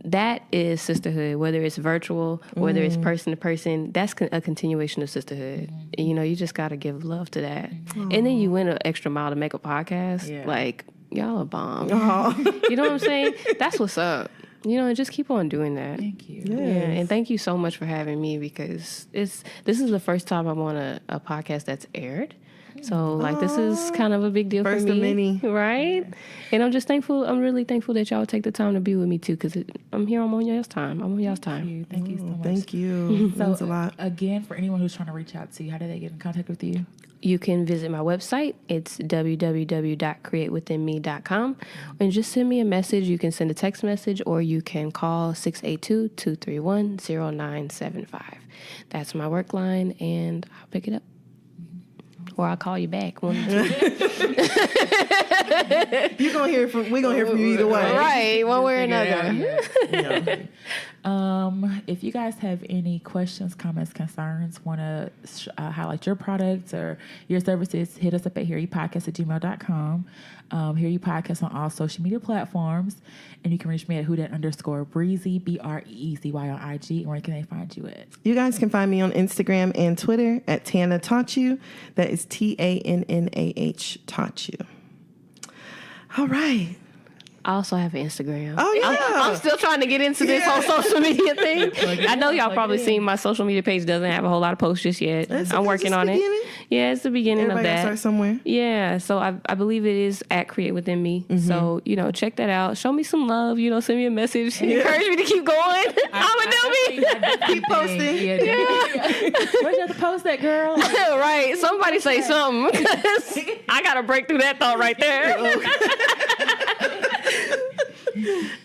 That is sisterhood, whether it's virtual, whether it's person to person. That's a continuation of sisterhood. You know, you just got to give love to that. And then you went an extra mile to make a podcast. Yeah. Like, y'all are bomb. You know what I'm saying? That's what's up. You know, and just keep on doing that. Thank you. Yeah, and thank you so much for having me, because this is the first time I'm on a podcast that's aired. So, this is kind of a big deal First for me. of many. Right? And I'm just thankful. I'm really thankful that y'all take the time to be with me, too, because I'm here. I'm on y'all's time. Thank you so much. Thank you. So, Means a lot. again, for anyone who's trying to reach out to you, how do they get in contact with you? You can visit my website. It's www.createwithinme.com. And just send me a message. You can send a text message, or you can call 682-231-0975. That's my work line, and I'll pick it up. Or I'll call you back. We're gonna hear from you either way. Right, one way or another. Yeah. If you guys have any questions, comments, concerns, want to highlight your products or your services, hit us up at hearyoupodcast@gmail.com. Hear You Podcast on all social media platforms. And you can reach me at @who_breezy, BREEZY on IG. And where can they find you at? You guys can find me on Instagram and Twitter at Tana Taught You. That is TANNAH Taught You. All right. I also have an Instagram. Oh, yeah. I'm still trying to get into this whole social media thing. I know y'all probably seen my social media page doesn't have a whole lot of posts just yet. I'm working on it. Yeah, it's the beginning Everybody of that. Start somewhere. Yeah, so I believe it is at Create Within Me. So, check that out. Show me some love. Send me a message. Encourage me to keep going. I'm a newbie. Keep posting. Where'd you have to post that, girl? Right. Somebody say something. I got to break through that thought right there.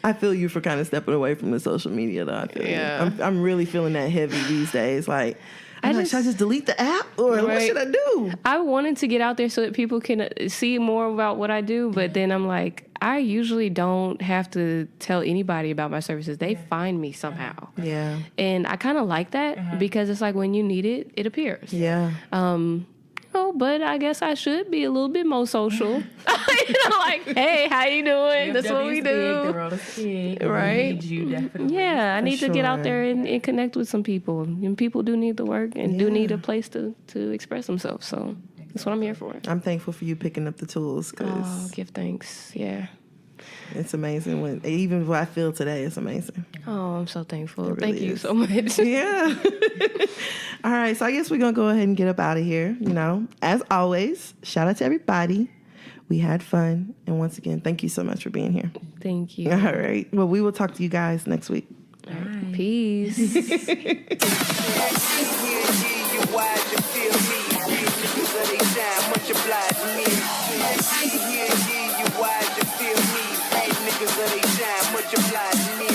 I feel you for kind of stepping away from the social media, though. I feel you. Yeah. I'm really feeling that heavy these days. Like, should I just delete the app, or what should I do? I wanted to get out there so that people can see more about what I do, but then I'm like, I usually don't have to tell anybody about my services. They find me somehow. Yeah. And I kind of like that because it's like when you need it, it appears. Yeah. But I guess I should be a little bit more social. Like, hey, how you doing? That's what we do. The world is big. Right? We need you, definitely. Yeah, I need to get out sure. there and connect with some people. And people do need the work and do need a place to express themselves. So that's what I'm here for. I'm thankful for you picking up the tools, Oh, because give thanks. Yeah. it's amazing. Even what I feel today is amazing. Oh, I'm so thankful. It really Thank you is. so much. Yeah. All right, so I guess we're going to go ahead and get up out of here. As always, shout out to everybody. We had fun. And once again, thank you so much for being here. Thank you. All right. Well, we will talk to you guys next week. All right. Peace. Niggas of they shine, much obliged to me.